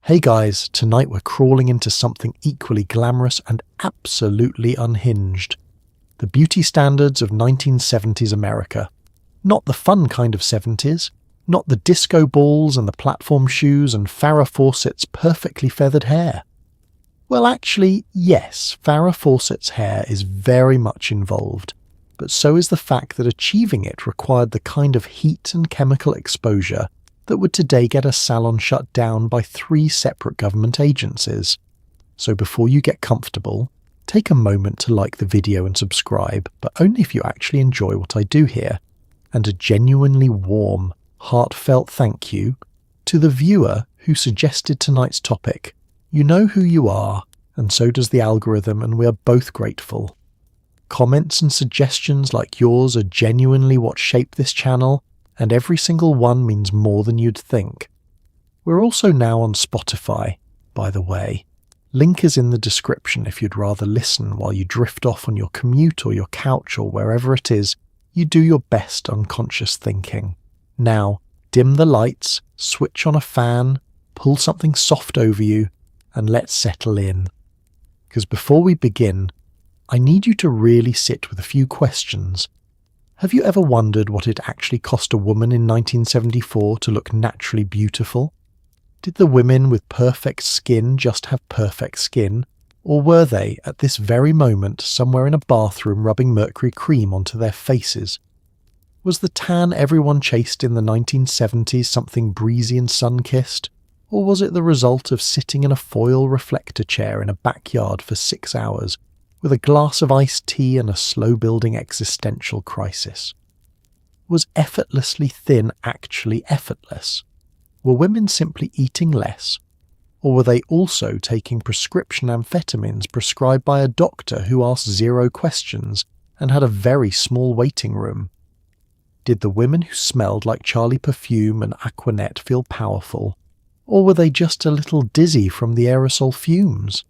Hey guys, tonight we're crawling into something equally glamorous and absolutely unhinged. The beauty standards of 1970s America. Not the fun kind of 70s, not the disco balls and the platform shoes and Farah Fawcett's perfectly feathered hair. Well, actually, yes, Farah Fawcett's hair is very much involved, but so is the fact that achieving it required the kind of heat and chemical exposure that would today get a salon shut down by 3 separate government agencies. So before you get comfortable, take a moment to like the video and subscribe, but only if you actually enjoy what I do here. And a genuinely warm, heartfelt thank you to the viewer who suggested tonight's topic. You know who you are, and so does the algorithm, and we are both grateful. Comments and suggestions like yours are genuinely what shape this channel, and every single one means more than you'd think. We're also now on Spotify, by the way. Link is in the description if you'd rather listen while you drift off on your commute or your couch or wherever it is you do your best unconscious thinking. Now, dim the lights, switch on a fan, pull something soft over you, and let's settle in. Because before we begin, I need you to really sit with a few questions. Have you ever wondered what it actually cost a woman in 1974 to look naturally beautiful? Did the women with perfect skin just have perfect skin, or were they, at this very moment, somewhere in a bathroom rubbing mercury cream onto their faces? Was the tan everyone chased in the 1970s something breezy and sun-kissed, or was it the result of sitting in a foil reflector chair in a backyard for 6 hours, with a glass of iced tea and a slow-building existential crisis? Was effortlessly thin actually effortless? Were women simply eating less? Or were they also taking prescription amphetamines prescribed by a doctor who asked 0 questions and had a very small waiting room? Did the women who smelled like Charlie Perfume and Aquanet feel powerful? Or were they just a little dizzy from the aerosol fumes?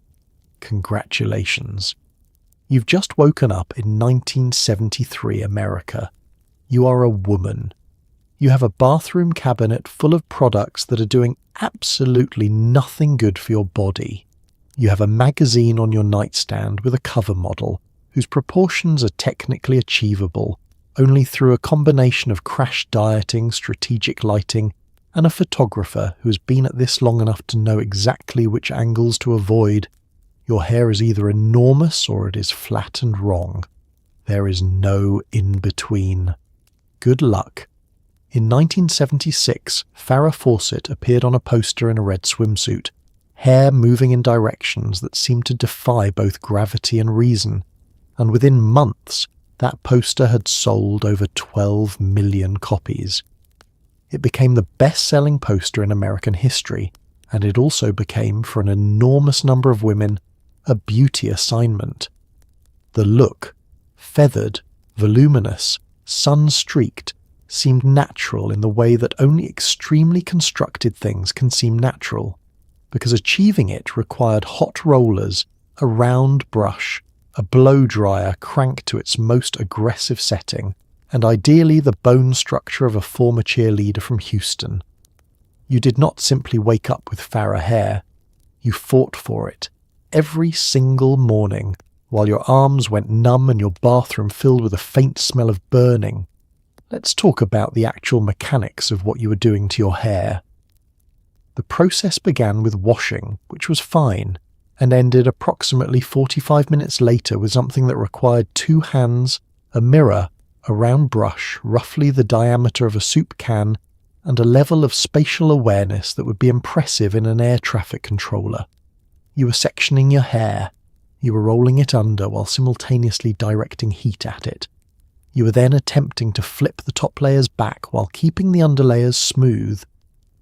Congratulations. You've just woken up in 1973 America. You are a woman. You have a bathroom cabinet full of products that are doing absolutely nothing good for your body. You have a magazine on your nightstand with a cover model whose proportions are technically achievable only through a combination of crash dieting, strategic lighting, and a photographer who has been at this long enough to know exactly which angles to avoid. Your hair is either enormous or it is flat and wrong. There is no in-between. Good luck. In 1976, Farah Fawcett appeared on a poster in a red swimsuit, hair moving in directions that seemed to defy both gravity and reason, and within months, that poster had sold over 12 million copies. It became the best-selling poster in American history, and it also became, for an enormous number of women, a beauty assignment. The look, feathered, voluminous, sun-streaked, seemed natural in the way that only extremely constructed things can seem natural, because achieving it required hot rollers, a round brush, a blow-dryer cranked to its most aggressive setting, and ideally the bone structure of a former cheerleader from Houston. You did not simply wake up with Farah hair. You fought for it, every single morning, while your arms went numb and your bathroom filled with a faint smell of burning. Let's talk about the actual mechanics of what you were doing to your hair. The process began with washing, which was fine, and ended approximately 45 minutes later with something that required 2 hands, a mirror, a round brush roughly the diameter of a soup can, and a level of spatial awareness that would be impressive in an air traffic controller. You were sectioning your hair. You were rolling it under while simultaneously directing heat at it. You were then attempting to flip the top layers back while keeping the underlayers smooth,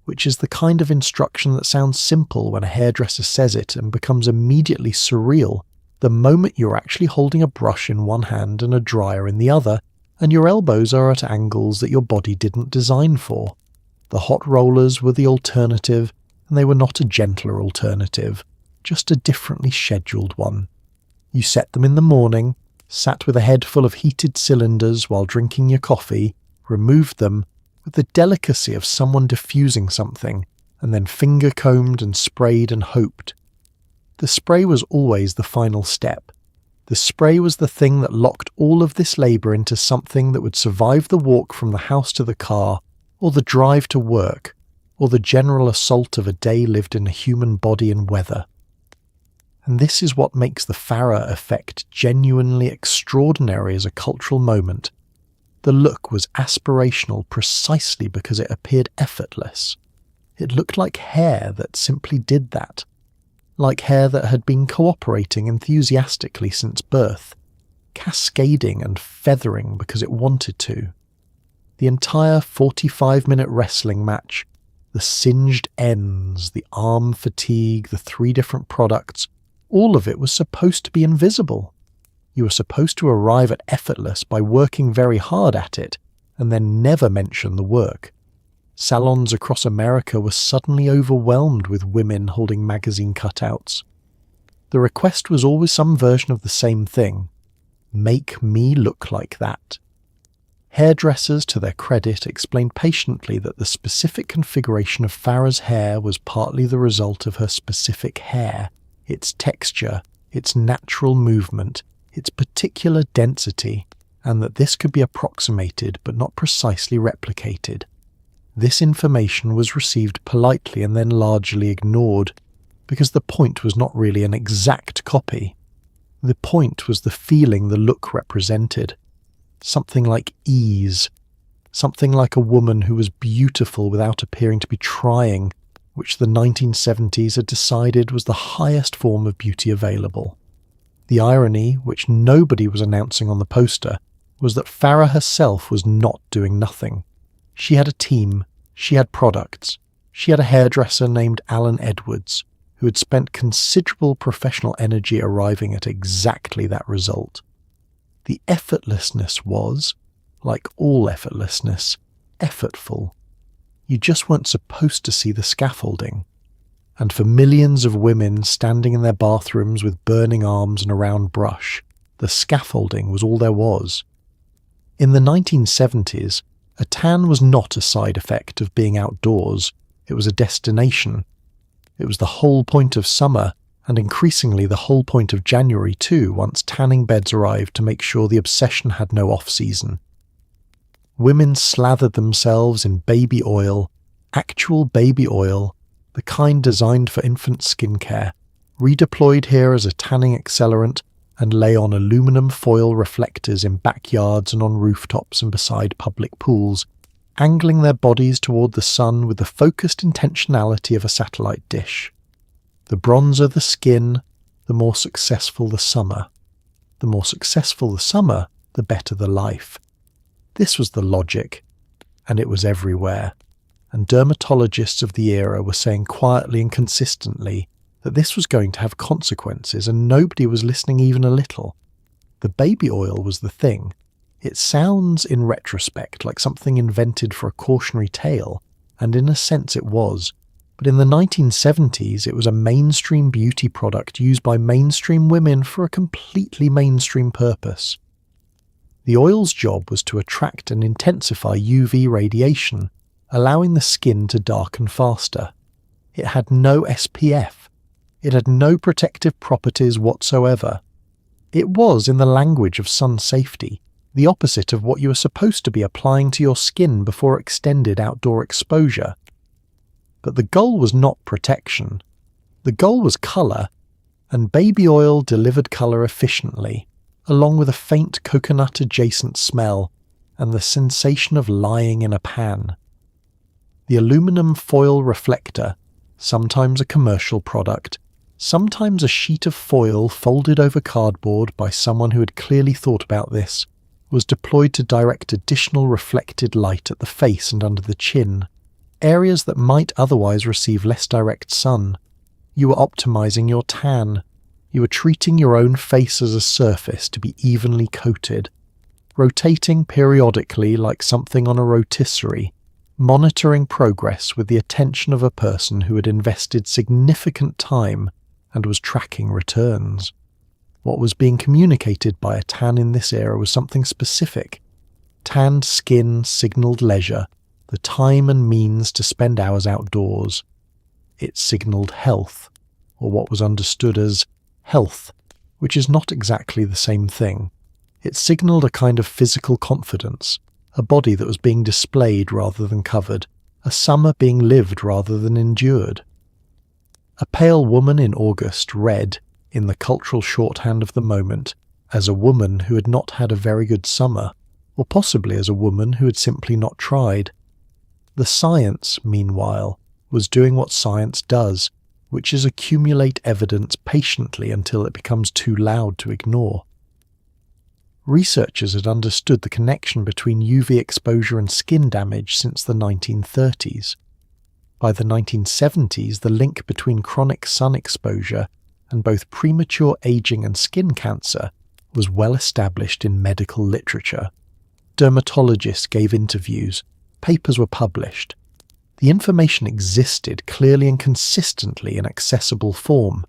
which is the kind of instruction that sounds simple when a hairdresser says it and becomes immediately surreal the moment you're actually holding a brush in one hand and a dryer in the other, and your elbows are at angles that your body didn't design for. The hot rollers were the alternative, and they were not a gentler alternative, just a differently scheduled one. You set them in the morning, sat with a head full of heated cylinders while drinking your coffee, removed them, with the delicacy of someone diffusing something, and then finger-combed and sprayed and hoped. The spray was always the final step. The spray was the thing that locked all of this labour into something that would survive the walk from the house to the car, or the drive to work, or the general assault of a day lived in a human body and weather. And this is what makes the Farah effect genuinely extraordinary as a cultural moment. The look was aspirational precisely because it appeared effortless. It looked like hair that simply did that. Like hair that had been cooperating enthusiastically since birth, cascading and feathering because it wanted to. The entire 45-minute wrestling match, the singed ends, the arm fatigue, the 3 different products, all of it was supposed to be invisible. You were supposed to arrive at effortless by working very hard at it, and then never mention the work. Salons across America were suddenly overwhelmed with women holding magazine cutouts. The request was always some version of the same thing. Make me look like that. Hairdressers, to their credit, explained patiently that the specific configuration of Farah's hair was partly the result of her specific hair, its texture, its natural movement, its particular density, and that this could be approximated but not precisely replicated. This information was received politely and then largely ignored, because the point was not really an exact copy. The point was the feeling the look represented. Something like ease. Something like a woman who was beautiful without appearing to be trying, which the 1970s had decided was the highest form of beauty available. The irony, which nobody was announcing on the poster, was that Farah herself was not doing nothing. She had a team, she had products, she had a hairdresser named Alan Edwards, who had spent considerable professional energy arriving at exactly that result. The effortlessness was, like all effortlessness, effortful. You just weren't supposed to see the scaffolding. And for millions of women standing in their bathrooms with burning arms and a round brush, the scaffolding was all there was. In the 1970s, a tan was not a side effect of being outdoors, it was a destination. It was the whole point of summer, and increasingly the whole point of January too, once tanning beds arrived to make sure the obsession had no off-season. Women slathered themselves in baby oil, actual baby oil, the kind designed for infant skincare, redeployed here as a tanning accelerant, and lay on aluminum foil reflectors in backyards and on rooftops and beside public pools, angling their bodies toward the sun with the focused intentionality of a satellite dish. The bronzer the skin, the more successful the summer. The more successful the summer, the better the life. This was the logic, and it was everywhere. And dermatologists of the era were saying quietly and consistently that this was going to have consequences, and nobody was listening even a little. The baby oil was the thing. It sounds, in retrospect, like something invented for a cautionary tale, and in a sense it was. But in the 1970s, it was a mainstream beauty product used by mainstream women for a completely mainstream purpose. The oil's job was to attract and intensify UV radiation, allowing the skin to darken faster. It had no SPF. It had no protective properties whatsoever. It was, in the language of sun safety, the opposite of what you were supposed to be applying to your skin before extended outdoor exposure. But the goal was not protection. The goal was colour, and baby oil delivered colour efficiently, along with a faint coconut-adjacent smell and the sensation of lying in a pan. The aluminum foil reflector, sometimes a commercial product, sometimes a sheet of foil folded over cardboard by someone who had clearly thought about this, was deployed to direct additional reflected light at the face and under the chin, areas that might otherwise receive less direct sun. You were optimizing your tan. You were treating your own face as a surface to be evenly coated, rotating periodically like something on a rotisserie, monitoring progress with the attention of a person who had invested significant time and was tracking returns. What was being communicated by a tan in this era was something specific. Tanned skin signalled leisure, the time and means to spend hours outdoors. It signalled health, or what was understood as health, which is not exactly the same thing. It signalled a kind of physical confidence, a body that was being displayed rather than covered, a summer being lived rather than endured. A pale woman in August read, in the cultural shorthand of the moment, as a woman who had not had a very good summer, or possibly as a woman who had simply not tried. The science, meanwhile, was doing what science does, which is accumulate evidence patiently until it becomes too loud to ignore. Researchers had understood the connection between UV exposure and skin damage since the 1930s. By the 1970s, the link between chronic sun exposure and both premature aging and skin cancer was well established in medical literature. Dermatologists gave interviews, papers were published. The information existed clearly and consistently in accessible form.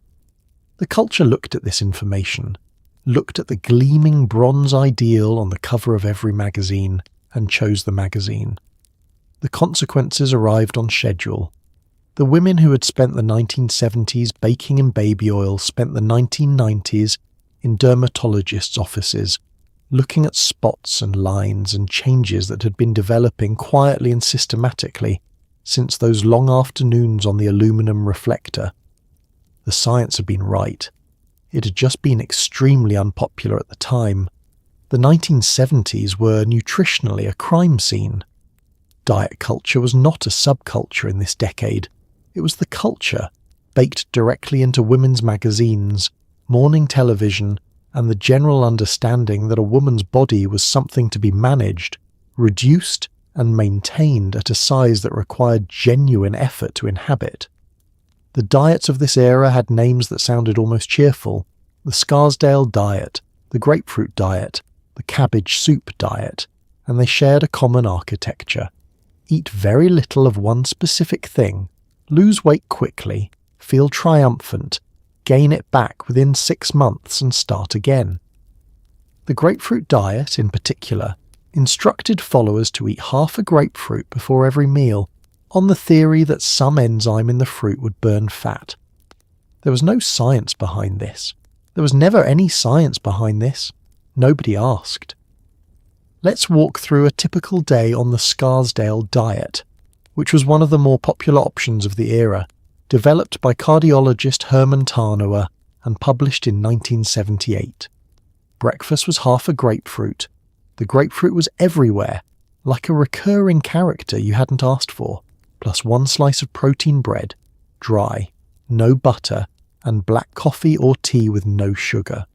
The culture looked at this information, looked at the gleaming bronze ideal on the cover of every magazine, and chose the magazine. The consequences arrived on schedule. The women who had spent the 1970s baking in baby oil spent the 1990s in dermatologists' offices, looking at spots and lines and changes that had been developing quietly and systematically since those long afternoons on the aluminum reflector. The science had been right. It had just been extremely unpopular at the time. The 1970s were nutritionally a crime scene. Diet culture was not a subculture in this decade. It was the culture, baked directly into women's magazines, morning television, and the general understanding that a woman's body was something to be managed, reduced, and maintained at a size that required genuine effort to inhabit. The diets of this era had names that sounded almost cheerful: the Scarsdale diet, the grapefruit diet, the cabbage soup diet, and they shared a common architecture. Eat very little of one specific thing, lose weight quickly, feel triumphant, gain it back within 6 months and start again. The grapefruit diet, in particular, instructed followers to eat half a grapefruit before every meal, on the theory that some enzyme in the fruit would burn fat. There was no science behind this. There was never any science behind this. Nobody asked. Let's walk through a typical day on the Scarsdale diet, which was one of the more popular options of the era, developed by cardiologist Herman Tarnower and published in 1978. Breakfast was half a grapefruit. The grapefruit was everywhere, like a recurring character you hadn't asked for, plus 1 slice of protein bread, dry, no butter, and black coffee or tea with no sugar.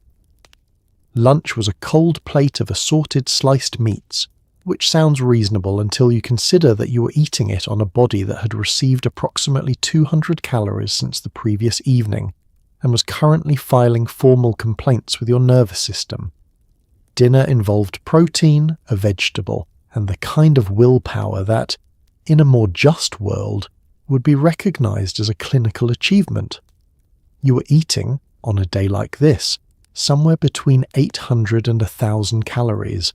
Lunch was a cold plate of assorted sliced meats, which sounds reasonable until you consider that you were eating it on a body that had received approximately 200 calories since the previous evening, and was currently filing formal complaints with your nervous system. Dinner involved protein, a vegetable, and the kind of willpower that, in a more just world, would be recognized as a clinical achievement. You were eating, on a day like this, somewhere between 800 and 1,000 calories.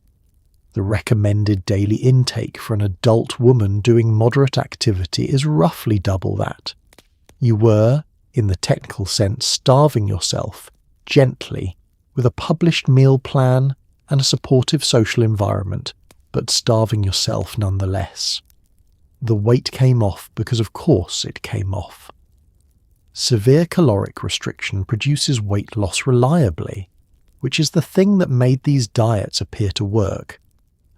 The recommended daily intake for an adult woman doing moderate activity is roughly double that. You were, in the technical sense, starving yourself, gently, with a published meal plan and a supportive social environment, but starving yourself nonetheless. The weight came off because of course it came off. Severe caloric restriction produces weight loss reliably, which is the thing that made these diets appear to work,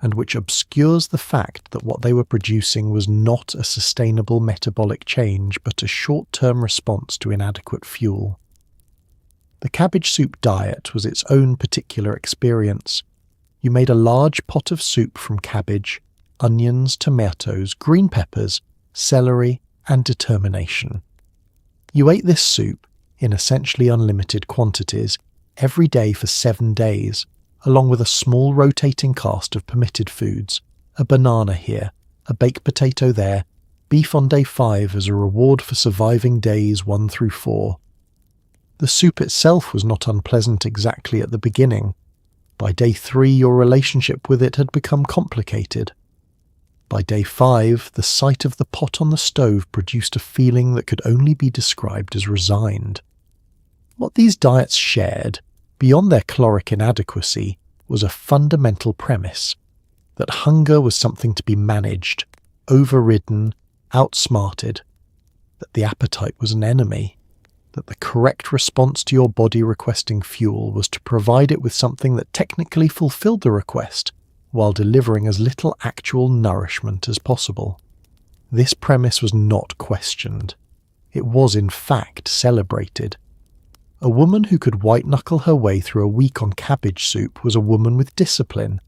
and which obscures the fact that what they were producing was not a sustainable metabolic change but a short-term response to inadequate fuel. The cabbage soup diet was its own particular experience. You made a large pot of soup from cabbage, onions, tomatoes, green peppers, celery, and determination. You ate this soup, in essentially unlimited quantities, every day for 7 days, along with a small rotating cast of permitted foods, a banana here, a baked potato there, beef on day 5 as a reward for surviving days 1 through 4. The soup itself was not unpleasant exactly at the beginning. By day 3 your relationship with it had become complicated. By day 5, the sight of the pot on the stove produced a feeling that could only be described as resigned. What these diets shared, beyond their caloric inadequacy, was a fundamental premise: that hunger was something to be managed, overridden, outsmarted, that the appetite was an enemy, that the correct response to your body requesting fuel was to provide it with something that technically fulfilled the request, while delivering as little actual nourishment as possible. This premise was not questioned. It was in fact celebrated. A woman who could white-knuckle her way through a week on cabbage soup was a woman with discipline.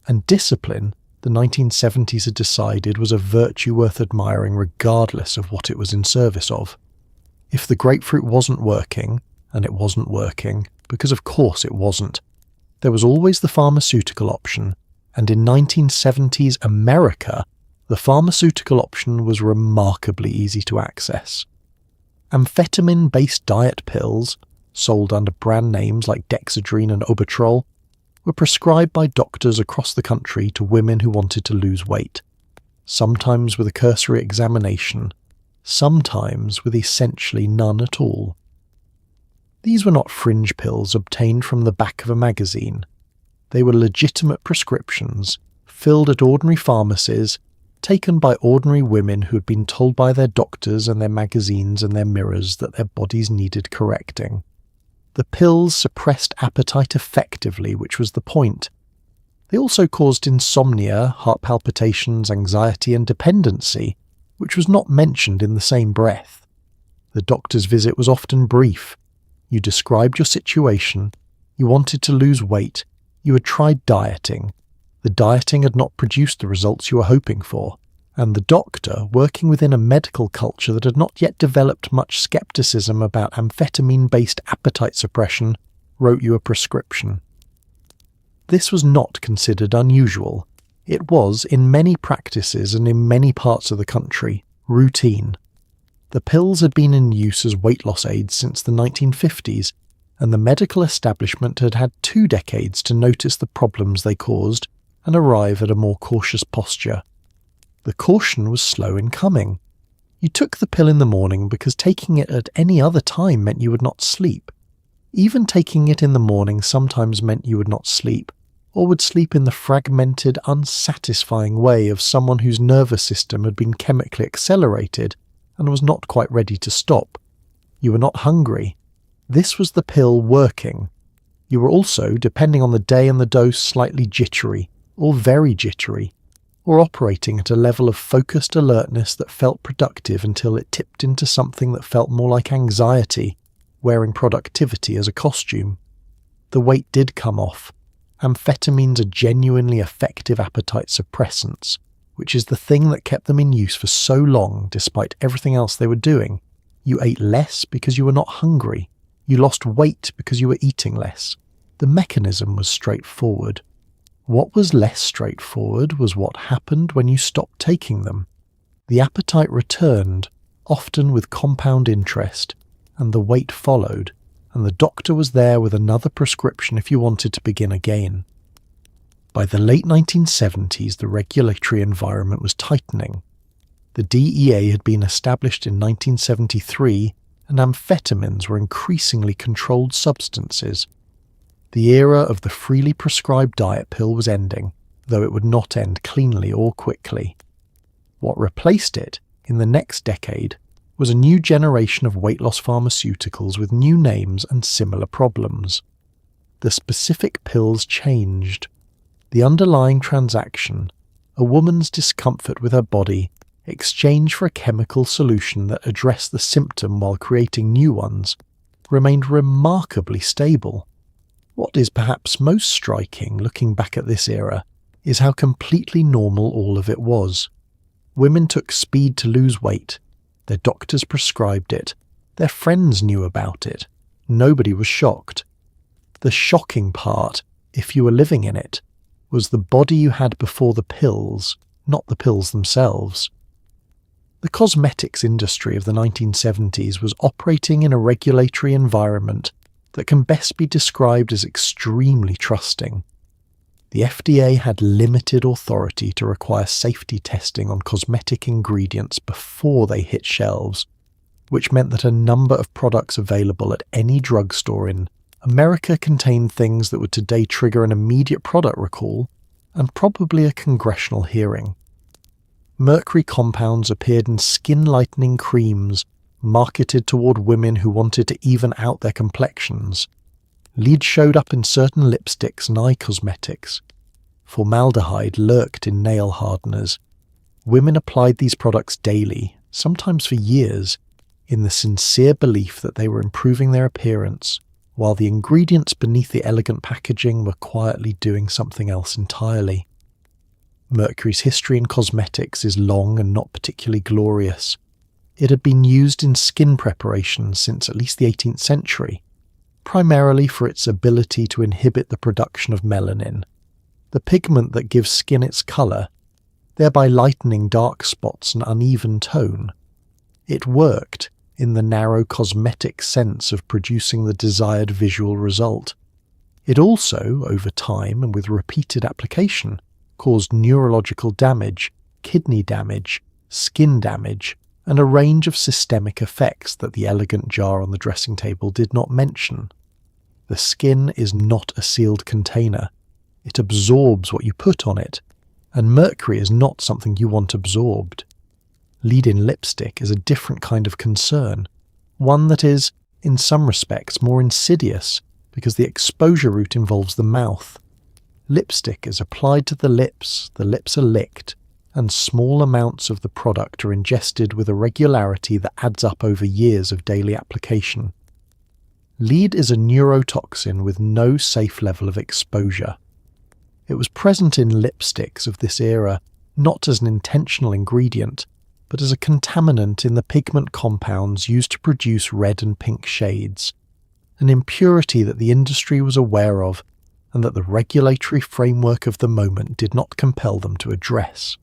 And discipline, the 1970s had decided, was a virtue worth admiring regardless of what it was in service of. If the grapefruit wasn't working, and it wasn't working, because of course it wasn't, there was always the pharmaceutical option, and in 1970s America, the pharmaceutical option was remarkably easy to access. Amphetamine-based diet pills, sold under brand names like Dexedrine and Obertrol, were prescribed by doctors across the country to women who wanted to lose weight, sometimes with a cursory examination, sometimes with essentially none at all. These were not fringe pills obtained from the back of a magazine. They were legitimate prescriptions, filled at ordinary pharmacies, taken by ordinary women who had been told by their doctors and their magazines and their mirrors that their bodies needed correcting. The pills suppressed appetite effectively, which was the point. They also caused insomnia, heart palpitations, anxiety and dependency, which was not mentioned in the same breath. The doctor's visit was often brief. You described your situation, you wanted to lose weight, you had tried dieting. The dieting had not produced the results you were hoping for, and the doctor, working within a medical culture that had not yet developed much skepticism about amphetamine-based appetite suppression, wrote you a prescription. This was not considered unusual. It was, in many practices and in many parts of the country, routine. The pills had been in use as weight loss aids since the 1950s, and the medical establishment had had 2 decades to notice the problems they caused and arrive at a more cautious posture. The caution was slow in coming. You took the pill in the morning because taking it at any other time meant you would not sleep. Even taking it in the morning sometimes meant you would not sleep, or would sleep in the fragmented, unsatisfying way of someone whose nervous system had been chemically accelerated and was not quite ready to stop. You were not hungry. This was the pill working. You were also, depending on the day and the dose, slightly jittery, or very jittery, or operating at a level of focused alertness that felt productive until it tipped into something that felt more like anxiety, wearing productivity as a costume. The weight did come off. Amphetamines are genuinely effective appetite suppressants, which is the thing that kept them in use for so long despite everything else they were doing. You ate less because you were not hungry. You lost weight because you were eating less. The mechanism was straightforward. What was less straightforward was what happened when you stopped taking them. The appetite returned, often with compound interest, and the weight followed, and the doctor was there with another prescription if you wanted to begin again. By the late 1970s, the regulatory environment was tightening. The DEA had been established in 1973, and amphetamines were increasingly controlled substances. The era of the freely prescribed diet pill was ending, though it would not end cleanly or quickly. What replaced it, in the next decade, was a new generation of weight loss pharmaceuticals with new names and similar problems. The specific pills changed. The underlying transaction, a woman's discomfort with her body, exchanged for a chemical solution that addressed the symptom while creating new ones, remained remarkably stable. What is perhaps most striking, looking back at this era, is how completely normal all of it was. Women took speed to lose weight. Their doctors prescribed it. Their friends knew about it. Nobody was shocked. The shocking part, if you were living in it, was the body you had before the pills, not the pills themselves. The cosmetics industry of the 1970s was operating in a regulatory environment that can best be described as extremely trusting. The FDA had limited authority to require safety testing on cosmetic ingredients before they hit shelves, which meant that a number of products available at any drugstore in America contained things that would today trigger an immediate product recall and probably a congressional hearing. Mercury compounds appeared in skin-lightening creams marketed toward women who wanted to even out their complexions. Lead showed up in certain lipsticks and eye cosmetics. Formaldehyde lurked in nail hardeners. Women applied these products daily, sometimes for years, in the sincere belief that they were improving their appearance, while the ingredients beneath the elegant packaging were quietly doing something else entirely. Mercury's history in cosmetics is long and not particularly glorious. It had been used in skin preparations since at least the 18th century, primarily for its ability to inhibit the production of melanin, the pigment that gives skin its colour, thereby lightening dark spots and uneven tone. It worked in the narrow cosmetic sense of producing the desired visual result. It also, over time and with repeated application, caused neurological damage, kidney damage, skin damage, and a range of systemic effects that the elegant jar on the dressing table did not mention. The skin is not a sealed container. It absorbs what you put on it, and mercury is not something you want absorbed. Lead-in lipstick is a different kind of concern, one that is, in some respects, more insidious because the exposure route involves the mouth. Lipstick is applied to the lips are licked, and small amounts of the product are ingested with a regularity that adds up over years of daily application. Lead is a neurotoxin with no safe level of exposure. It was present in lipsticks of this era not as an intentional ingredient, but as a contaminant in the pigment compounds used to produce red and pink shades, an impurity that the industry was aware of and that the regulatory framework of the moment did not compel them to address.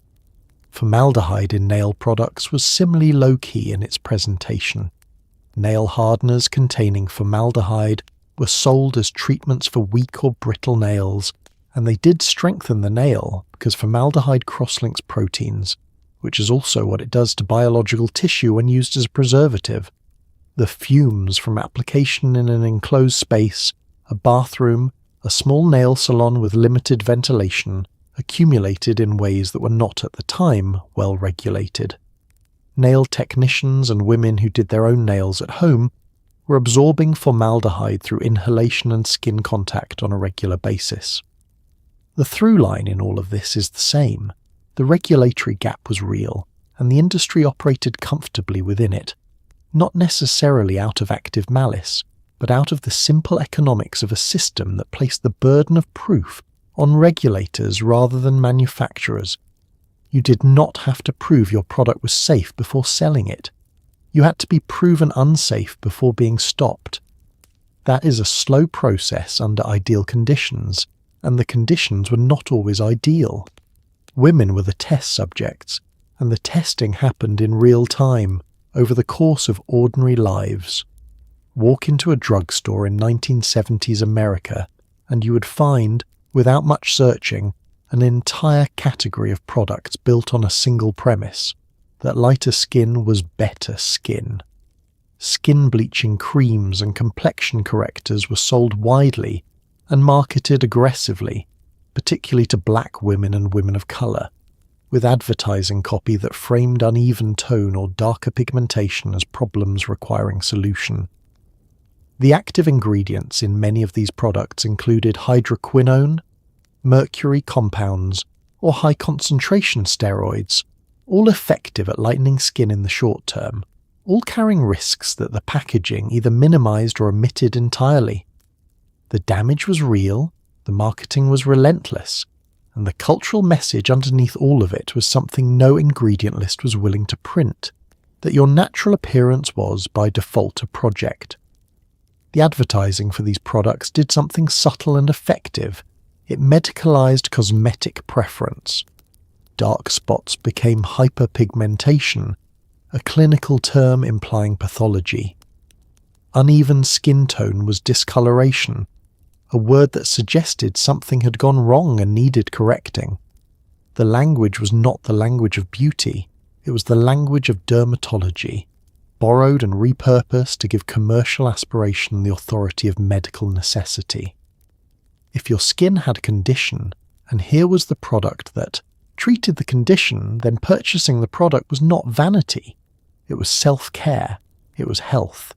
Formaldehyde in nail products was similarly low-key in its presentation. Nail hardeners containing formaldehyde were sold as treatments for weak or brittle nails, and they did strengthen the nail because formaldehyde cross-links proteins, which is also what it does to biological tissue when used as a preservative. The fumes from application in an enclosed space, a bathroom, a small nail salon with limited ventilation, accumulated in ways that were not at the time well regulated. Nail technicians and women who did their own nails at home were absorbing formaldehyde through inhalation and skin contact on a regular basis. The through line in all of this is the same. The regulatory gap was real, and the industry operated comfortably within it, not necessarily out of active malice, but out of the simple economics of a system that placed the burden of proof on regulators rather than manufacturers. You did not have to prove your product was safe before selling it. You had to be proven unsafe before being stopped. That is a slow process under ideal conditions, and the conditions were not always ideal. Women were the test subjects, and the testing happened in real time, over the course of ordinary lives. Walk into a drugstore in 1970s America, and you would find, without much searching, an entire category of products built on a single premise, that lighter skin was better skin. Skin bleaching creams and complexion correctors were sold widely and marketed aggressively, particularly to black women and women of colour, with advertising copy that framed uneven tone or darker pigmentation as problems requiring solution. The active ingredients in many of these products included hydroquinone, mercury compounds, or high-concentration steroids, all effective at lightening skin in the short term, all carrying risks that the packaging either minimised or omitted entirely. The damage was real, the marketing was relentless, and the cultural message underneath all of it was something no ingredient list was willing to print, that your natural appearance was, by default, a project. The advertising for these products did something subtle and effective. It medicalized cosmetic preference. Dark spots became hyperpigmentation, a clinical term implying pathology. Uneven skin tone was discoloration, a word that suggested something had gone wrong and needed correcting. The language was not the language of beauty, it was the language of dermatology, borrowed and repurposed to give commercial aspiration the authority of medical necessity. If your skin had a condition, and here was the product that treated the condition, then purchasing the product was not vanity, it was self-care, it was health.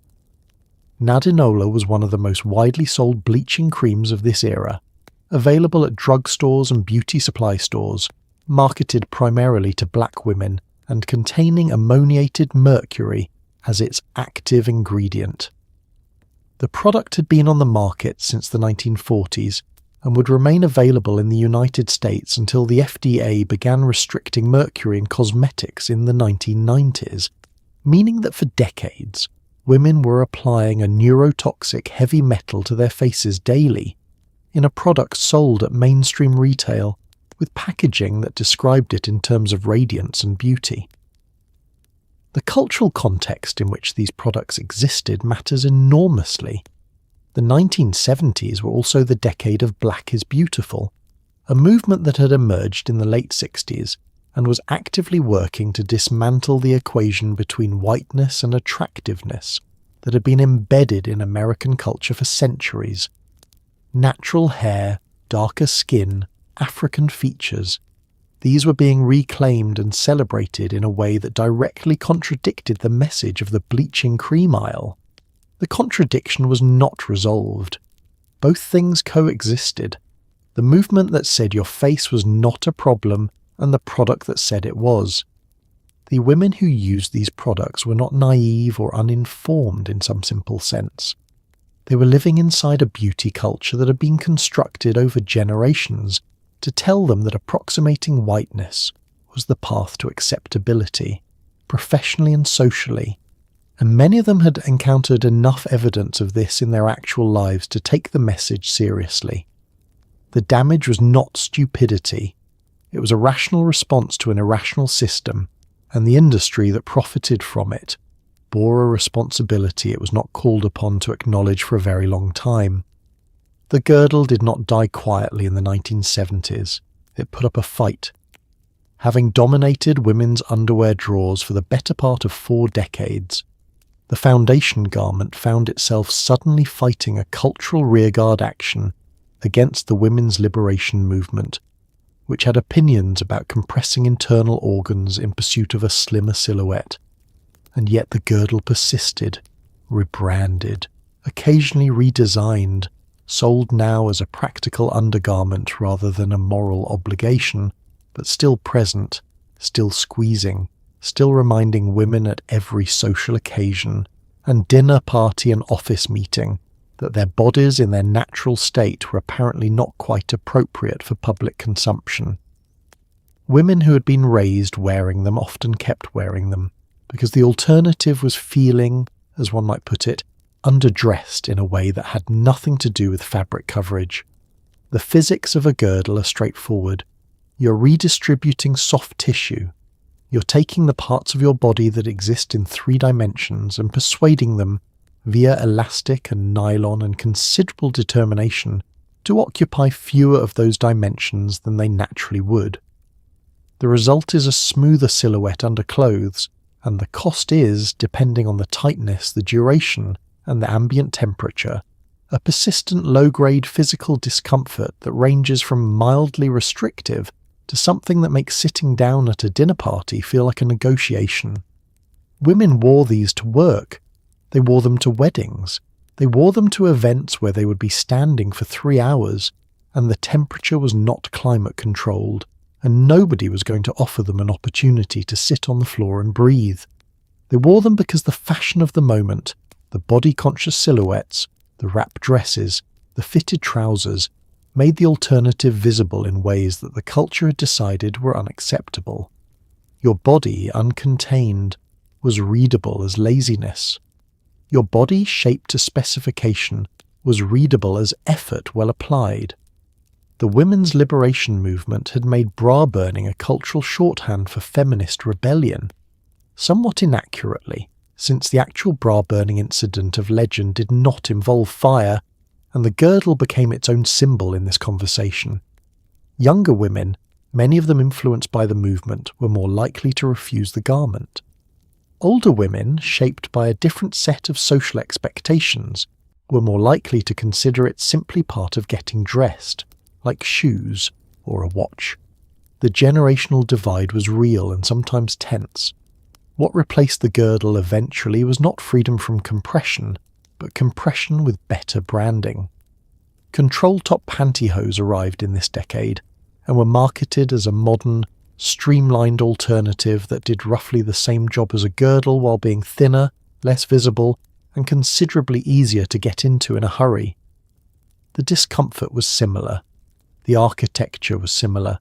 Nadinola was one of the most widely sold bleaching creams of this era, available at drugstores and beauty supply stores, marketed primarily to black women and containing ammoniated mercury as its active ingredient. The product had been on the market since the 1940s and would remain available in the United States until the FDA began restricting mercury in cosmetics in the 1990s, meaning that for decades, women were applying a neurotoxic heavy metal to their faces daily, in a product sold at mainstream retail, with packaging that described it in terms of radiance and beauty. The cultural context in which these products existed matters enormously. The 1970s were also the decade of Black is Beautiful, a movement that had emerged in the late 60s and was actively working to dismantle the equation between whiteness and attractiveness that had been embedded in American culture for centuries. Natural hair, darker skin, African features, these were being reclaimed and celebrated in a way that directly contradicted the message of the bleaching cream aisle. The contradiction was not resolved. Both things coexisted. The movement that said your face was not a problem and the product that said it was. The women who used these products were not naive or uninformed in some simple sense. They were living inside a beauty culture that had been constructed over generations to tell them that approximating whiteness was the path to acceptability, professionally and socially, and many of them had encountered enough evidence of this in their actual lives to take the message seriously. The damage was not stupidity, it was a rational response to an irrational system, and the industry that profited from it bore a responsibility it was not called upon to acknowledge for a very long time. The girdle did not die quietly in the 1970s. It put up a fight. Having dominated women's underwear drawers for the better part of 4 decades, the foundation garment found itself suddenly fighting a cultural rearguard action against the women's liberation movement, which had opinions about compressing internal organs in pursuit of a slimmer silhouette. And yet the girdle persisted, rebranded, occasionally redesigned, sold now as a practical undergarment rather than a moral obligation, but still present, still squeezing, still reminding women at every social occasion and dinner party and office meeting that their bodies in their natural state were apparently not quite appropriate for public consumption. Women who had been raised wearing them often kept wearing them, because the alternative was feeling, as one might put it, underdressed in a way that had nothing to do with fabric coverage. The physics of a girdle are straightforward. You're redistributing soft tissue. You're taking the parts of your body that exist in 3 dimensions and persuading them, via elastic and nylon and considerable determination, to occupy fewer of those dimensions than they naturally would. The result is a smoother silhouette under clothes, and the cost is, depending on the tightness, the duration, and the ambient temperature, a persistent low-grade physical discomfort that ranges from mildly restrictive to something that makes sitting down at a dinner party feel like a negotiation. Women wore these to work. They wore them to weddings. They wore them to events where they would be standing for 3 hours, and the temperature was not climate-controlled, and nobody was going to offer them an opportunity to sit on the floor and breathe. They wore them because the fashion of the moment, the body-conscious silhouettes, the wrap dresses, the fitted trousers, made the alternative visible in ways that the culture had decided were unacceptable. Your body, uncontained, was readable as laziness. Your body, shaped to specification, was readable as effort well applied. The women's liberation movement had made bra burning a cultural shorthand for feminist rebellion, somewhat inaccurately, since the actual bra burning incident of legend did not involve fire, and the girdle became its own symbol in this conversation. Younger women, many of them influenced by the movement, were more likely to refuse the garment. Older women, shaped by a different set of social expectations, were more likely to consider it simply part of getting dressed, like shoes or a watch. The generational divide was real and sometimes tense. What replaced the girdle eventually was not freedom from compression, but compression with better branding. Control-top pantyhose arrived in this decade, and were marketed as a modern, streamlined alternative that did roughly the same job as a girdle while being thinner, less visible, and considerably easier to get into in a hurry. The discomfort was similar. The architecture was similar.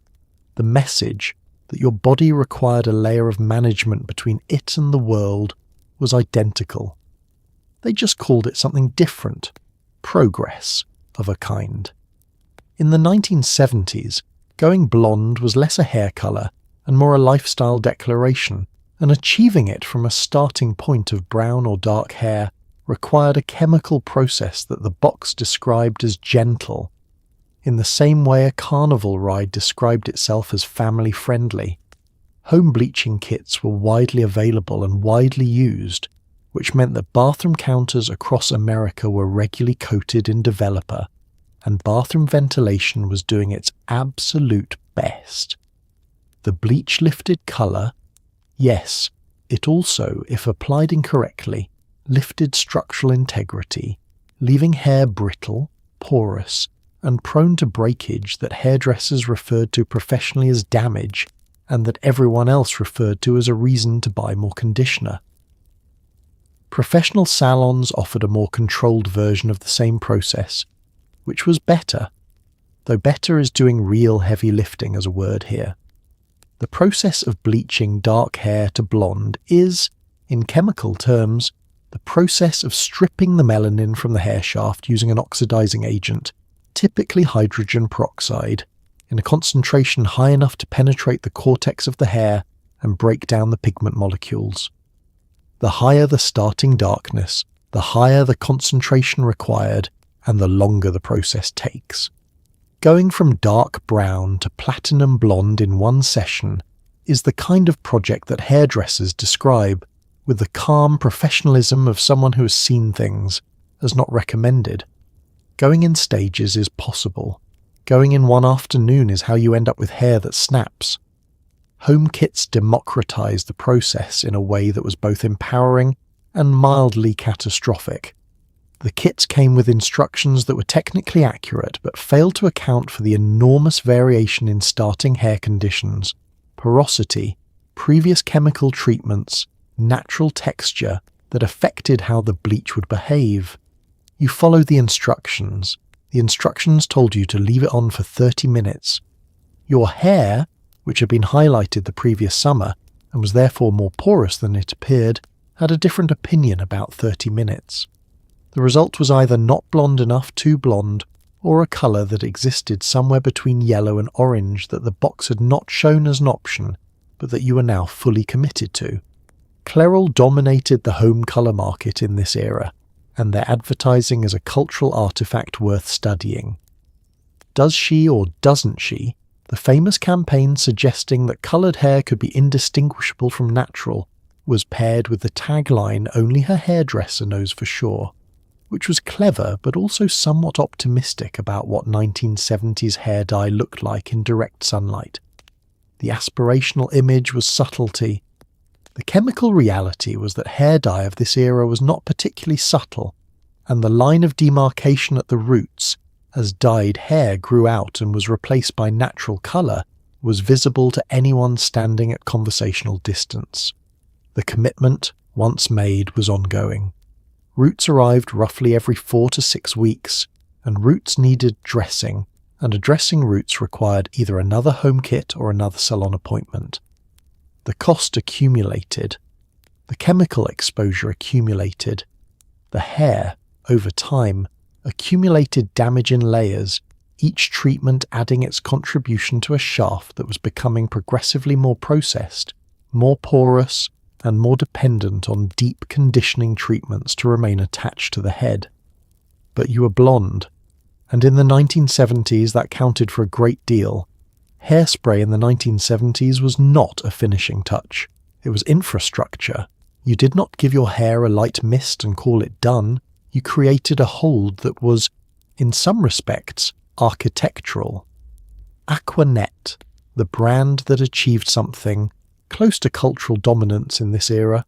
The message, that your body required a layer of management between it and the world, was identical. They just called it something different, progress of a kind. In the 1970s, going blonde was less a hair colour and more a lifestyle declaration, and achieving it from a starting point of brown or dark hair required a chemical process that the box described as gentle, in the same way a carnival ride described itself as family-friendly. Home bleaching kits were widely available and widely used, which meant that bathroom counters across America were regularly coated in developer, and bathroom ventilation was doing its absolute best. The bleach lifted colour, yes, it also, if applied incorrectly, lifted structural integrity, leaving hair brittle, porous, and prone to breakage that hairdressers referred to professionally as damage, and that everyone else referred to as a reason to buy more conditioner. Professional salons offered a more controlled version of the same process, which was better, though better is doing real heavy lifting as a word here. The process of bleaching dark hair to blonde is, in chemical terms, the process of stripping the melanin from the hair shaft using an oxidizing agent, typically hydrogen peroxide, in a concentration high enough to penetrate the cortex of the hair and break down the pigment molecules. The higher the starting darkness, the higher the concentration required, and the longer the process takes. Going from dark brown to platinum blonde in one session is the kind of project that hairdressers describe with the calm professionalism of someone who has seen things as not recommended. Going in stages is possible. Going in one afternoon is how you end up with hair that snaps. Home kits democratized the process in a way that was both empowering and mildly catastrophic. The kits came with instructions that were technically accurate but failed to account for the enormous variation in starting hair conditions, porosity, previous chemical treatments, natural texture that affected how the bleach would behave. You followed the instructions. The instructions told you to leave it on for 30 minutes. Your hair, which had been highlighted the previous summer and was therefore more porous than it appeared, had a different opinion about 30 minutes. The result was either not blonde enough, too blonde, or a colour that existed somewhere between yellow and orange that the box had not shown as an option, but that you were now fully committed to. Clairol dominated the home colour market in this era, and their advertising is a cultural artefact worth studying. Does she or doesn't she? The famous campaign suggesting that coloured hair could be indistinguishable from natural was paired with the tagline "Only her hairdresser knows for sure," which was clever but also somewhat optimistic about what 1970s hair dye looked like in direct sunlight. The aspirational image was subtlety. The chemical reality was that hair dye of this era was not particularly subtle, and the line of demarcation at the roots, as dyed hair grew out and was replaced by natural colour, was visible to anyone standing at conversational distance. The commitment, once made, was ongoing. Roots arrived roughly every 4 to 6 weeks, and roots needed dressing, and addressing roots required either another home kit or another salon appointment. The cost accumulated. The chemical exposure accumulated. The hair, over time, accumulated damage in layers, each treatment adding its contribution to a shaft that was becoming progressively more processed, more porous, and more dependent on deep conditioning treatments to remain attached to the head. But you were blonde, And in the 1970s, that counted for a great deal. Hairspray in the 1970s was not a finishing touch. It was infrastructure. You did not give your hair a light mist and call it done. You created a hold that was, in some respects, architectural. Aquanet, the brand that achieved something close to cultural dominance in this era,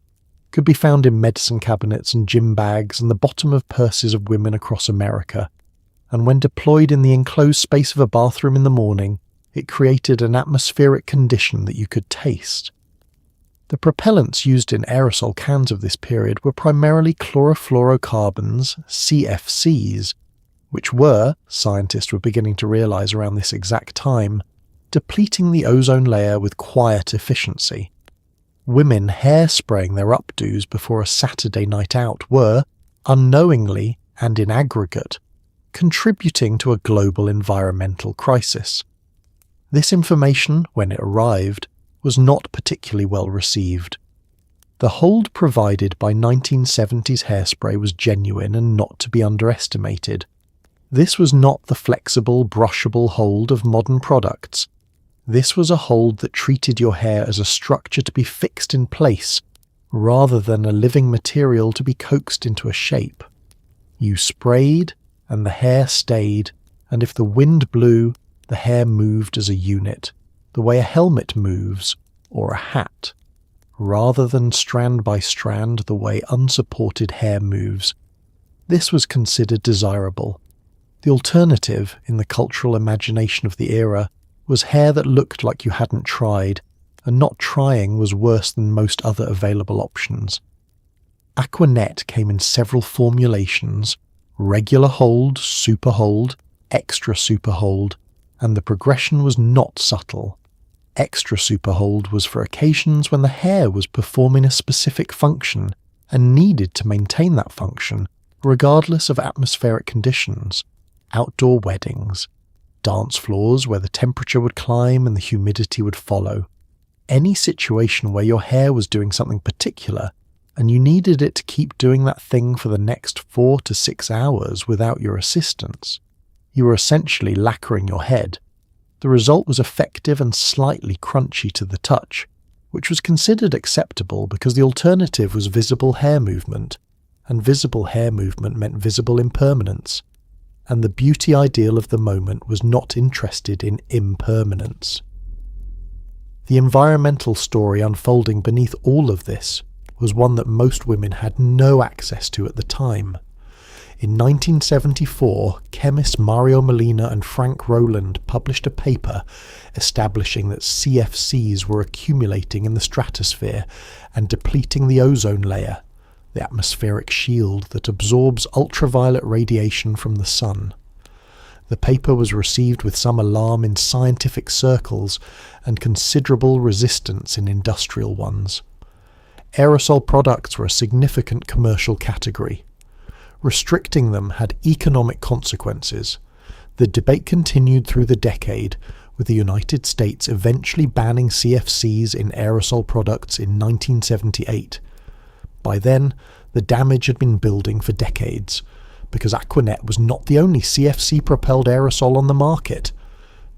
could be found in medicine cabinets and gym bags and the bottom of purses of women across America. And when deployed in the enclosed space of a bathroom in the morning, it created an atmospheric condition that you could taste. The propellants used in aerosol cans of this period were primarily chlorofluorocarbons, CFCs, which were, scientists were beginning to realize around this exact time, depleting the ozone layer with quiet efficiency. Women hairspraying their updos before a Saturday night out were, unknowingly and in aggregate, contributing to a global environmental crisis. This information, when it arrived, was not particularly well received. The hold provided by 1970s hairspray was genuine and not to be underestimated. This was not the flexible, brushable hold of modern products. This was a hold that treated your hair as a structure to be fixed in place, rather than a living material to be coaxed into a shape. You sprayed, and the hair stayed, and if the wind blew, the hair moved as a unit, the way a helmet moves, or a hat, rather than strand by strand the way unsupported hair moves. This was considered desirable. The alternative, in the cultural imagination of the era, was hair that looked like you hadn't tried, and not trying was worse than most other available options. Aquanet came in several formulations: regular hold, super hold, extra super hold, and the progression was not subtle. Extra super hold was for occasions when the hair was performing a specific function and needed to maintain that function, regardless of atmospheric conditions. Outdoor weddings, dance floors where the temperature would climb and the humidity would follow. Any situation where your hair was doing something particular and you needed it to keep doing that thing for the next 4 to 6 hours without your assistance. You were essentially lacquering your head. The result was effective and slightly crunchy to the touch, which was considered acceptable because the alternative was visible hair movement, and visible hair movement meant visible impermanence, and the beauty ideal of the moment was not interested in impermanence. The environmental story unfolding beneath all of this was one that most women had no access to at the time. In 1974, chemists Mario Molina and Frank Rowland published a paper establishing that CFCs were accumulating in the stratosphere and depleting the ozone layer, the atmospheric shield that absorbs ultraviolet radiation from the sun. The paper was received with some alarm in scientific circles and considerable resistance in industrial ones. Aerosol products were a significant commercial category. Restricting them had economic consequences. The debate continued through the decade, with the United States eventually banning CFCs in aerosol products in 1978. By then, the damage had been building for decades, because Aquanet was not the only CFC-propelled aerosol on the market.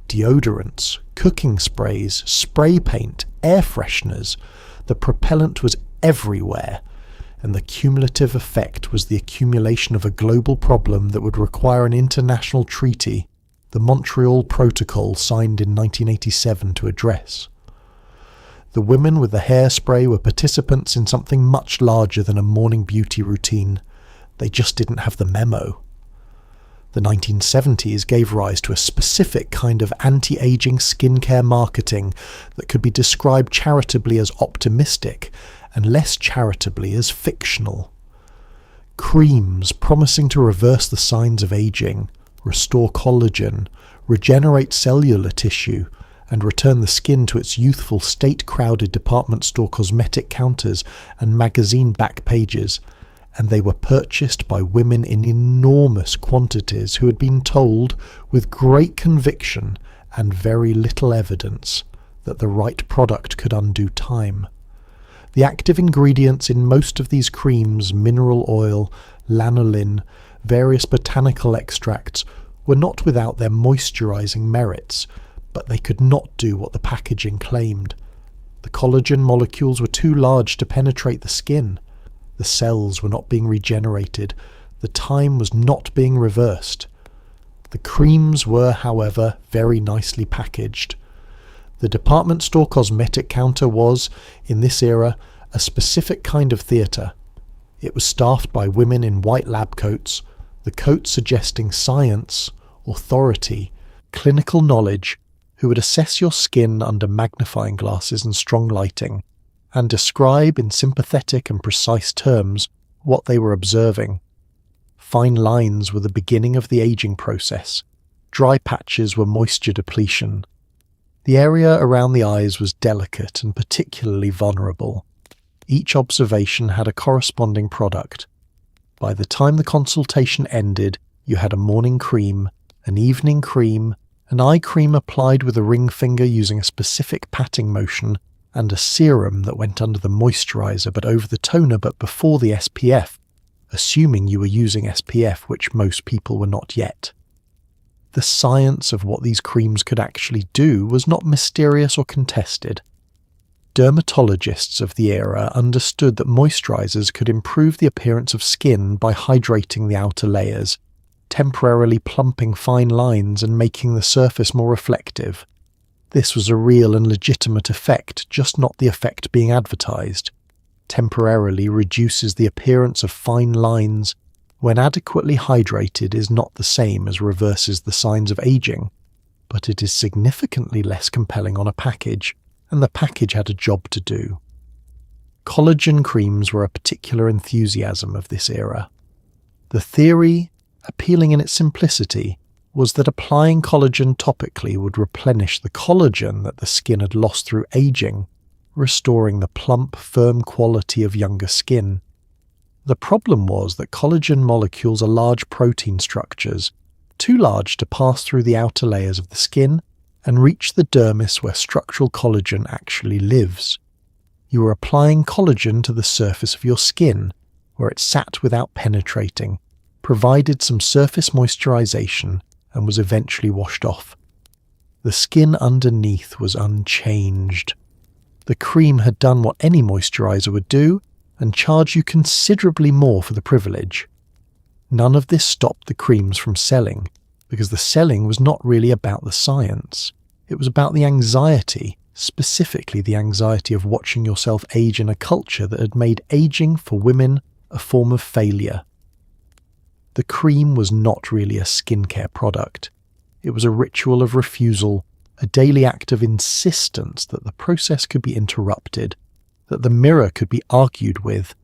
Deodorants, cooking sprays, spray paint, air fresheners, the propellant was everywhere, and the cumulative effect was the accumulation of a global problem that would require an international treaty, the Montreal Protocol signed in 1987, to address. The women with the hairspray were participants in something much larger than a morning beauty routine. They just didn't have the memo. The 1970s gave rise to a specific kind of anti-aging skincare marketing that could be described charitably as optimistic and less charitably as fictional. Creams promising to reverse the signs of aging, restore collagen, regenerate cellular tissue, and return the skin to its youthful state-crowded department store cosmetic counters and magazine back pages, and they were purchased by women in enormous quantities who had been told, with great conviction and very little evidence, that the right product could undo time. The active ingredients in most of these creams, mineral oil, lanolin, various botanical extracts, were not without their moisturizing merits, but they could not do what the packaging claimed. The collagen molecules were too large to penetrate the skin. The cells were not being regenerated. The time was not being reversed. The creams were, however, very nicely packaged. The department store cosmetic counter was, in this era, a specific kind of theatre. It was staffed by women in white lab coats, the coats suggesting science, authority, clinical knowledge, who would assess your skin under magnifying glasses and strong lighting, and describe in sympathetic and precise terms what they were observing. Fine lines were the beginning of the aging process. Dry patches were moisture depletion. The area around the eyes was delicate and particularly vulnerable. Each observation had a corresponding product. By the time the consultation ended, you had a morning cream, an evening cream, an eye cream applied with a ring finger using a specific patting motion, and a serum that went under the moisturizer but over the toner but before the SPF, assuming you were using SPF, which most people were not yet. The science of what these creams could actually do was not mysterious or contested. Dermatologists of the era understood that moisturizers could improve the appearance of skin by hydrating the outer layers, temporarily plumping fine lines and making the surface more reflective. This was a real and legitimate effect, just not the effect being advertised. Temporarily reduces the appearance of fine lines, when adequately hydrated, is not the same as reverses the signs of aging, but it is significantly less compelling on a package, and the package had a job to do. Collagen creams were a particular enthusiasm of this era. The theory, appealing in its simplicity, was that applying collagen topically would replenish the collagen that the skin had lost through aging, restoring the plump, firm quality of younger skin. The problem was that collagen molecules are large protein structures, too large to pass through the outer layers of the skin and reach the dermis where structural collagen actually lives. You were applying collagen to the surface of your skin, where it sat without penetrating, provided some surface moisturization, and was eventually washed off. The skin underneath was unchanged. The cream had done what any moisturizer would do, and charged you considerably more for the privilege. None of this stopped the creams from selling, because the selling was not really about the science. It was about the anxiety, specifically the anxiety of watching yourself age in a culture that had made aging for women a form of failure. The cream was not really a skincare product. It was a ritual of refusal, a daily act of insistence that the process could be interrupted, that the mirror could be argued with,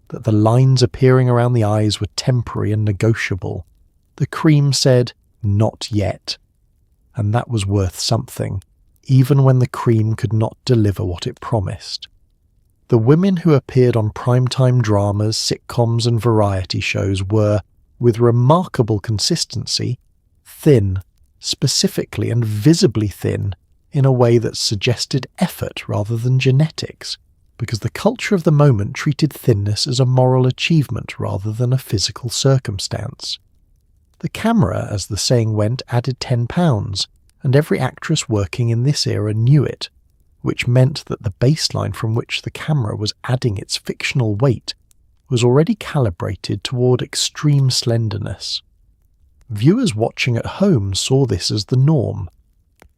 that the lines appearing around the eyes were temporary and negotiable. The cream said, "Not yet." And that was worth something, even when the cream could not deliver what it promised. The women who appeared on primetime dramas, sitcoms and variety shows were, with remarkable consistency, thin, specifically and visibly thin, in a way that suggested effort rather than genetics, because the culture of the moment treated thinness as a moral achievement rather than a physical circumstance. The camera, as the saying went, added 10 pounds, and every actress working in this era knew it, which meant that the baseline from which the camera was adding its fictional weight was already calibrated toward extreme slenderness. Viewers watching at home saw this as the norm.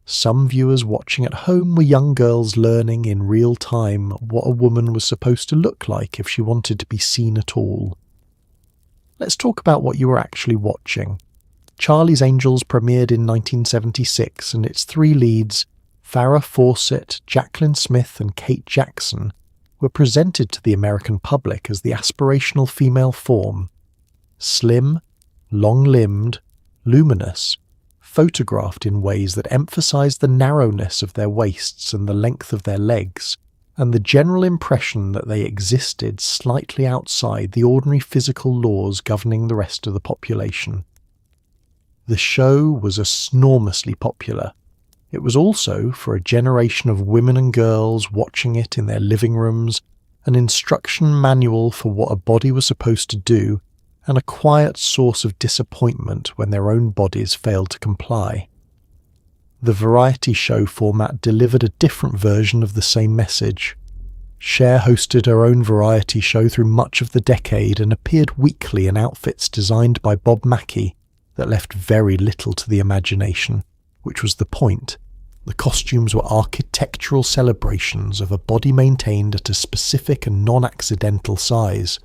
Some viewers watching at home were young girls learning in real time what a woman was supposed to look like if she wanted to be seen at all. Let's talk about what you were actually watching. Charlie's Angels premiered in 1976, and its three leads, Farah Fawcett, Jacqueline Smith and Kate Jackson, were presented to the American public as the aspirational female form. Slim, long-limbed, luminous, photographed in ways that emphasized the narrowness of their waists and the length of their legs, and the general impression that they existed slightly outside the ordinary physical laws governing the rest of the population. The show was enormously popular. It was also, for a generation of women and girls watching it in their living rooms, an instruction manual for what a body was supposed to do, and a quiet source of disappointment when their own bodies failed to comply. The variety show format delivered a different version of the same message. Cher hosted her own variety show through much of the decade and appeared weekly in outfits designed by Bob Mackie that left very little to the imagination, which was the point. The costumes were architectural celebrations of a body maintained at a specific and non-accidental size.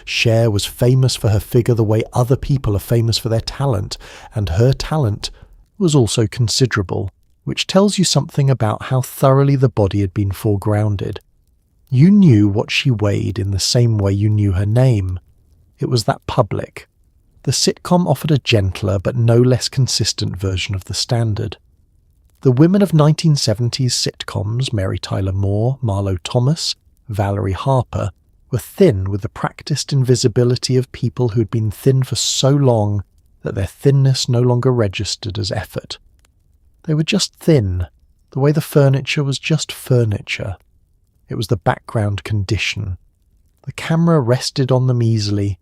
Cher was famous for her figure the way other people are famous for their talent, and her talent was also considerable, which tells you something about how thoroughly the body had been foregrounded. You knew what she weighed in the same way you knew her name. It was that public. The sitcom offered a gentler but no less consistent version of the standard. The women of 1970s sitcoms, Mary Tyler Moore, Marlo Thomas, Valerie Harper, were thin with the practiced invisibility of people who had been thin for so long that their thinness no longer registered as effort. They were just thin, the way the furniture was just furniture. It was the background condition. The camera rested on them easily,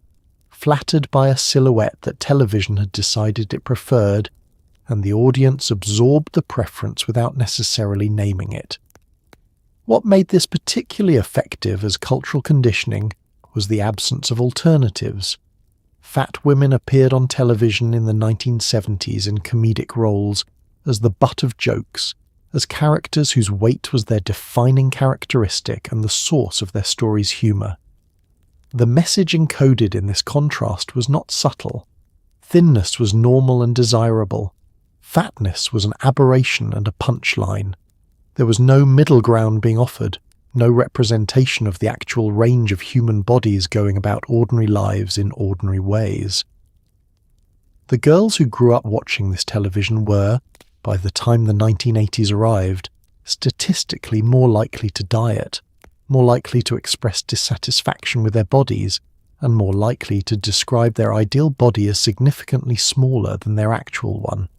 flattered by a silhouette that television had decided it preferred, and the audience absorbed the preference without necessarily naming it. What made this particularly effective as cultural conditioning was the absence of alternatives. Fat women appeared on television in the 1970s in comedic roles as the butt of jokes, as characters whose weight was their defining characteristic and the source of their story's humour. The message encoded in this contrast was not subtle. Thinness was normal and desirable. Fatness was an aberration and a punchline. There was no middle ground being offered, no representation of the actual range of human bodies going about ordinary lives in ordinary ways. The girls who grew up watching this television were, by the time the 1980s arrived, statistically more likely to diet, more likely to express dissatisfaction with their bodies, and more likely to describe their ideal body as significantly smaller than their actual one.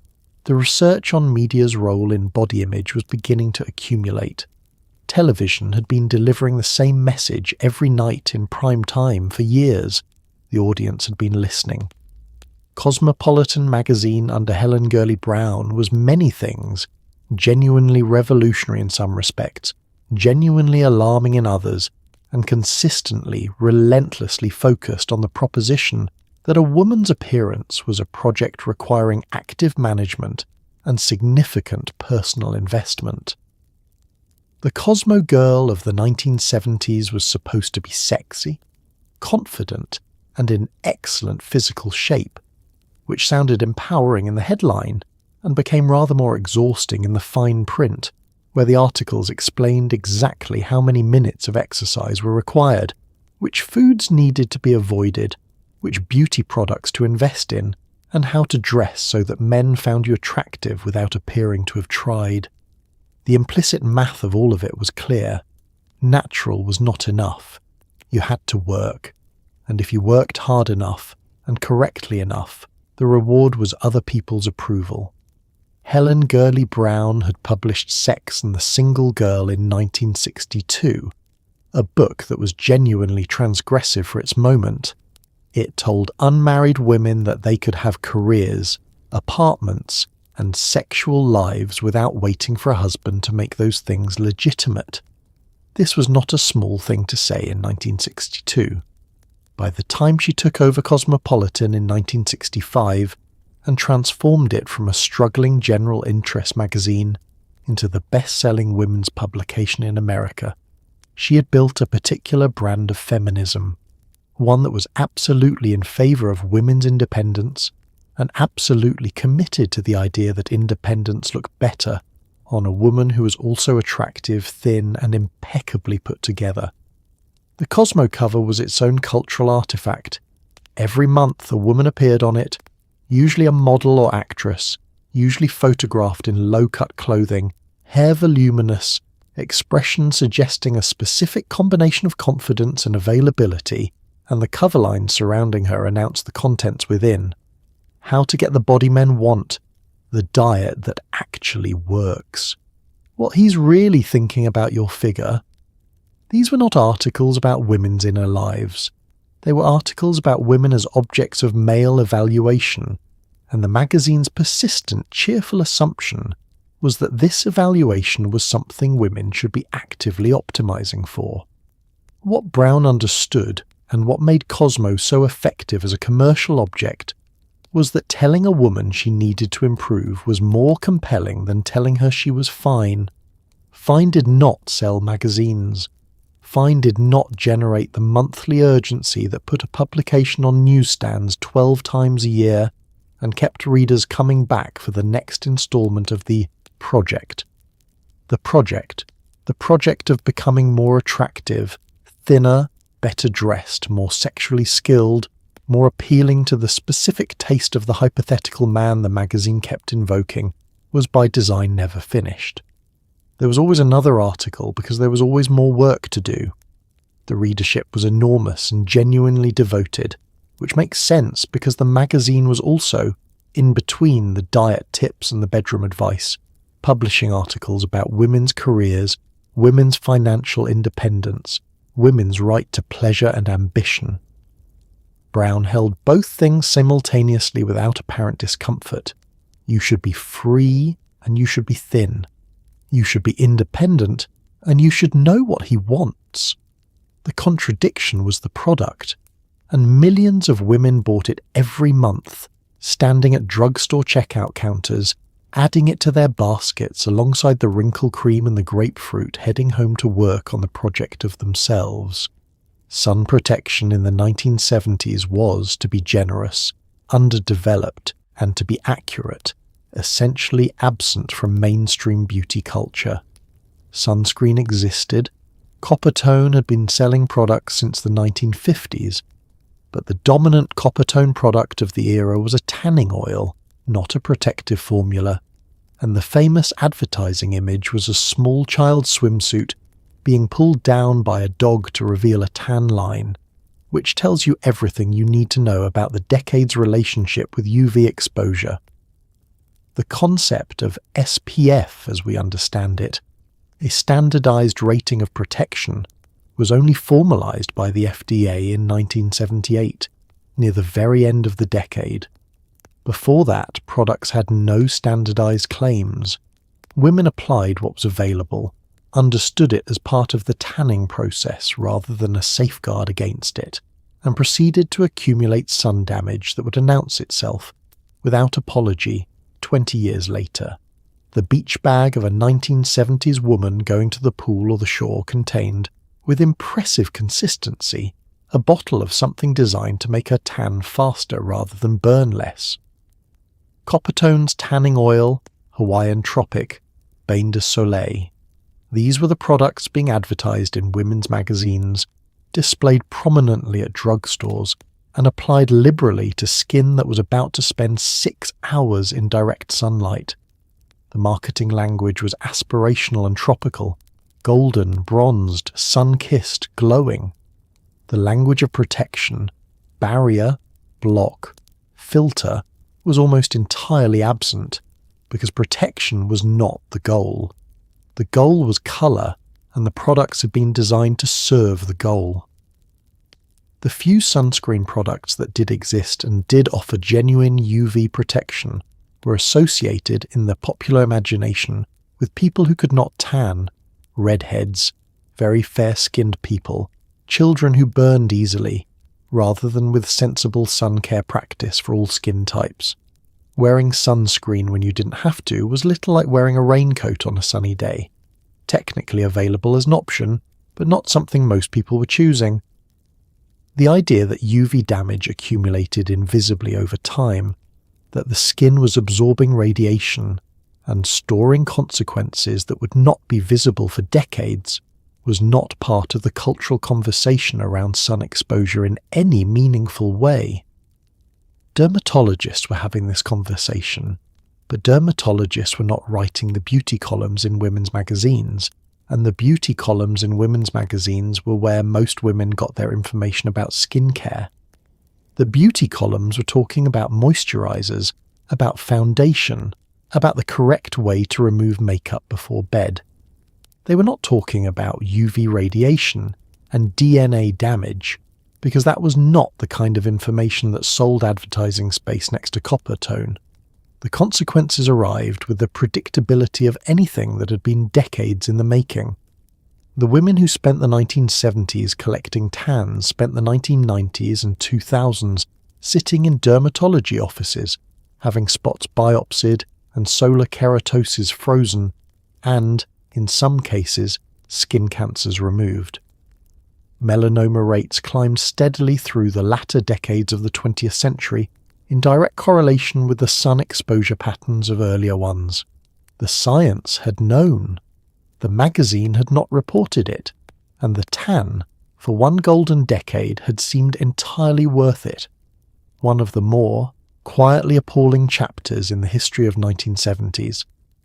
The research on media's role in body image was beginning to accumulate. Television had been delivering the same message every night in prime time for years. The audience had been listening. Cosmopolitan magazine under Helen Gurley Brown was many things, genuinely revolutionary in some respects, genuinely alarming in others, and consistently, relentlessly focused on the proposition that a woman's appearance was a project requiring active management and significant personal investment. The Cosmo girl of the 1970s was supposed to be sexy, confident, and in excellent physical shape, which sounded empowering in the headline and became rather more exhausting in the fine print, where the articles explained exactly how many minutes of exercise were required, which foods needed to be avoided, which beauty products to invest in, and how to dress so that men found you attractive without appearing to have tried. The implicit math of all of it was clear. Natural was not enough. You had to work, and if you worked hard enough and correctly enough, the reward was other people's approval. Helen Gurley Brown had published Sex and the Single Girl in 1962, a book that was genuinely transgressive for its moment. It told unmarried women that they could have careers, apartments, and sexual lives without waiting for a husband to make those things legitimate. This was not a small thing to say in 1962. By the time she took over Cosmopolitan in 1965 and transformed it from a struggling general interest magazine into the best-selling women's publication in America, she had built a particular brand of feminism, one that was absolutely in favour of women's independence and absolutely committed to the idea that independence looked better on a woman who was also attractive, thin, and impeccably put together. The Cosmo cover was its own cultural artifact. Every month a woman appeared on it, usually a model or actress, usually photographed in low-cut clothing, hair voluminous, expression suggesting a specific combination of confidence and availability, and the cover line surrounding her announced the contents within. How to get the body men want, the diet that actually works. What he's really thinking about your figure. These were not articles about women's inner lives. They were articles about women as objects of male evaluation, and the magazine's persistent, cheerful assumption was that this evaluation was something women should be actively optimizing for. What Brown understood, and what made Cosmo so effective as a commercial object, was that telling a woman she needed to improve was more compelling than telling her she was fine. Fine did not sell magazines. Fine did not generate the monthly urgency that put a publication on newsstands 12 times a year and kept readers coming back for the next installment of the project. The project of becoming more attractive, thinner, better dressed, more sexually skilled, more appealing to the specific taste of the hypothetical man the magazine kept invoking, was by design never finished. There was always another article because there was always more work to do. The readership was enormous and genuinely devoted, which makes sense because the magazine was also, in between the diet tips and the bedroom advice, publishing articles about women's careers, women's financial independence, women's right to pleasure and ambition. Brown held both things simultaneously without apparent discomfort. You should be free and you should be thin. You should be independent and you should know what he wants. The contradiction was the product, and millions of women bought it every month, standing at drugstore checkout counters, adding it to their baskets alongside the wrinkle cream and the grapefruit, heading home to work on the project of themselves. Sun protection in the 1970s was, to be generous, underdeveloped, and to be accurate, essentially absent from mainstream beauty culture. Sunscreen existed. Coppertone had been selling products since the 1950s, but the dominant Coppertone product of the era was a tanning oil, not a protective formula, and the famous advertising image was a small child's swimsuit being pulled down by a dog to reveal a tan line, which tells you everything you need to know about the decade's relationship with UV exposure. The concept of SPF, as we understand it, a standardized rating of protection, was only formalized by the FDA in 1978, near the very end of the decade. Before that, products had no standardized claims. Women applied what was available, understood it as part of the tanning process rather than a safeguard against it, and proceeded to accumulate sun damage that would announce itself, without apology, 20 years later. The beach bag of a 1970s woman going to the pool or the shore contained, with impressive consistency, a bottle of something designed to make her tan faster rather than burn less. Coppertone's tanning oil, Hawaiian Tropic, Bain de Soleil. These were the products being advertised in women's magazines, displayed prominently at drugstores, and applied liberally to skin that was about to spend 6 hours in direct sunlight. The marketing language was aspirational and tropical, golden, bronzed, sun-kissed, glowing. The language of protection, barrier, block, filter, was almost entirely absent, because protection was not the goal. The goal was colour, and the products had been designed to serve the goal. The few sunscreen products that did exist and did offer genuine UV protection were associated in the popular imagination with people who could not tan, redheads, very fair-skinned people, children who burned easily, rather than with sensible sun care practice for all skin types. Wearing sunscreen when you didn't have to was little like wearing a raincoat on a sunny day, technically available as an option, but not something most people were choosing. The idea that UV damage accumulated invisibly over time, that the skin was absorbing radiation and storing consequences that would not be visible for decades, was not part of the cultural conversation around sun exposure in any meaningful way. Dermatologists were having this conversation, but dermatologists were not writing the beauty columns in women's magazines, and the beauty columns in women's magazines were where most women got their information about skincare. The beauty columns were talking about moisturizers, about foundation, about the correct way to remove makeup before bed. They were not talking about UV radiation and DNA damage, because that was not the kind of information that sold advertising space next to copper tone. The consequences arrived with the predictability of anything that had been decades in the making. The women who spent the 1970s collecting tans spent the 1990s and 2000s sitting in dermatology offices, having spots biopsied and solar keratoses frozen, and, in some cases, skin cancers removed. Melanoma rates climbed steadily through the latter decades of the 20th century in direct correlation with the sun exposure patterns of earlier ones. The science had known. The magazine had not reported it, and the tan, for one golden decade, had seemed entirely worth it. One of the more quietly appalling chapters in the history of 1970s,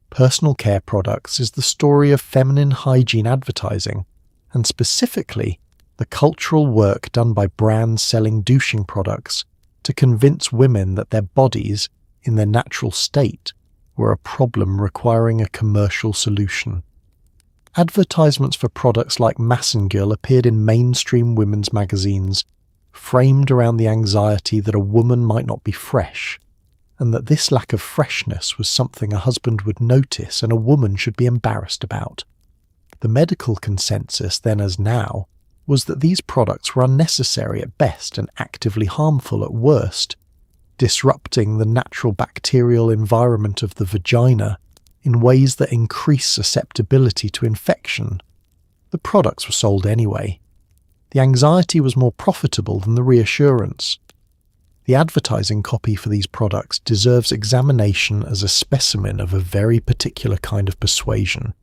personal care products, is the story of feminine hygiene advertising, and specifically the cultural work done by brands selling douching products to convince women that their bodies, in their natural state, were a problem requiring a commercial solution. Advertisements for products like Massengirl appeared in mainstream women's magazines, framed around the anxiety that a woman might not be fresh, and that this lack of freshness was something a husband would notice and a woman should be embarrassed about. The medical consensus, then as now, was that these products were unnecessary at best and actively harmful at worst, disrupting the natural bacterial environment of the vagina in ways that increase susceptibility to infection. The products were sold anyway. The anxiety was more profitable than the reassurance. The advertising copy for these products deserves examination as a specimen of a very particular kind of persuasion.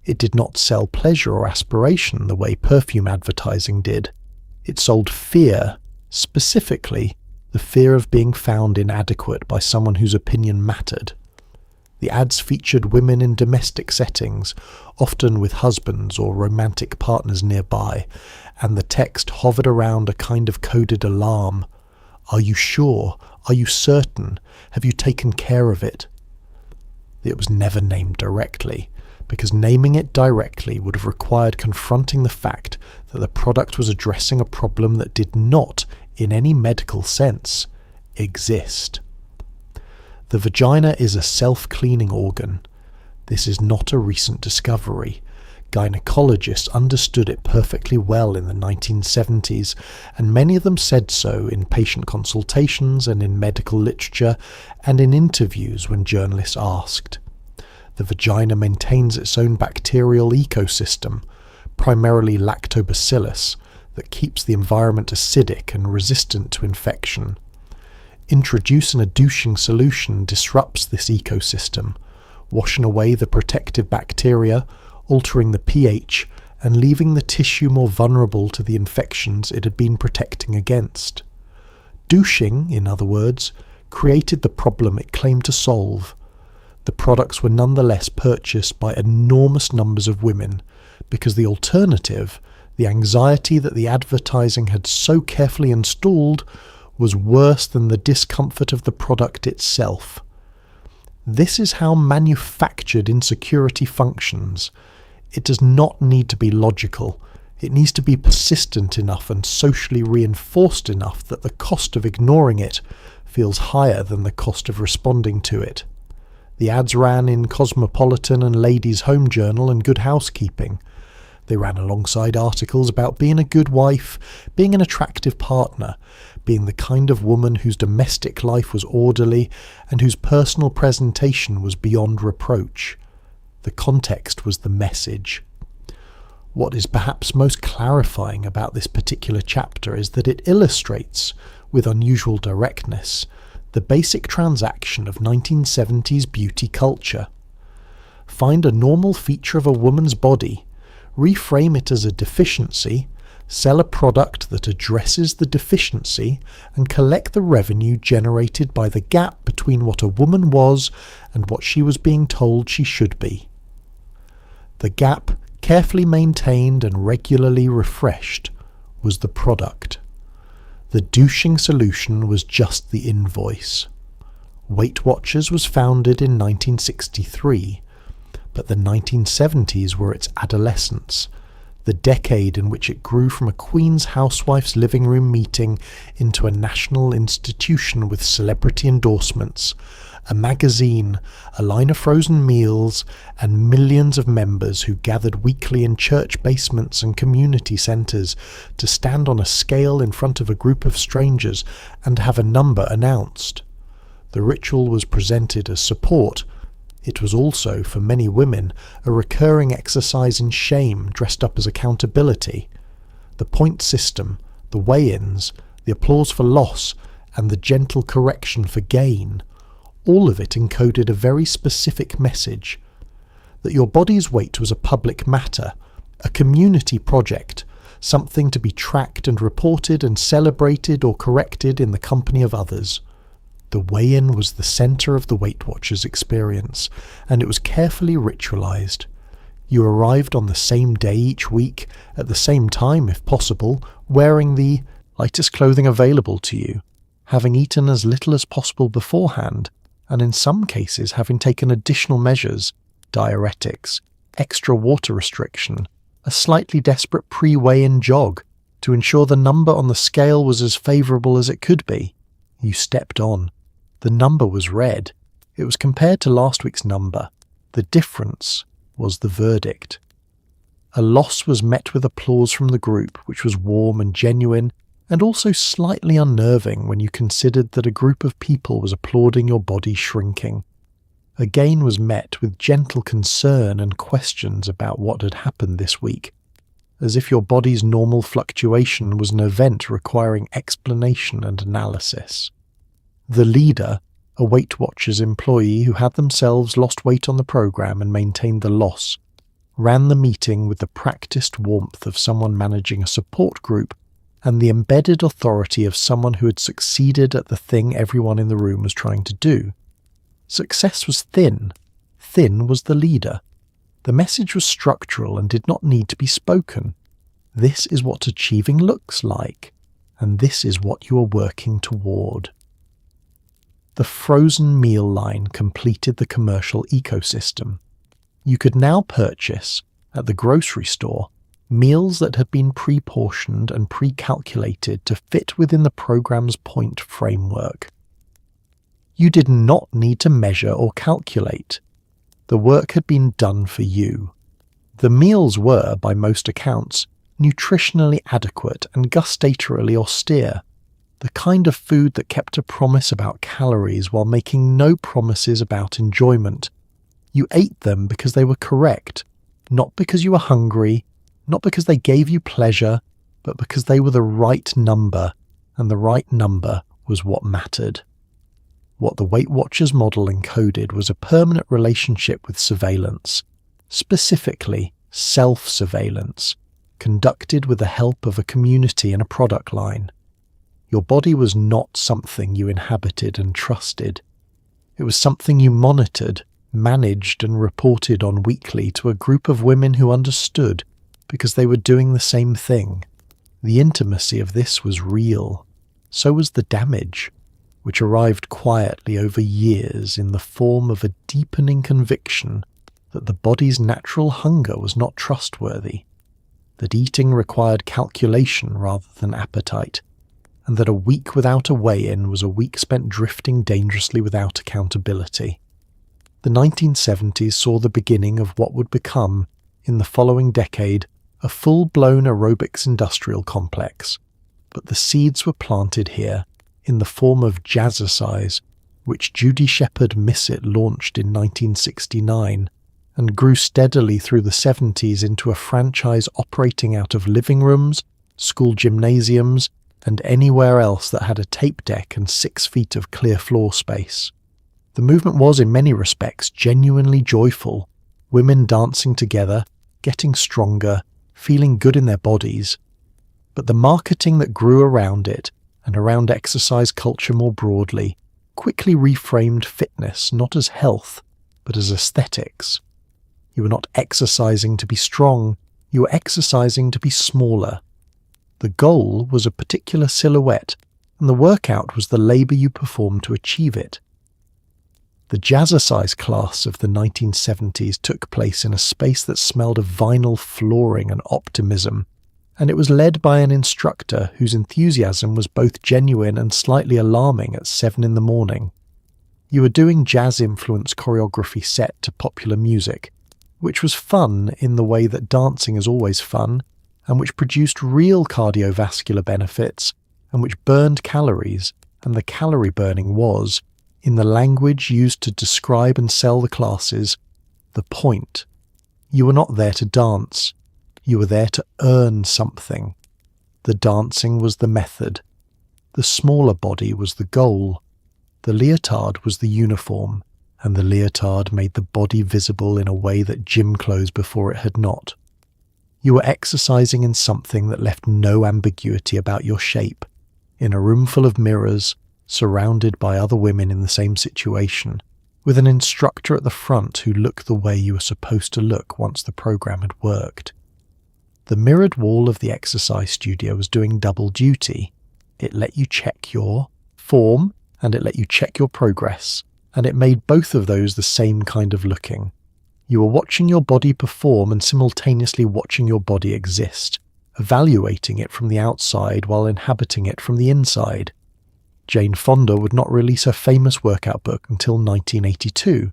It did not sell pleasure or aspiration the way perfume advertising did. It sold fear, specifically the fear of being found inadequate by someone whose opinion mattered. The ads featured women in domestic settings, often with husbands or romantic partners nearby, and the text hovered around a kind of coded alarm. Are you sure? Are you certain? Have you taken care of it? It was never named directly, because naming it directly would have required confronting the fact that the product was addressing a problem that did not, in any medical sense, exist. The vagina is a self-cleaning organ. This is not a recent discovery. Gynecologists understood it perfectly well in the 1970s, and many of them said so in patient consultations and in medical literature and in interviews when journalists asked. The vagina maintains its own bacterial ecosystem, primarily lactobacillus, that keeps the environment acidic and resistant to infection. Introducing a douching solution disrupts this ecosystem, washing away the protective bacteria, altering the pH, and leaving the tissue more vulnerable to the infections it had been protecting against. Douching, in other words, created the problem it claimed to solve. The products were nonetheless purchased by enormous numbers of women, because the alternative, the anxiety that the advertising had so carefully installed, was worse than the discomfort of the product itself. This is how manufactured insecurity functions. It does not need to be logical. It needs to be persistent enough and socially reinforced enough that the cost of ignoring it feels higher than the cost of responding to it. The ads ran in Cosmopolitan and Ladies' Home Journal and Good Housekeeping. They ran alongside articles about being a good wife, being an attractive partner, being the kind of woman whose domestic life was orderly and whose personal presentation was beyond reproach. The context was the message. What is perhaps most clarifying about this particular chapter is that it illustrates, with unusual directness, the basic transaction of 1970s beauty culture. Find a normal feature of a woman's body, reframe it as a deficiency, sell a product that addresses the deficiency, and collect the revenue generated by the gap between what a woman was and what she was being told she should be. The gap, carefully maintained and regularly refreshed, was the product. The douching solution was just the invoice. Weight Watchers was founded in 1963, but the 1970s were its adolescence. The the decade in which it grew from a Queen's housewife's living room meeting into a national institution with celebrity endorsements, a magazine, a line of frozen meals, and millions of members who gathered weekly in church basements and community centres to stand on a scale in front of a group of strangers and have a number announced. The ritual was presented as support. It was also, for many women, a recurring exercise in shame dressed up as accountability. The point system, the weigh-ins, the applause for loss, and the gentle correction for gain, all of it encoded a very specific message: that your body's weight was a public matter, a community project, something to be tracked and reported and celebrated or corrected in the company of others. The weigh-in was the centre of the Weight Watchers experience, and it was carefully ritualized. You arrived on the same day each week, at the same time if possible, wearing the lightest clothing available to you, having eaten as little as possible beforehand, and in some cases having taken additional measures, diuretics, extra water restriction, a slightly desperate pre-weigh-in jog, to ensure the number on the scale was as favourable as it could be. You stepped on. The number was red. It was compared to last week's number. The difference was the verdict. A loss was met with applause from the group, which was warm and genuine, and also slightly unnerving when you considered that a group of people was applauding your body shrinking. A gain was met with gentle concern and questions about what had happened this week, as if your body's normal fluctuation was an event requiring explanation and analysis. The leader, a Weight Watchers employee who had themselves lost weight on the programme and maintained the loss, ran the meeting with the practised warmth of someone managing a support group and the embedded authority of someone who had succeeded at the thing everyone in the room was trying to do. Success was thin. Thin was the leader. The message was structural and did not need to be spoken. This is what achieving looks like, and this is what you are working toward. The frozen meal line completed the commercial ecosystem. You could now purchase, at the grocery store, meals that had been pre-portioned and pre-calculated to fit within the programme's point framework. You did not need to measure or calculate. The work had been done for you. The meals were, by most accounts, nutritionally adequate and gustatorially austere, the kind of food that kept a promise about calories while making no promises about enjoyment. You ate them because they were correct, not because you were hungry, not because they gave you pleasure, but because they were the right number, and the right number was what mattered. What the Weight Watchers model encoded was a permanent relationship with surveillance, specifically self-surveillance, conducted with the help of a community and a product line. Your body was not something you inhabited and trusted. It was something you monitored, managed and reported on weekly to a group of women who understood because they were doing the same thing. The intimacy of this was real. So was the damage, which arrived quietly over years in the form of a deepening conviction that the body's natural hunger was not trustworthy, that eating required calculation rather than appetite, and that a week without a weigh-in was a week spent drifting dangerously without accountability. The 1970s saw the beginning of what would become, in the following decade, a full-blown aerobics industrial complex, but the seeds were planted here in the form of jazzercise, which Judy Shepard Missett launched in 1969, and grew steadily through the 70s into a franchise operating out of living rooms, school gymnasiums, and anywhere else that had a tape deck and 6 feet of clear floor space. The movement was in many respects genuinely joyful, women dancing together, getting stronger, feeling good in their bodies. But the marketing that grew around it, and around exercise culture more broadly, quickly reframed fitness not as health, but as aesthetics. You were not exercising to be strong, you were exercising to be smaller. The goal was a particular silhouette, and the workout was the labour you performed to achieve it. The jazzercise class of the 1970s took place in a space that smelled of vinyl flooring and optimism, and it was led by an instructor whose enthusiasm was both genuine and slightly alarming at 7 in the morning. You were doing jazz-influenced choreography set to popular music, which was fun in the way that dancing is always fun, and which produced real cardiovascular benefits, and which burned calories, and the calorie burning was, in the language used to describe and sell the classes, the point. You were not there to dance. You were there to earn something. The dancing was the method. The smaller body was the goal. The leotard was the uniform, and the leotard made the body visible in a way that gym clothes before it had not. You were exercising in something that left no ambiguity about your shape, in a room full of mirrors, surrounded by other women in the same situation, with an instructor at the front who looked the way you were supposed to look once the program had worked. The mirrored wall of the exercise studio was doing double duty. It let you check your form, and it let you check your progress, and it made both of those the same kind of looking. You were watching your body perform and simultaneously watching your body exist, evaluating it from the outside while inhabiting it from the inside. Jane Fonda would not release her famous workout book until 1982,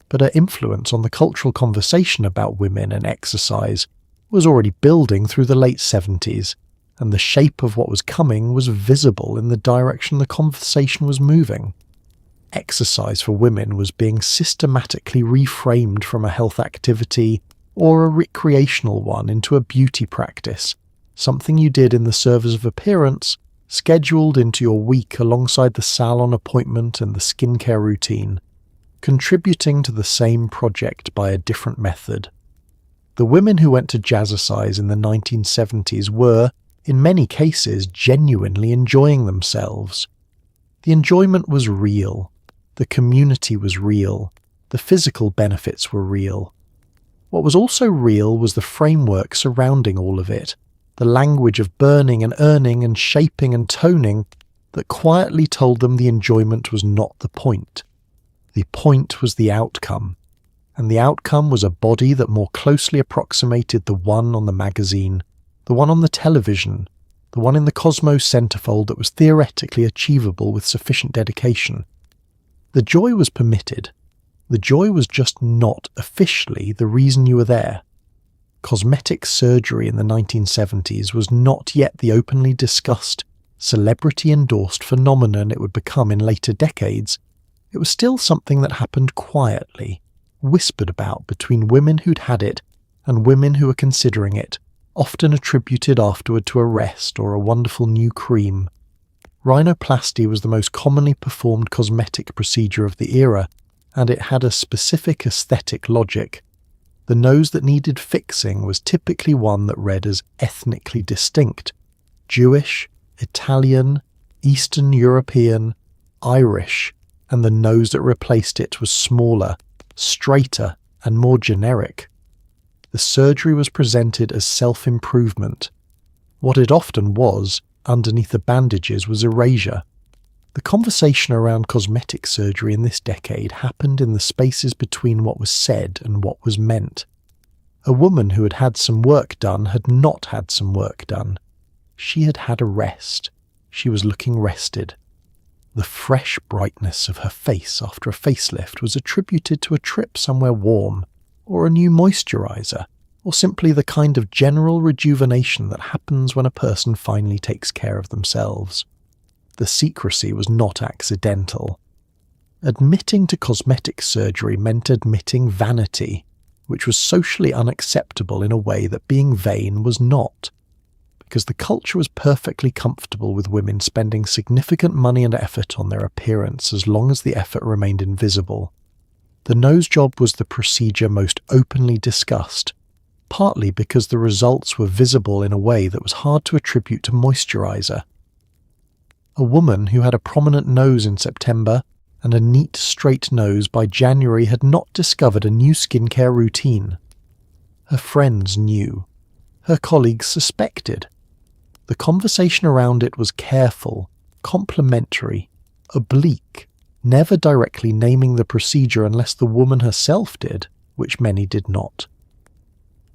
but her influence on the cultural conversation about women and exercise was already building through the late 70s, and the shape of what was coming was visible in the direction the conversation was moving. Exercise for women was being systematically reframed from a health activity or a recreational one into a beauty practice, something you did in the service of appearance, scheduled into your week alongside the salon appointment and the skincare routine, contributing to the same project by a different method. The women who went to jazzercise in the 1970s were, in many cases, genuinely enjoying themselves. The enjoyment was real. The community was real. The physical benefits were real. What was also real was the framework surrounding all of it, the language of burning and earning and shaping and toning that quietly told them the enjoyment was not the point. The point was the outcome, and the outcome was a body that more closely approximated the one on the magazine, the one on the television, the one in the Cosmos centerfold that was theoretically achievable with sufficient dedication. The joy was permitted. The joy was just not officially the reason you were there. Cosmetic surgery in the 1970s was not yet the openly discussed, celebrity-endorsed phenomenon it would become in later decades. It was still something that happened quietly, whispered about between women who'd had it and women who were considering it, often attributed afterward to a rest or a wonderful new cream. Rhinoplasty was the most commonly performed cosmetic procedure of the era, and it had a specific aesthetic logic. The nose that needed fixing was typically one that read as ethnically distinct: Jewish, Italian, Eastern European, Irish, and the nose that replaced it was smaller, straighter, and more generic. The surgery was presented as self-improvement. What it often was, underneath the bandages, was erasure. The conversation around cosmetic surgery in this decade happened in the spaces between what was said and what was meant. A woman who had had some work done had not had some work done. She had had a rest. She was looking rested. The fresh brightness of her face after a facelift was attributed to a trip somewhere warm, or a new moisturizer, or simply the kind of general rejuvenation that happens when a person finally takes care of themselves. The secrecy was not accidental. Admitting to cosmetic surgery meant admitting vanity, which was socially unacceptable in a way that being vain was not, because the culture was perfectly comfortable with women spending significant money and effort on their appearance as long as the effort remained invisible. The nose job was the procedure most openly discussed, partly because the results were visible in a way that was hard to attribute to moisturizer. A woman who had a prominent nose in September and a neat, straight nose by January had not discovered a new skincare routine. Her friends knew. Her colleagues suspected. The conversation around it was careful, complimentary, oblique, never directly naming the procedure unless the woman herself did, which many did not.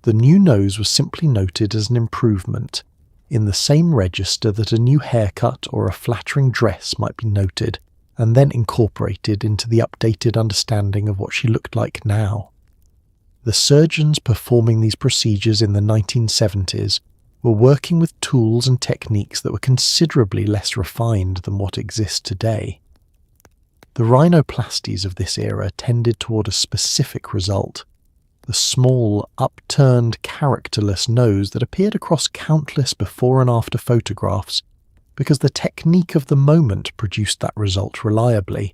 The new nose was simply noted as an improvement, in the same register that a new haircut or a flattering dress might be noted, and then incorporated into the updated understanding of what she looked like now. The surgeons performing these procedures in the 1970s were working with tools and techniques that were considerably less refined than what exists today. The rhinoplasties of this era tended toward a specific result: the small, upturned, characterless nose that appeared across countless before and after photographs because the technique of the moment produced that result reliably.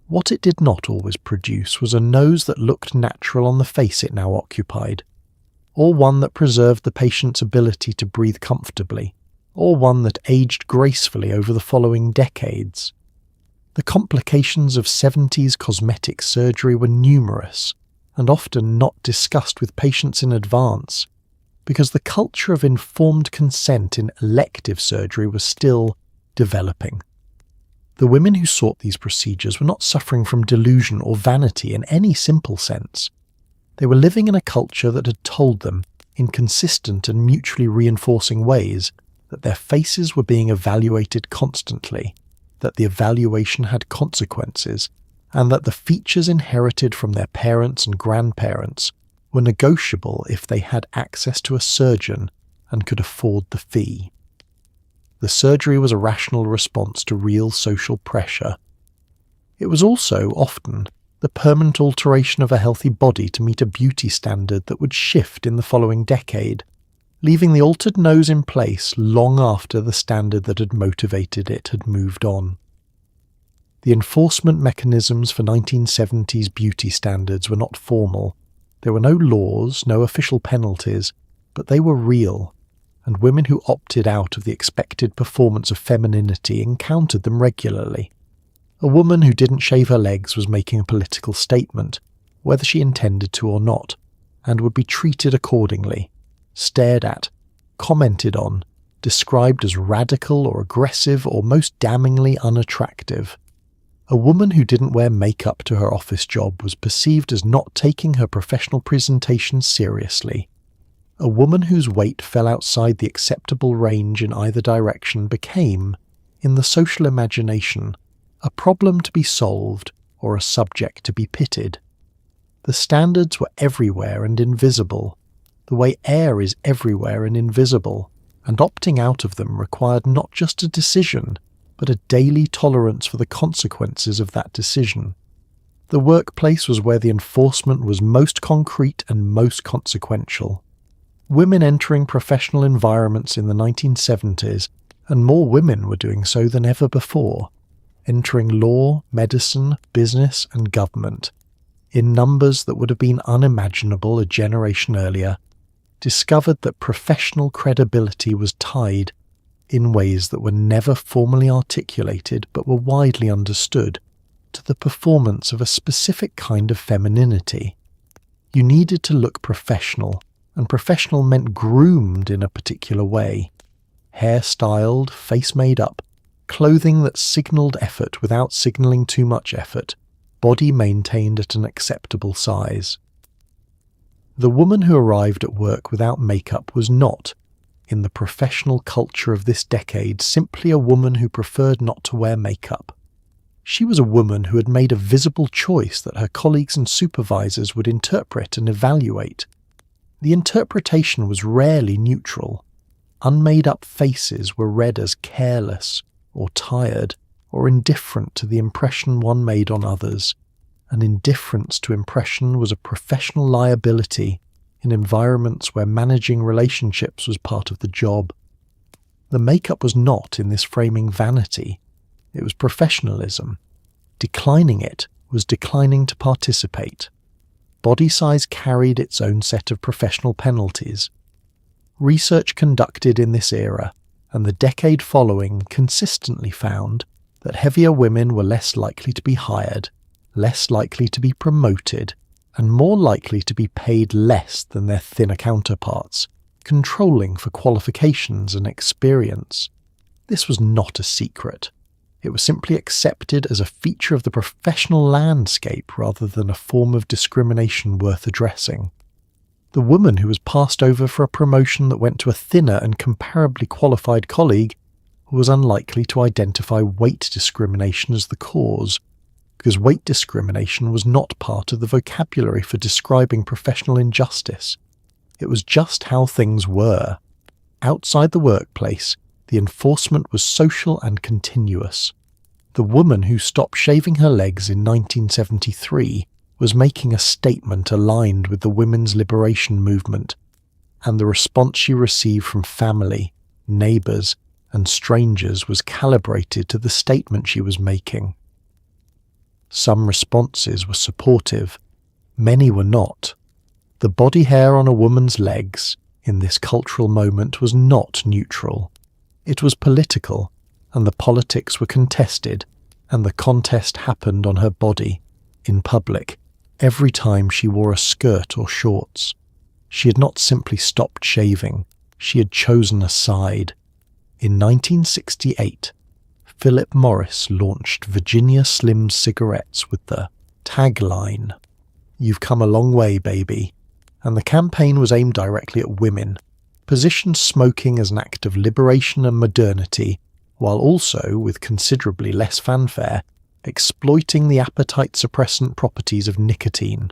What it did not always produce was a nose that looked natural on the face it now occupied, or one that preserved the patient's ability to breathe comfortably, or one that aged gracefully over the following decades. The complications of 70s cosmetic surgery were numerous, and often not discussed with patients in advance, because the culture of informed consent in elective surgery was still developing. The women who sought these procedures were not suffering from delusion or vanity in any simple sense. They were living in a culture that had told them, in consistent and mutually reinforcing ways, that their faces were being evaluated constantly, that the evaluation had consequences, and that the features inherited from their parents and grandparents were negotiable if they had access to a surgeon and could afford the fee. The surgery was a rational response to real social pressure. It was also, often, the permanent alteration of a healthy body to meet a beauty standard that would shift in the following decade, leaving the altered nose in place long after the standard that had motivated it had moved on. The enforcement mechanisms for 1970s beauty standards were not formal. There were no laws, no official penalties, but they were real, and women who opted out of the expected performance of femininity encountered them regularly. A woman who didn't shave her legs was making a political statement, whether she intended to or not, and would be treated accordingly, stared at, commented on, described as radical or aggressive or most damningly unattractive. A woman who didn't wear makeup to her office job was perceived as not taking her professional presentation seriously. A woman whose weight fell outside the acceptable range in either direction became, in the social imagination, a problem to be solved or a subject to be pitied. The standards were everywhere and invisible, the way air is everywhere and invisible, and opting out of them required not just a decision, but a daily tolerance for the consequences of that decision. The workplace was where the enforcement was most concrete and most consequential. Women entering professional environments in the 1970s, and more women were doing so than ever before, entering law, medicine, business, and government, in numbers that would have been unimaginable a generation earlier, discovered that professional credibility was tied, in ways that were never formally articulated but were widely understood, to the performance of a specific kind of femininity. You needed to look professional, and professional meant groomed in a particular way. Hair styled, face made up, clothing that signalled effort without signalling too much effort, body maintained at an acceptable size. The woman who arrived at work without makeup was not, in the professional culture of this decade, simply a woman who preferred not to wear makeup. She was a woman who had made a visible choice that her colleagues and supervisors would interpret and evaluate. The interpretation was rarely neutral. Unmade-up faces were read as careless, or tired, or indifferent to the impression one made on others, and indifference to impression was a professional liability in environments where managing relationships was part of the job. The makeup was not, in this framing, vanity. It was professionalism. Declining it was declining to participate. Body size carried its own set of professional penalties. Research conducted in this era, and the decade following, consistently found that heavier women were less likely to be hired, less likely to be promoted, and more likely to be paid less than their thinner counterparts, controlling for qualifications and experience. This was not a secret. It was simply accepted as a feature of the professional landscape rather than a form of discrimination worth addressing. The woman who was passed over for a promotion that went to a thinner and comparably qualified colleague was unlikely to identify weight discrimination as the cause, because weight discrimination was not part of the vocabulary for describing professional injustice. It was just how things were. Outside the workplace, the enforcement was social and continuous. The woman who stopped shaving her legs in 1973 was making a statement aligned with the women's liberation movement, and the response she received from family, neighbours, and strangers was calibrated to the statement she was making. Some responses were supportive, many were not. The body hair on a woman's legs, in this cultural moment, was not neutral. It was political, and the politics were contested, and the contest happened on her body, in public, every time she wore a skirt or shorts. She had not simply stopped shaving, she had chosen a side. In 1968, Philip Morris launched Virginia Slim cigarettes with the tagline, "You've come a long way, baby," and the campaign was aimed directly at women, positioned smoking as an act of liberation and modernity, while also, with considerably less fanfare, exploiting the appetite suppressant properties of nicotine.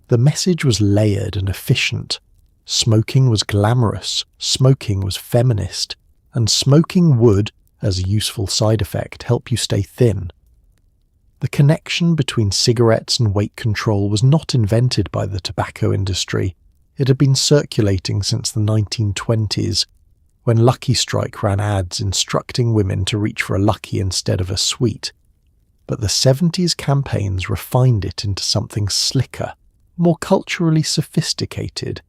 The message was layered and efficient. Smoking was glamorous, smoking was feminist, and smoking would, as a useful side effect, help you stay thin. The connection between cigarettes and weight control was not invented by the tobacco industry. It had been circulating since the 1920s, when Lucky Strike ran ads instructing women to reach for a Lucky instead of a Sweet. But the 70s campaigns refined it into something slicker, more culturally sophisticated,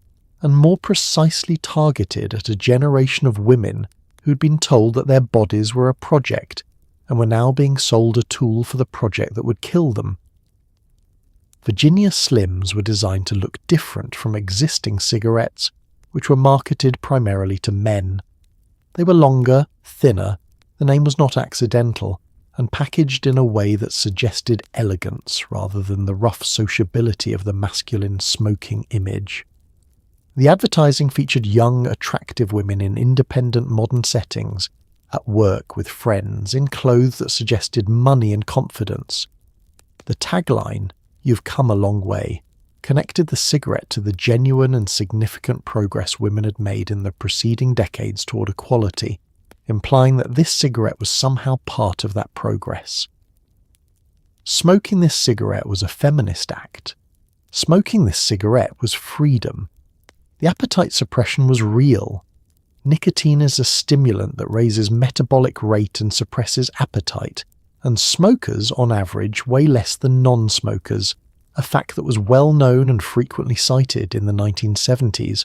and more precisely targeted at a generation of women who'd been told that their bodies were a project and were now being sold a tool for the project that would kill them. Virginia Slims were designed to look different from existing cigarettes, which were marketed primarily to men. They were longer, thinner, the name was not accidental, and packaged in a way that suggested elegance rather than the rough sociability of the masculine smoking image. The advertising featured young, attractive women in independent modern settings, at work with friends, in clothes that suggested money and confidence. The tagline, "You've come a long way," connected the cigarette to the genuine and significant progress women had made in the preceding decades toward equality, implying that this cigarette was somehow part of that progress. Smoking this cigarette was a feminist act. Smoking this cigarette was freedom. The appetite suppression was real. Nicotine is a stimulant that raises metabolic rate and suppresses appetite, and smokers, on average, weigh less than non-smokers, a fact that was well known and frequently cited in the 1970s,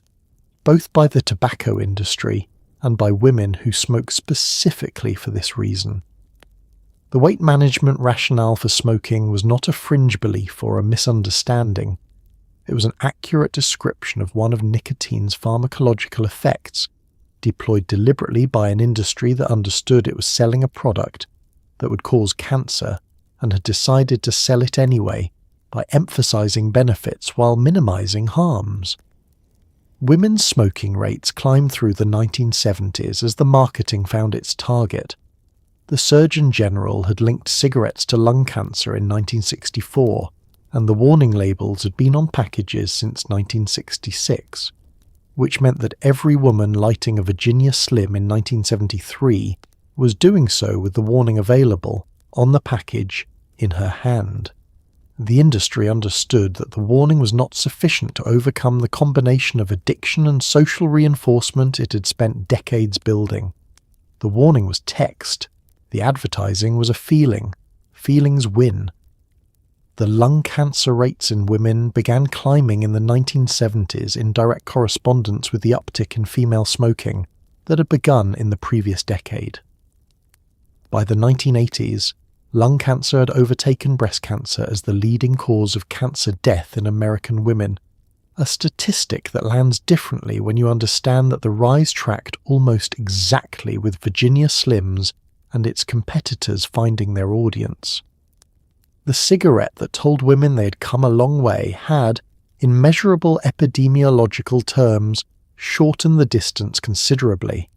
both by the tobacco industry and by women who smoke specifically for this reason. The weight management rationale for smoking was not a fringe belief or a misunderstanding. It was an accurate description of one of nicotine's pharmacological effects, deployed deliberately by an industry that understood it was selling a product that would cause cancer and had decided to sell it anyway by emphasizing benefits while minimizing harms. Women's smoking rates climbed through the 1970s as the marketing found its target. The Surgeon General had linked cigarettes to lung cancer in 1964, and the warning labels had been on packages since 1966, which meant that every woman lighting a Virginia Slim in 1973 was doing so with the warning available, on the package, in her hand. The industry understood that the warning was not sufficient to overcome the combination of addiction and social reinforcement it had spent decades building. The warning was text. The advertising was a feeling. Feelings win. The lung cancer rates in women began climbing in the 1970s in direct correspondence with the uptick in female smoking that had begun in the previous decade. By the 1980s, lung cancer had overtaken breast cancer as the leading cause of cancer death in American women, a statistic that lands differently when you understand that the rise tracked almost exactly with Virginia Slims and its competitors finding their audience. The cigarette that told women they had come a long way had, in measurable epidemiological terms, shortened the distance considerably.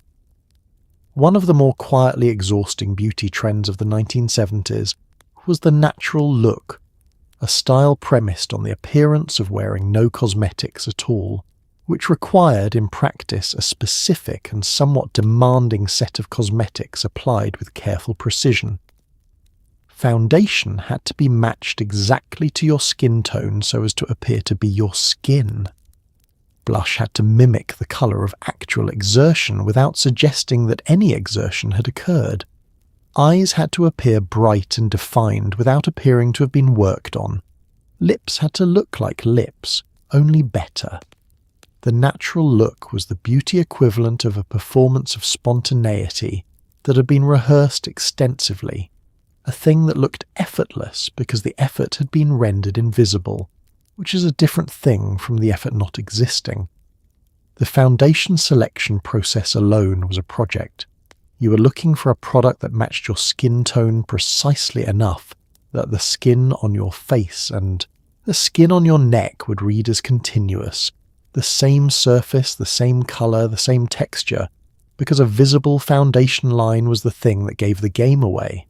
One of the more quietly exhausting beauty trends of the 1970s was the natural look, a style premised on the appearance of wearing no cosmetics at all, which required in practice a specific and somewhat demanding set of cosmetics applied with careful precision. Foundation had to be matched exactly to your skin tone so as to appear to be your skin. Blush had to mimic the colour of actual exertion without suggesting that any exertion had occurred. Eyes had to appear bright and defined without appearing to have been worked on. Lips had to look like lips, only better. The natural look was the beauty equivalent of a performance of spontaneity that had been rehearsed extensively, a thing that looked effortless because the effort had been rendered invisible, which is a different thing from the effort not existing. The foundation selection process alone was a project. You were looking for a product that matched your skin tone precisely enough that the skin on your face and the skin on your neck would read as continuous, the same surface, the same colour, the same texture, because a visible foundation line was the thing that gave the game away.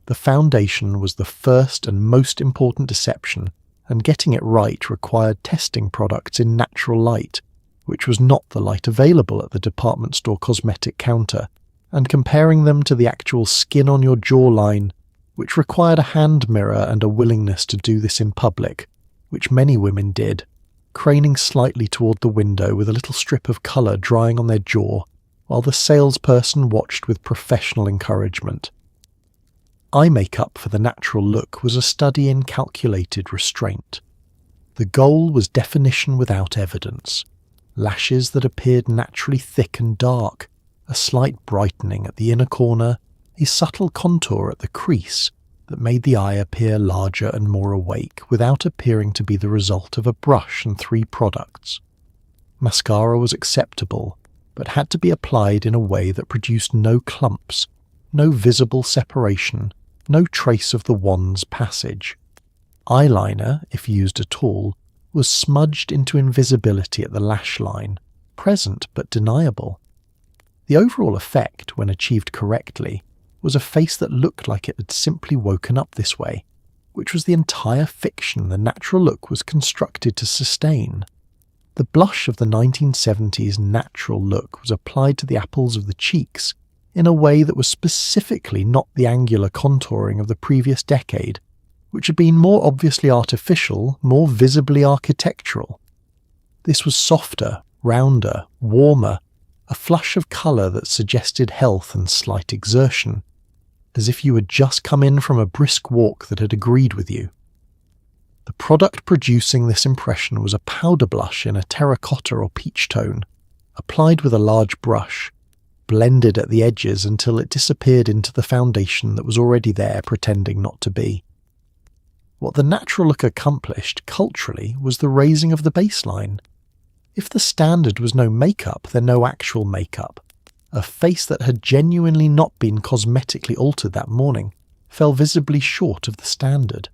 The foundation was the first and most important deception, and getting it right required testing products in natural light, which was not the light available at the department store cosmetic counter, and comparing them to the actual skin on your jawline, which required a hand mirror and a willingness to do this in public, which many women did, craning slightly toward the window with a little strip of colour drying on their jaw, while the salesperson watched with professional encouragement. Eye makeup for the natural look was a study in calculated restraint. The goal was definition without evidence, lashes that appeared naturally thick and dark, a slight brightening at the inner corner, a subtle contour at the crease that made the eye appear larger and more awake without appearing to be the result of a brush and 3 products. Mascara was acceptable, but had to be applied in a way that produced no clumps, no visible separation, no trace of the wand's passage. Eyeliner, if used at all, was smudged into invisibility at the lash line, present but deniable. The overall effect, when achieved correctly, was a face that looked like it had simply woken up this way, which was the entire fiction the natural look was constructed to sustain. The blush of the 1970s natural look was applied to the apples of the cheeks in a way that was specifically not the angular contouring of the previous decade, which had been more obviously artificial, more visibly architectural. This was softer, rounder, warmer, a flush of colour that suggested health and slight exertion, as if you had just come in from a brisk walk that had agreed with you. The product producing this impression was a powder blush in a terracotta or peach tone, applied with a large brush, blended at the edges until it disappeared into the foundation that was already there pretending not to be. What the natural look accomplished culturally was the raising of the baseline. If the standard was no makeup, then no actual makeup. A face that had genuinely not been cosmetically altered that morning fell visibly short of the standard.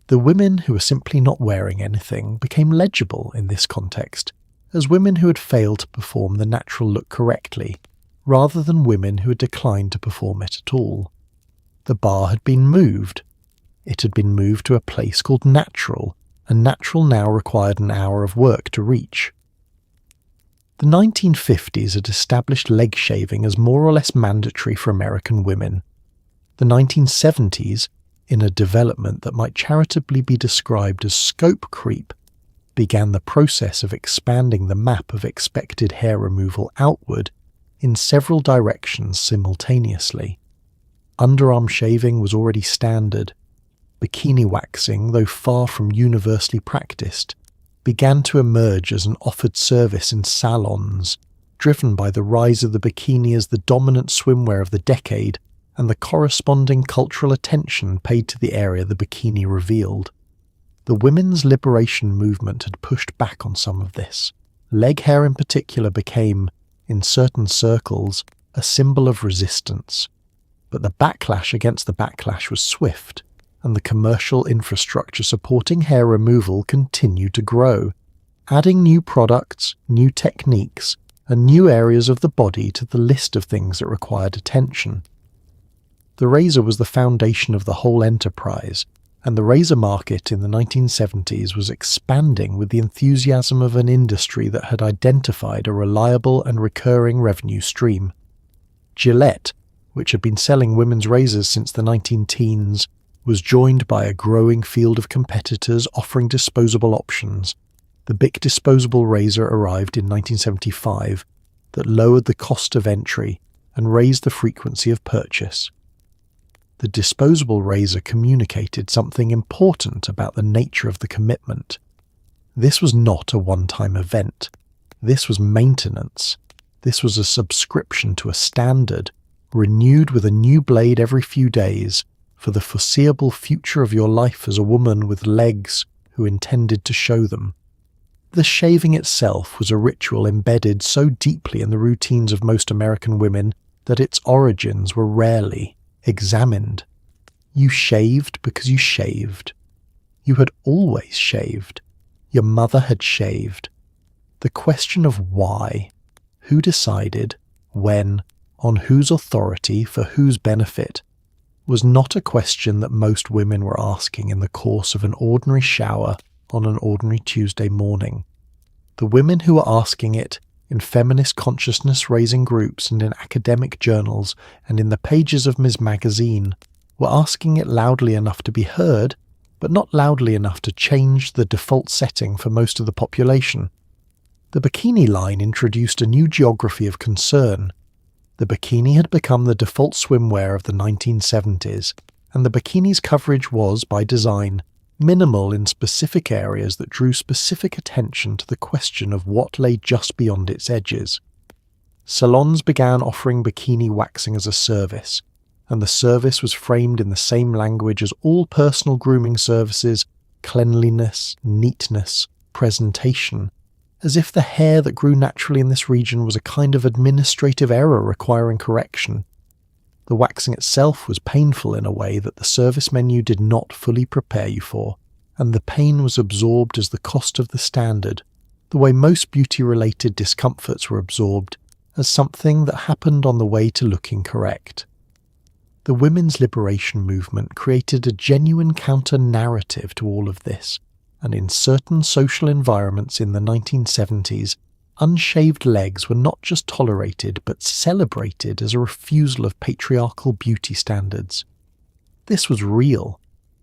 The women who were simply not wearing anything became legible in this context as women who had failed to perform the natural look correctly, rather than women who had declined to perform it at all. The bar had been moved. It had been moved to a place called natural, and natural now required an hour of work to reach. The 1950s had established leg shaving as more or less mandatory for American women. The 1970s, in a development that might charitably be described as scope creep, began the process of expanding the map of expected hair removal outward in several directions simultaneously. Underarm shaving was already standard. Bikini waxing, though far from universally practiced, began to emerge as an offered service in salons, driven by the rise of the bikini as the dominant swimwear of the decade and the corresponding cultural attention paid to the area the bikini revealed. The women's liberation movement had pushed back on some of this. Leg hair in particular became, in certain circles, a symbol of resistance, But the backlash against the backlash was swift, and the commercial infrastructure supporting hair removal continued to grow, adding new products, new techniques, and new areas of the body to the list of things that required attention. The razor was the foundation of the whole enterprise, and the razor market in the 1970s was expanding with the enthusiasm of an industry that had identified a reliable and recurring revenue stream. Gillette, which had been selling women's razors since the 19-teens, was joined by a growing field of competitors offering disposable options. The Bic disposable razor arrived in 1975 that lowered the cost of entry and raised the frequency of purchase. The disposable razor communicated something important about the nature of the commitment. This was not a one-time event. This was maintenance. This was a subscription to a standard, renewed with a new blade every few days, for the foreseeable future of your life as a woman with legs who intended to show them. The shaving itself was a ritual embedded so deeply in the routines of most American women that its origins were rarely examined. You shaved because you shaved. You had always shaved. Your mother had shaved. The question of why, who decided, when, on whose authority, for whose benefit, was not a question that most women were asking in the course of an ordinary shower on an ordinary Tuesday morning. The women who were asking it in feminist consciousness-raising groups and in academic journals and in the pages of Ms. Magazine were asking it loudly enough to be heard, but not loudly enough to change the default setting for most of the population. The bikini line introduced a new geography of concern. The bikini had become the default swimwear of the 1970s, and the bikini's coverage was, by design, minimal in specific areas that drew specific attention to the question of what lay just beyond its edges. Salons began offering bikini waxing as a service, and the service was framed in the same language as all personal grooming services: cleanliness, neatness, presentation, as if the hair that grew naturally in this region was a kind of administrative error requiring correction. The waxing itself was painful in a way that the service menu did not fully prepare you for, and the pain was absorbed as the cost of the standard, the way most beauty-related discomforts were absorbed, as something that happened on the way to looking correct. The women's liberation movement created a genuine counter-narrative to all of this, and in certain social environments in the 1970s, unshaved legs were not just tolerated but celebrated as a refusal of patriarchal beauty standards. This was real.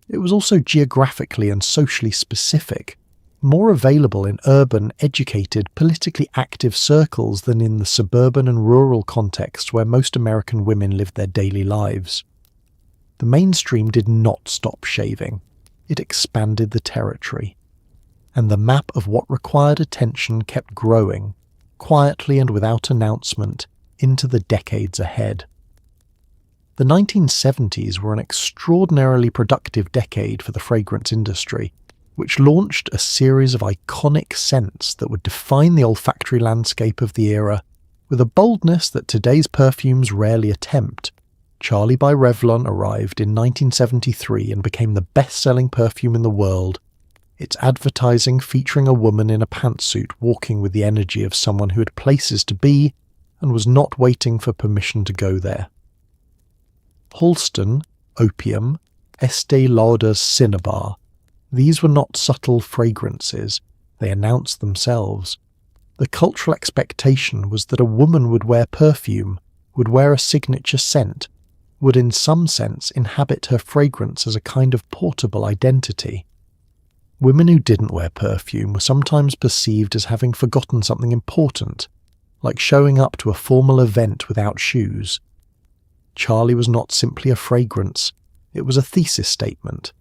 It was also geographically and socially specific, more available in urban, educated, politically active circles than in the suburban and rural contexts where most American women lived their daily lives. The mainstream did not stop shaving. It expanded the territory. And the map of what required attention kept growing, quietly and without announcement, into the decades ahead. The 1970s were an extraordinarily productive decade for the fragrance industry, which launched a series of iconic scents that would define the olfactory landscape of the era with a boldness that today's perfumes rarely attempt. Charlie by Revlon arrived in 1973 and became the best-selling perfume in the world, its advertising featuring a woman in a pantsuit walking with the energy of someone who had places to be and was not waiting for permission to go there. Halston, Opium, Estee Lauder's Cinnabar. These were not subtle fragrances, they announced themselves. The cultural expectation was that a woman would wear perfume, would wear a signature scent, would in some sense inhabit her fragrance as a kind of portable identity. Women who didn't wear perfume were sometimes perceived as having forgotten something important, like showing up to a formal event without shoes. Charlie was not simply a fragrance, it was a thesis statement.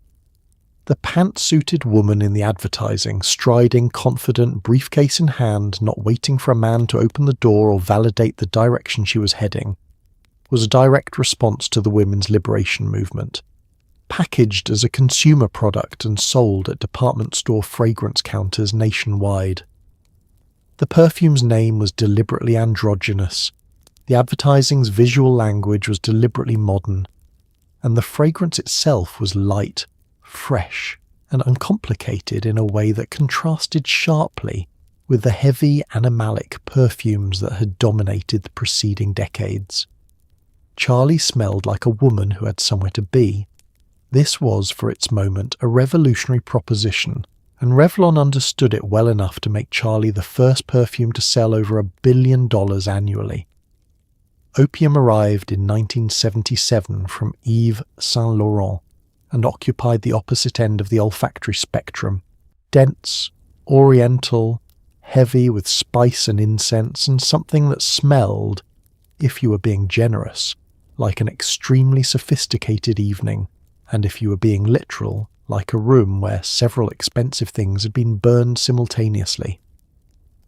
The pantsuited woman in the advertising, striding, confident, briefcase in hand, not waiting for a man to open the door or validate the direction she was heading, was a direct response to the women's liberation movement. Packaged as a consumer product and sold at department store fragrance counters nationwide. The perfume's name was deliberately androgynous. The The advertising's visual language was deliberately modern, and the fragrance itself was light, fresh, and uncomplicated in a way that contrasted sharply with the heavy animalic perfumes that had dominated the preceding decades. Charlie smelled like a woman who had somewhere to be. This was, for its moment, a revolutionary proposition, and Revlon understood it well enough to make Charlie the first perfume to sell over $1 billion annually. Opium arrived in 1977 from Yves Saint Laurent and occupied the opposite end of the olfactory spectrum. Dense, oriental, heavy with spice and incense, and something that smelled, if you were being generous, like an extremely sophisticated evening, and if you were being literal, like a room where several expensive things had been burned simultaneously.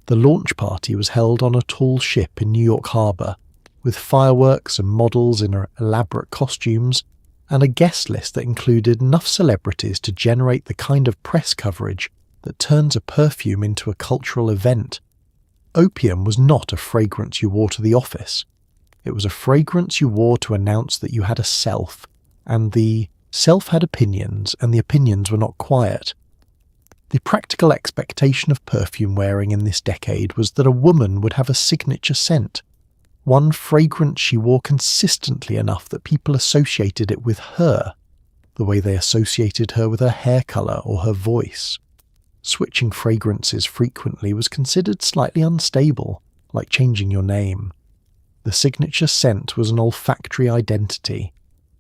The launch party was held on a tall ship in New York Harbor, with fireworks and models in elaborate costumes, and a guest list that included enough celebrities to generate the kind of press coverage that turns a perfume into a cultural event. Opium was not a fragrance you wore to the office. It was a fragrance you wore to announce that you had a self, and the self had opinions, and the opinions were not quiet. The practical expectation of perfume wearing in this decade was that a woman would have a signature scent, one fragrance she wore consistently enough that people associated it with her, the way they associated her with her hair colour or her voice. Switching fragrances frequently was considered slightly unstable, like changing your name. The signature scent was an olfactory identity,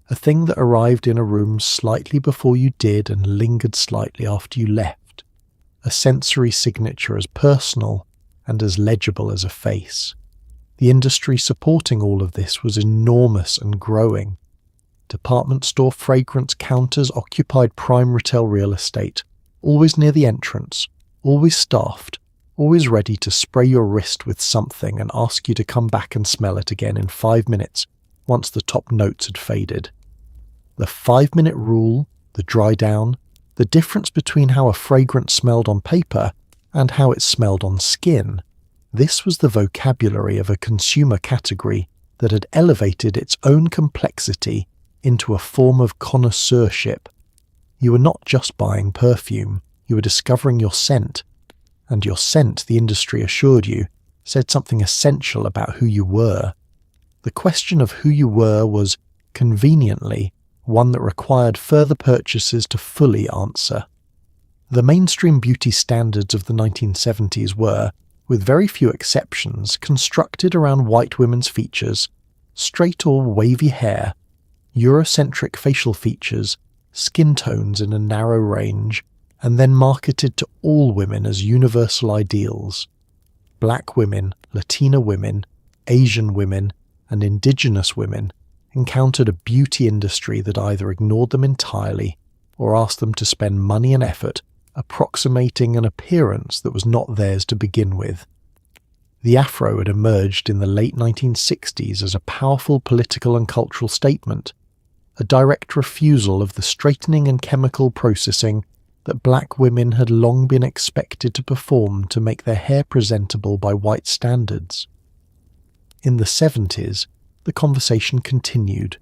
a thing that arrived in a room slightly before you did and lingered slightly after you left, a sensory signature as personal and as legible as a face. The industry supporting all of this was enormous and growing. Department store fragrance counters occupied prime retail real estate, always near the entrance, always staffed, always ready to spray your wrist with something and ask you to come back and smell it again in 5 minutes once the top notes had faded. The 5-minute rule, the dry down, the difference between how a fragrance smelled on paper and how it smelled on skin, this was the vocabulary of a consumer category that had elevated its own complexity into a form of connoisseurship. You were not just buying perfume, you were discovering your scent, and your scent, the industry assured you, said something essential about who you were. The question of who you were was, conveniently, one that required further purchases to fully answer. The mainstream beauty standards of the 1970s were, with very few exceptions, constructed around white women's features, straight or wavy hair, Eurocentric facial features, skin tones in a narrow range, and then marketed to all women as universal ideals. Black women, Latina women, Asian women, and indigenous women encountered a beauty industry that either ignored them entirely or asked them to spend money and effort approximating an appearance that was not theirs to begin with. The afro had emerged in the late 1960s as a powerful political and cultural statement, a direct refusal of the straightening and chemical processing that black women had long been expected to perform to make their hair presentable by white standards. In the 70s, the conversation continued,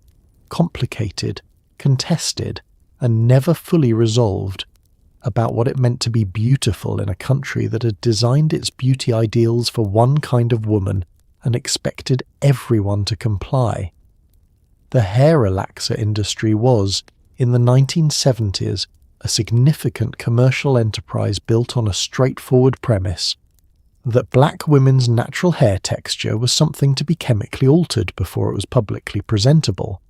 complicated, contested, and never fully resolved, about what it meant to be beautiful in a country that had designed its beauty ideals for one kind of woman and expected everyone to comply. The hair relaxer industry was, in the 1970s, a significant commercial enterprise built on a straightforward premise that black women's natural hair texture was something to be chemically altered before it was publicly presentable.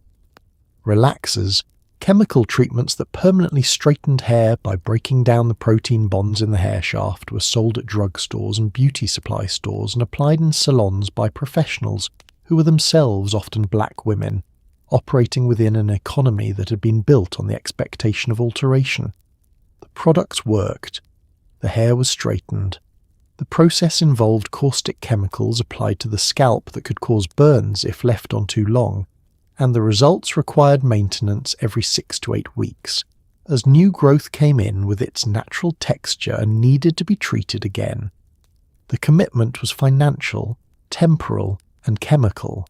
Relaxers, chemical treatments that permanently straightened hair by breaking down the protein bonds in the hair shaft, were sold at drugstores and beauty supply stores and applied in salons by professionals who were themselves often black women, operating within an economy that had been built on the expectation of alteration. The products worked. The hair was straightened. The process involved caustic chemicals applied to the scalp that could cause burns if left on too long, and the results required maintenance every 6 to 8 weeks, as new growth came in with its natural texture and needed to be treated again. The commitment was financial, temporal, and chemical,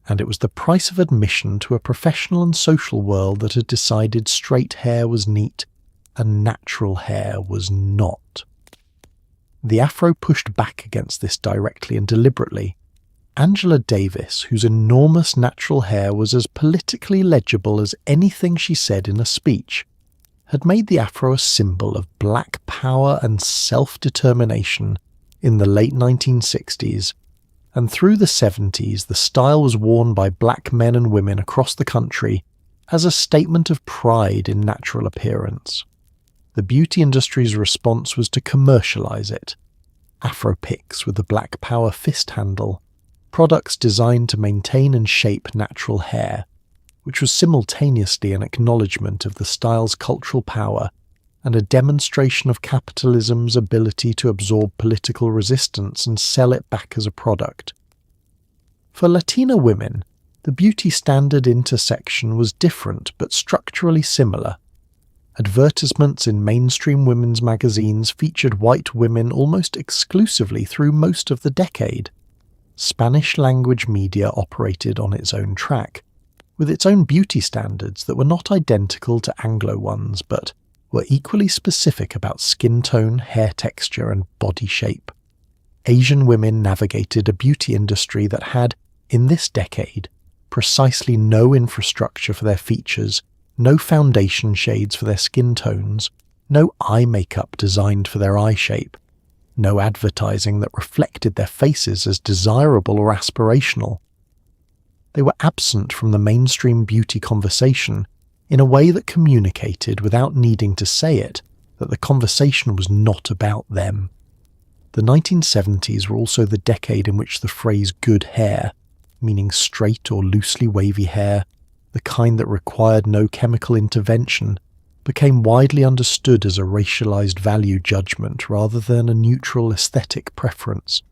and it was the price of admission to a professional and social world that had decided straight hair was neat and natural hair was not. The afro pushed back against this directly and deliberately. Angela Davis, whose enormous natural hair was as politically legible as anything she said in a speech, had made the afro a symbol of black power and self-determination in the late 1960s, and through the 70s the style was worn by black men and women across the country as a statement of pride in natural appearance. The beauty industry's response was to commercialize it. Afro picks with the black power fist handle, products designed to maintain and shape natural hair, which was simultaneously an acknowledgement of the style's cultural power and a demonstration of capitalism's ability to absorb political resistance and sell it back as a product. For Latina women, the beauty standard intersection was different but structurally similar. Advertisements in mainstream women's magazines featured white women almost exclusively through most of the decade. Spanish-language media operated on its own track, with its own beauty standards that were not identical to Anglo ones, but were equally specific about skin tone, hair texture, and body shape. Asian women navigated a beauty industry that had, in this decade, precisely no infrastructure for their features, no foundation shades for their skin tones, no eye makeup designed for their eye shape, no advertising that reflected their faces as desirable or aspirational. They were absent from the mainstream beauty conversation in a way that communicated, without needing to say it, that the conversation was not about them. The 1970s were also the decade in which the phrase good hair, meaning straight or loosely wavy hair, the kind that required no chemical intervention, became widely understood as a racialized value judgment rather than a neutral aesthetic preference.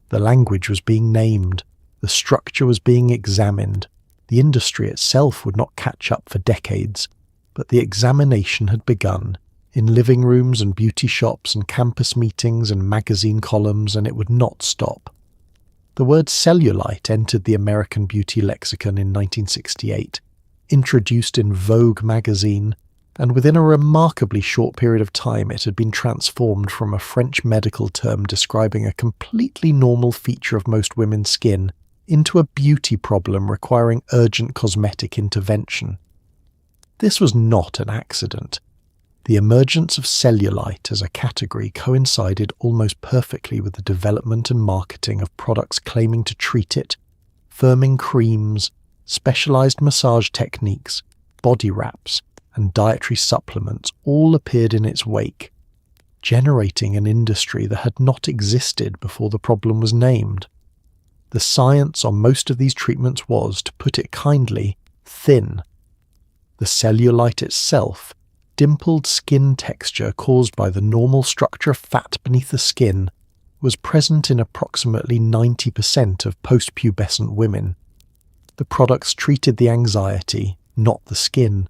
The language was being named, the structure was being examined. The industry itself would not catch up for decades, but the examination had begun, in living rooms and beauty shops and campus meetings and magazine columns, and it would not stop. The word cellulite entered the American beauty lexicon in 1968, introduced in Vogue magazine, and within a remarkably short period of time it had been transformed from a French medical term describing a completely normal feature of most women's skin into a beauty problem requiring urgent cosmetic intervention. This was not an accident. The emergence of cellulite as a category coincided almost perfectly with the development and marketing of products claiming to treat it. Firming creams, specialized massage techniques, body wraps, and dietary supplements all appeared in its wake, generating an industry that had not existed before the problem was named. The science on most of these treatments was, to put it kindly, thin. The cellulite itself, dimpled skin texture caused by the normal structure of fat beneath the skin, was present in approximately 90% of post-pubescent women. The products treated the anxiety, not the skin.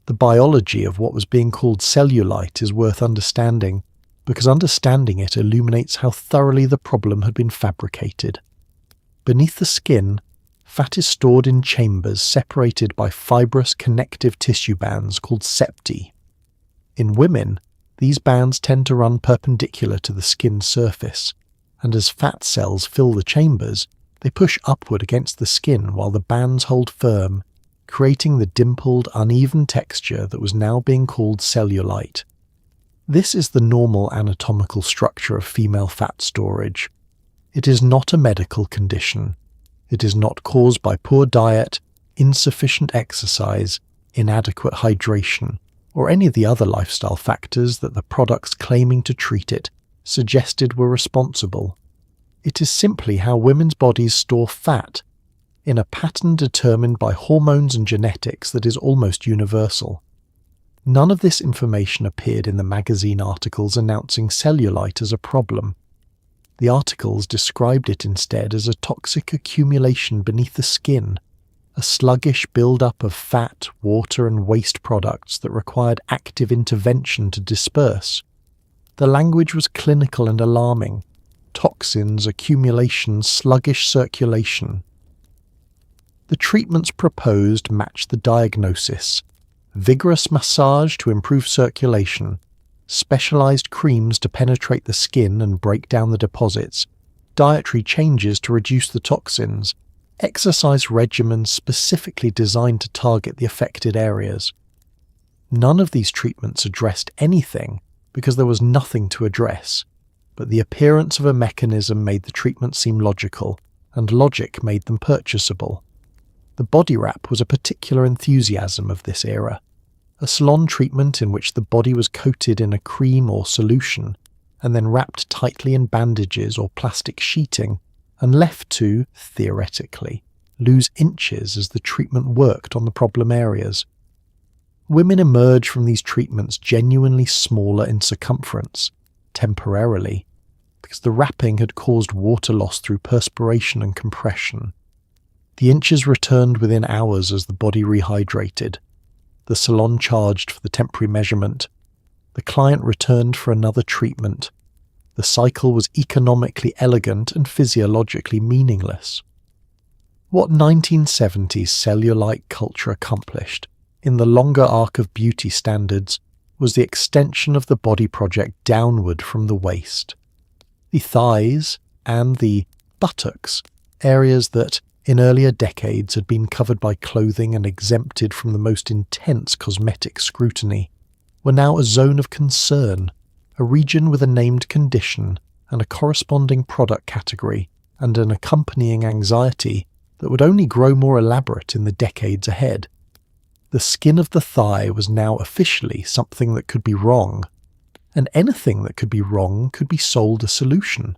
The biology of what was being called cellulite is worth understanding, because understanding it illuminates how thoroughly the problem had been fabricated. Beneath the skin, fat is stored in chambers separated by fibrous connective tissue bands called septi. In women, these bands tend to run perpendicular to the skin surface, and as fat cells fill the chambers, they push upward against the skin while the bands hold firm, creating the dimpled, uneven texture that was now being called cellulite. This is the normal anatomical structure of female fat storage. It is not a medical condition. It is not caused by poor diet, insufficient exercise, inadequate hydration, or any of the other lifestyle factors that the products claiming to treat it suggested were responsible. It is simply how women's bodies store fat, in a pattern determined by hormones and genetics that is almost universal. None of this information appeared in the magazine articles announcing cellulite as a problem. The articles described it instead as a toxic accumulation beneath the skin, a sluggish build-up of fat, water and waste products that required active intervention to disperse. The language was clinical and alarming, toxins, accumulation, sluggish circulation. The treatments proposed matched the diagnosis: vigorous massage to improve circulation, specialized creams to penetrate the skin and break down the deposits, dietary changes to reduce the toxins, exercise regimens specifically designed to target the affected areas. None of these treatments addressed anything because there was nothing to address, but the appearance of a mechanism made the treatment seem logical, and logic made them purchasable. The body wrap was a particular enthusiasm of this era, a salon treatment in which the body was coated in a cream or solution, and then wrapped tightly in bandages or plastic sheeting, and left to, theoretically, lose inches as the treatment worked on the problem areas. Women emerge from these treatments genuinely smaller in circumference, temporarily, because the wrapping had caused water loss through perspiration and compression. The inches returned within hours as the body rehydrated. The salon charged for the temporary measurement. The client returned for another treatment. The cycle was economically elegant and physiologically meaningless. What 1970s cellulite culture accomplished, in the longer arc of beauty standards, was the extension of the body project downward from the waist. The thighs and the buttocks, areas that, in earlier decades, had been covered by clothing and exempted from the most intense cosmetic scrutiny, were now a zone of concern, a region with a named condition and a corresponding product category and an accompanying anxiety that would only grow more elaborate in the decades ahead. The skin of the thigh was now officially something that could be wrong, and anything that could be wrong could be sold a solution.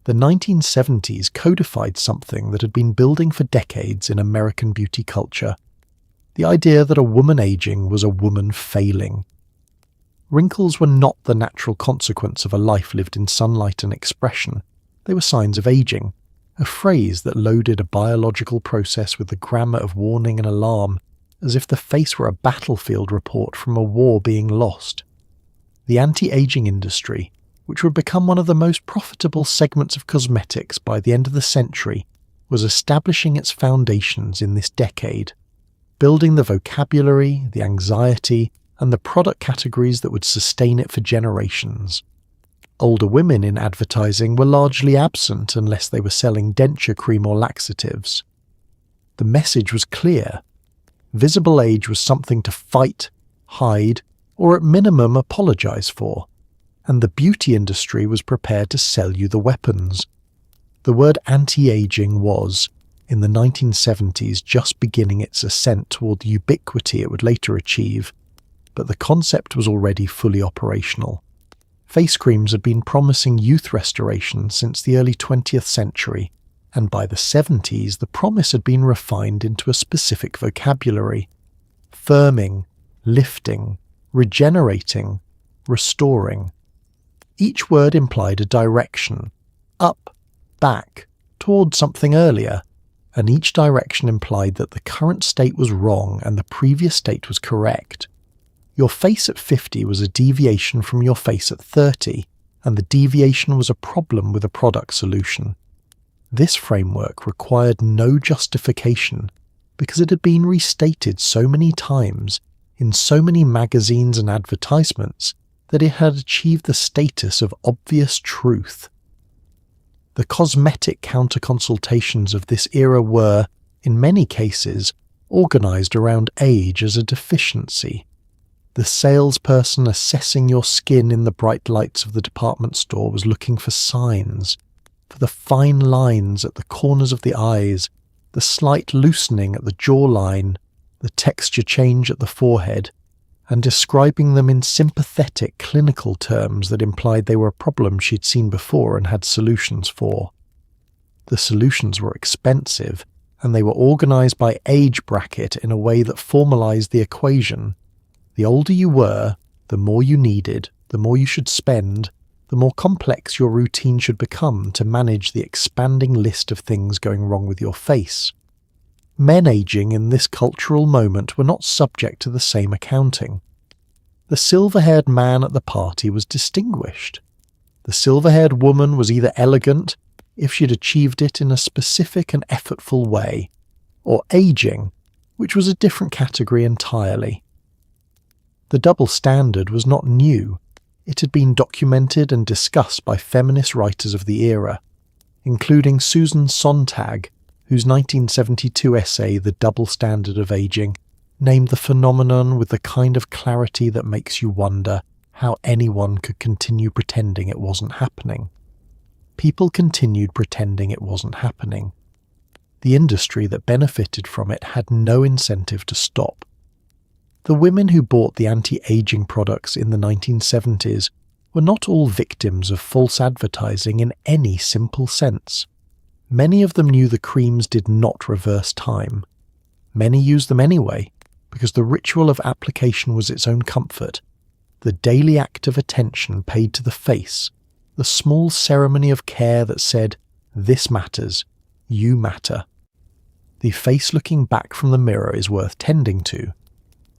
The 1970s codified something that had been building for decades in American beauty culture: the idea that a woman aging was a woman failing. Wrinkles were not the natural consequence of a life lived in sunlight and expression. They were signs of aging, a phrase that loaded a biological process with the grammar of warning and alarm, as if the face were a battlefield report from a war being lost. The anti-aging industry, which would become one of the most profitable segments of cosmetics by the end of the century, was establishing its foundations in this decade, building the vocabulary, the anxiety, and the product categories that would sustain it for generations. Older women in advertising were largely absent unless they were selling denture cream or laxatives. The message was clear. Visible age was something to fight, hide, or at minimum apologize for, and the beauty industry was prepared to sell you the weapons. The word anti-aging was, in the 1970s, just beginning its ascent toward the ubiquity it would later achieve, but the concept was already fully operational. Face creams had been promising youth restoration since the early 20th century, and by the 70s the promise had been refined into a specific vocabulary: firming, lifting, regenerating, restoring. Each word implied a direction: up, back, toward something earlier, and each direction implied that the current state was wrong and the previous state was correct. Your face at 50 was a deviation from your face at 30, and the deviation was a problem with a product solution. This framework required no justification because it had been restated so many times in so many magazines and advertisements that it had achieved the status of obvious truth. The cosmetic counter-consultations of this era were, in many cases, organized around age as a deficiency. The salesperson assessing your skin in the bright lights of the department store was looking for signs, for the fine lines at the corners of the eyes, the slight loosening at the jawline, the texture change at the forehead, and describing them in sympathetic clinical terms that implied they were a problem she'd seen before and had solutions for. The solutions were expensive, and they were organized by age bracket in a way that formalized the equation. The older you were, the more you needed, the more you should spend, the more complex your routine should become to manage the expanding list of things going wrong with your face. Men aging in this cultural moment were not subject to the same accounting. The silver-haired man at the party was distinguished. The The silver-haired woman was either elegant, if she'd achieved it in a specific and effortful way, or aging, which was a different category entirely. The double standard was not new. It had been documented and discussed by feminist writers of the era, including Susan Sontag, whose 1972 essay The Double Standard of Aging named the phenomenon with the kind of clarity that makes you wonder how anyone could continue pretending it wasn't happening. People continued pretending it wasn't happening. The industry that benefited from it had no incentive to stop. The women who bought the anti-aging products in the 1970s were not all victims of false advertising in any simple sense. Many of them knew the creams did not reverse time. Many used them anyway, because the ritual of application was its own comfort, the daily act of attention paid to the face, the small ceremony of care that said, "This matters, you matter." The face looking back from the mirror is worth tending to.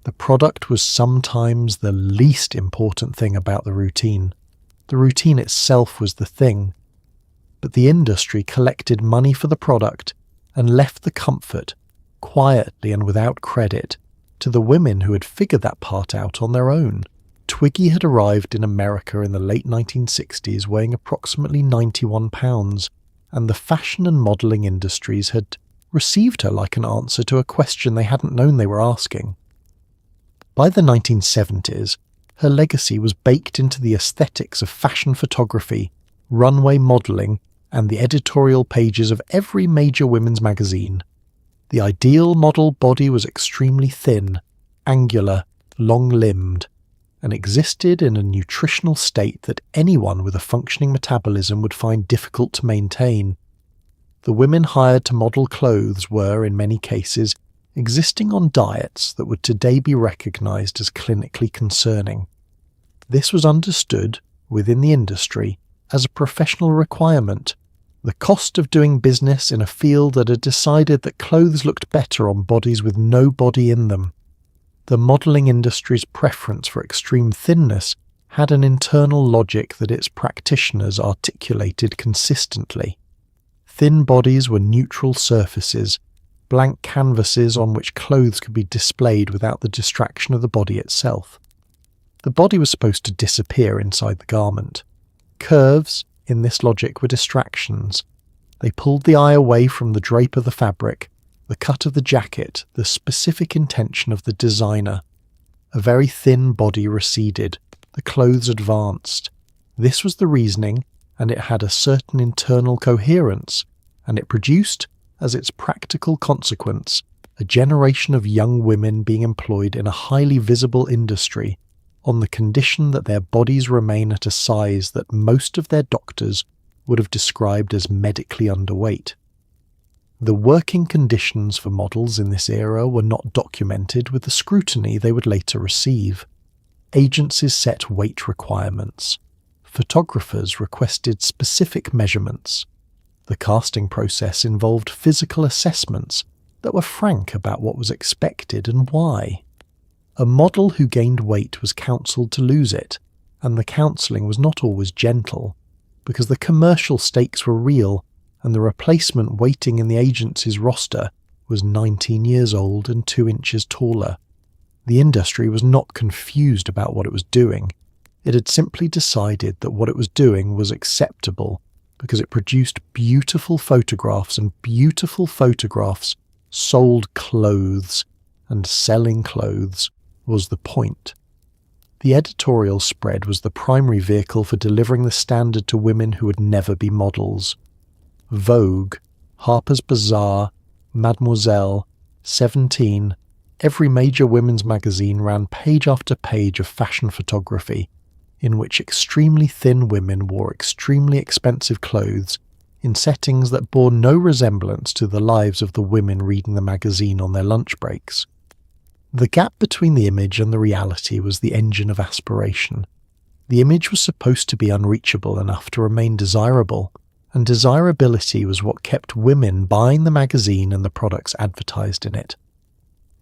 The product was sometimes the least important thing about the routine. The routine itself was the thing. But the industry collected money for the product and left the comfort, quietly and without credit, to the women who had figured that part out on their own. Twiggy had arrived in America in the late 1960s weighing approximately 91 pounds, and the fashion and modelling industries had received her like an answer to a question they hadn't known they were asking. By the 1970s, her legacy was baked into the aesthetics of fashion photography, runway modelling, and the editorial pages of every major women's magazine. The ideal model body was extremely thin, angular, long-limbed, and existed in a nutritional state that anyone with a functioning metabolism would find difficult to maintain. The women hired to model clothes were, in many cases, existing on diets that would today be recognized as clinically concerning. This was understood, within the industry, as a professional requirement, the cost of doing business in a field that had decided that clothes looked better on bodies with no body in them. The modelling industry's preference for extreme thinness had an internal logic that its practitioners articulated consistently. Thin bodies were neutral surfaces, blank canvases on which clothes could be displayed without the distraction of the body itself. The body was supposed to disappear inside the garment. Curves, in this logic, were distractions. They pulled the eye away from the drape of the fabric, the cut of the jacket, the specific intention of the designer. A very thin body receded, the clothes advanced. This was the reasoning, and it had a certain internal coherence, and it produced, as its practical consequence, a generation of young women being employed in a highly visible industry on the condition that their bodies remain at a size that most of their doctors would have described as medically underweight. The working conditions for models in this era were not documented with the scrutiny they would later receive. Agencies set weight requirements. Photographers requested specific measurements. The casting process involved physical assessments that were frank about what was expected and why. A model who gained weight was counselled to lose it, and the counselling was not always gentle, because the commercial stakes were real, and the replacement waiting in the agency's roster was 19 years old and 2 inches taller. The industry was not confused about what it was doing. It had simply decided that what it was doing was acceptable because it produced beautiful photographs, and beautiful photographs sold clothes, and selling clothes was the point. The editorial spread was the primary vehicle for delivering the standard to women who would never be models. Vogue, Harper's Bazaar, Mademoiselle, 17, every major women's magazine ran page after page of fashion photography, in which extremely thin women wore extremely expensive clothes in settings that bore no resemblance to the lives of the women reading the magazine on their lunch breaks. The gap between the image and the reality was the engine of aspiration. The image was supposed to be unreachable enough to remain desirable, and desirability was what kept women buying the magazine and the products advertised in it.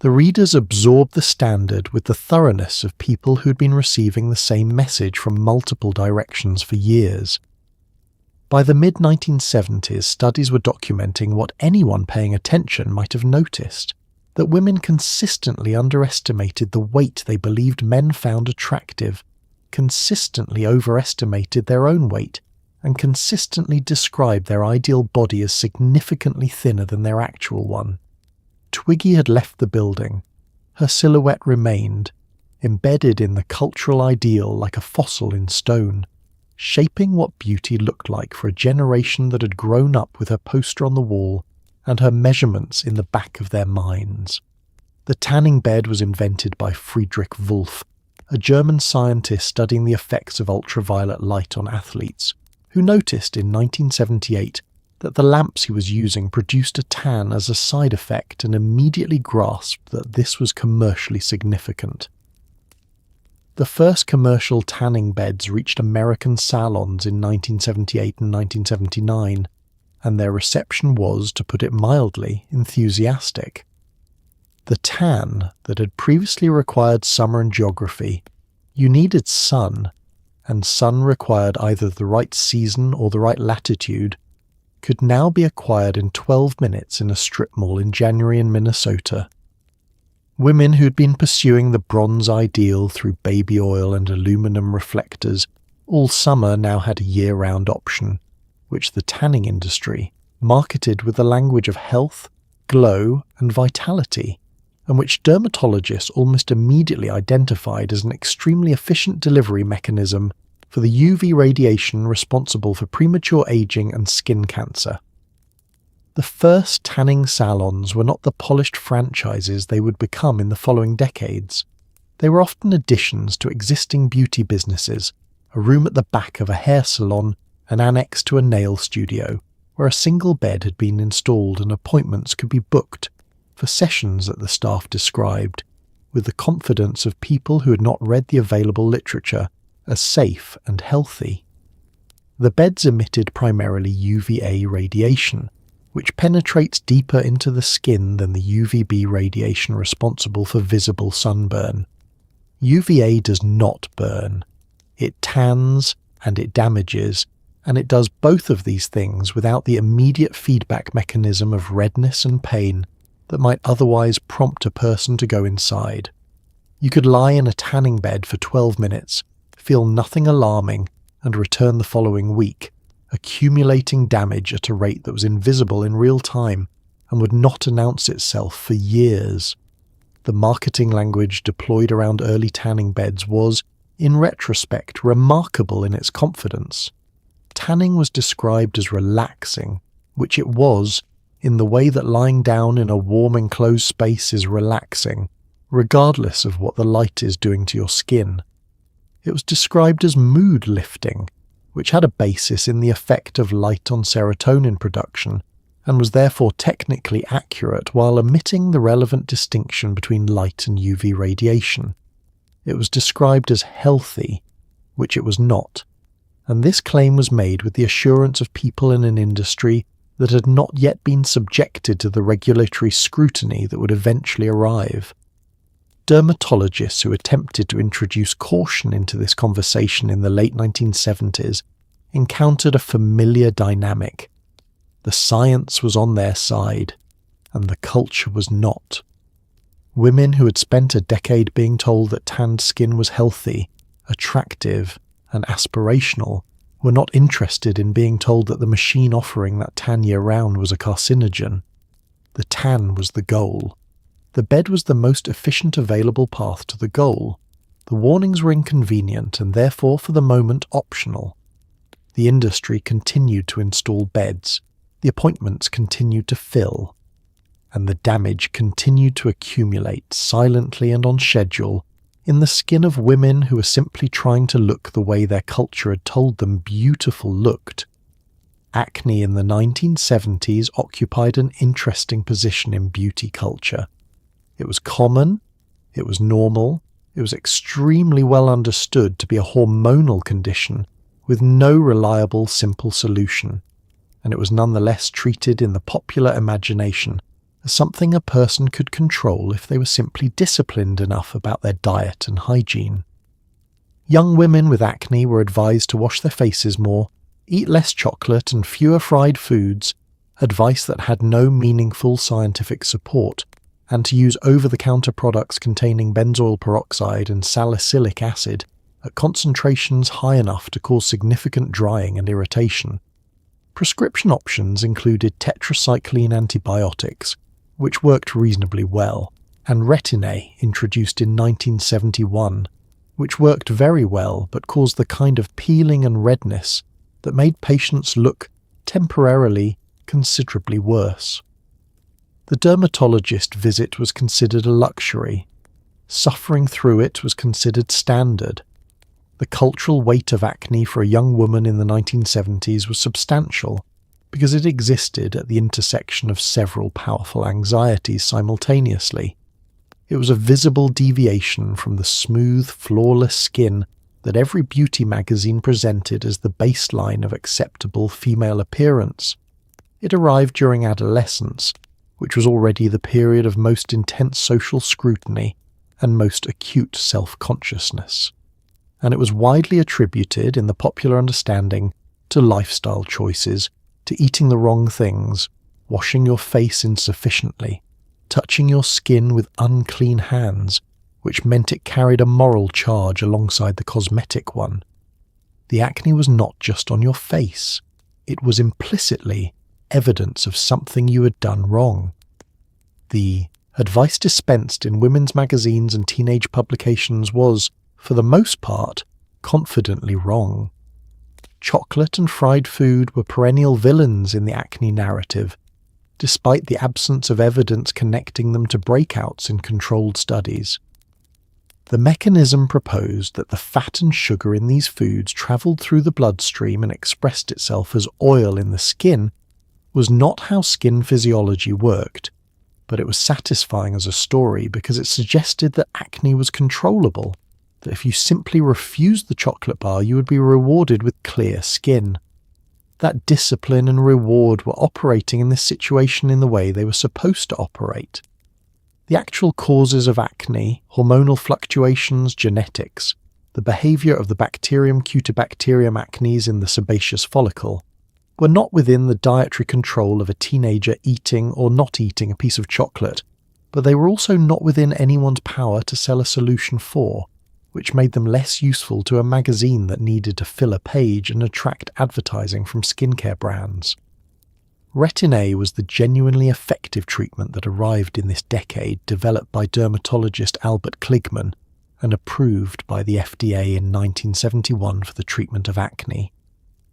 The readers absorbed the standard with the thoroughness of people who'd been receiving the same message from multiple directions for years. By the mid-1970s, studies were documenting what anyone paying attention might have noticed, that women consistently underestimated the weight they believed men found attractive, consistently overestimated their own weight, and consistently described their ideal body as significantly thinner than their actual one. Twiggy had left the building. Her silhouette remained, embedded in the cultural ideal like a fossil in stone, shaping what beauty looked like for a generation that had grown up with her poster on the wall and her measurements in the back of their minds. The tanning bed was invented by Friedrich Wolff, a German scientist studying the effects of ultraviolet light on athletes, who noticed in 1978 that the lamps he was using produced a tan as a side effect and immediately grasped that this was commercially significant. The first commercial tanning beds reached American salons in 1978 and 1979, and their reception was, to put it mildly, enthusiastic. The tan that had previously required summer and geography, you needed sun, and sun required either the right season or the right latitude, could now be acquired in 12 minutes in a strip mall in January in Minnesota. Women who'd been pursuing the bronze ideal through baby oil and aluminum reflectors all summer now had a year-round option, which the tanning industry marketed with the language of health, glow, and vitality, and which dermatologists almost immediately identified as an extremely efficient delivery mechanism for the UV radiation responsible for premature aging and skin cancer. The first tanning salons were not the polished franchises they would become in the following decades. They were often additions to existing beauty businesses, a room at the back of a hair salon, an annex to a nail studio, where a single bed had been installed and appointments could be booked for sessions that the staff described, with the confidence of people who had not read the available literature, as safe and healthy. The beds emitted primarily UVA radiation, which penetrates deeper into the skin than the UVB radiation responsible for visible sunburn. UVA does not burn. It tans and it damages, and it does both of these things without the immediate feedback mechanism of redness and pain that might otherwise prompt a person to go inside. You could lie in a tanning bed for 12 minutes, feel nothing alarming, and return the following week, accumulating damage at a rate that was invisible in real time and would not announce itself for years. The marketing language deployed around early tanning beds was, in retrospect, remarkable in its confidence. Tanning was described as relaxing, which it was, in the way that lying down in a warm enclosed space is relaxing, regardless of what the light is doing to your skin. It was described as mood-lifting, which had a basis in the effect of light on serotonin production, and was therefore technically accurate while omitting the relevant distinction between light and UV radiation. It was described as healthy, which it was not, and this claim was made with the assurance of people in an industry that had not yet been subjected to the regulatory scrutiny that would eventually arrive. Dermatologists who attempted to introduce caution into this conversation in the late 1970s encountered a familiar dynamic. The science was on their side, and the culture was not. Women who had spent a decade being told that tanned skin was healthy, attractive, and aspirational were not interested in being told that the machine offering that tan year-round was a carcinogen. The tan was the goal. The bed was the most efficient available path to the goal. The warnings were inconvenient and therefore for the moment optional. The industry continued to install beds, the appointments continued to fill, and the damage continued to accumulate silently and on schedule in the skin of women who were simply trying to look the way their culture had told them beautiful looked. Acne in the 1970s occupied an interesting position in beauty culture. It was common, it was normal, it was extremely well understood to be a hormonal condition with no reliable simple solution, and it was nonetheless treated in the popular imagination as something a person could control if they were simply disciplined enough about their diet and hygiene. Young women with acne were advised to wash their faces more, eat less chocolate and fewer fried foods, advice that had no meaningful scientific support, and to use over-the-counter products containing benzoyl peroxide and salicylic acid at concentrations high enough to cause significant drying and irritation. Prescription options included tetracycline antibiotics, which worked reasonably well, and Retin-A, introduced in 1971, which worked very well but caused the kind of peeling and redness that made patients look, temporarily, considerably worse. The dermatologist visit was considered a luxury. Suffering through it was considered standard. The cultural weight of acne for a young woman in the 1970s was substantial because it existed at the intersection of several powerful anxieties simultaneously. It was a visible deviation from the smooth, flawless skin that every beauty magazine presented as the baseline of acceptable female appearance. It arrived during adolescence, which was already the period of most intense social scrutiny and most acute self-consciousness. And it was widely attributed, in the popular understanding, to lifestyle choices, to eating the wrong things, washing your face insufficiently, touching your skin with unclean hands, which meant it carried a moral charge alongside the cosmetic one. The acne was not just on your face. It was implicitly evidence of something you had done wrong. The advice dispensed in women's magazines and teenage publications was, for the most part, confidently wrong. Chocolate and fried food were perennial villains in the acne narrative, despite the absence of evidence connecting them to breakouts in controlled studies. The mechanism proposed that the fat and sugar in these foods travelled through the bloodstream and expressed itself as oil in the skin was not how skin physiology worked, but it was satisfying as a story because it suggested that acne was controllable, that if you simply refused the chocolate bar you would be rewarded with clear skin. That discipline and reward were operating in this situation in the way they were supposed to operate. The actual causes of acne, hormonal fluctuations, genetics, the behaviour of the bacterium Cutibacterium acnes in the sebaceous follicle, were not within the dietary control of a teenager eating or not eating a piece of chocolate, but they were also not within anyone's power to sell a solution for, which made them less useful to a magazine that needed to fill a page and attract advertising from skincare brands. Retin-A was the genuinely effective treatment that arrived in this decade, developed by dermatologist Albert Kligman and approved by the FDA in 1971 for the treatment of acne.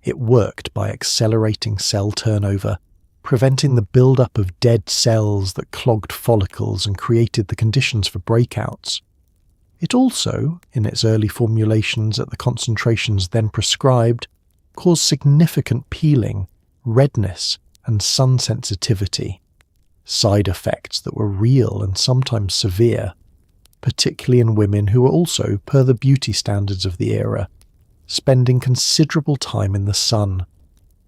It worked by accelerating cell turnover, preventing the build-up of dead cells that clogged follicles and created the conditions for breakouts. It also, in its early formulations at the concentrations then prescribed, caused significant peeling, redness, and sun sensitivity, side effects that were real and sometimes severe, particularly in women who were also, per the beauty standards of the era, spending considerable time in the sun.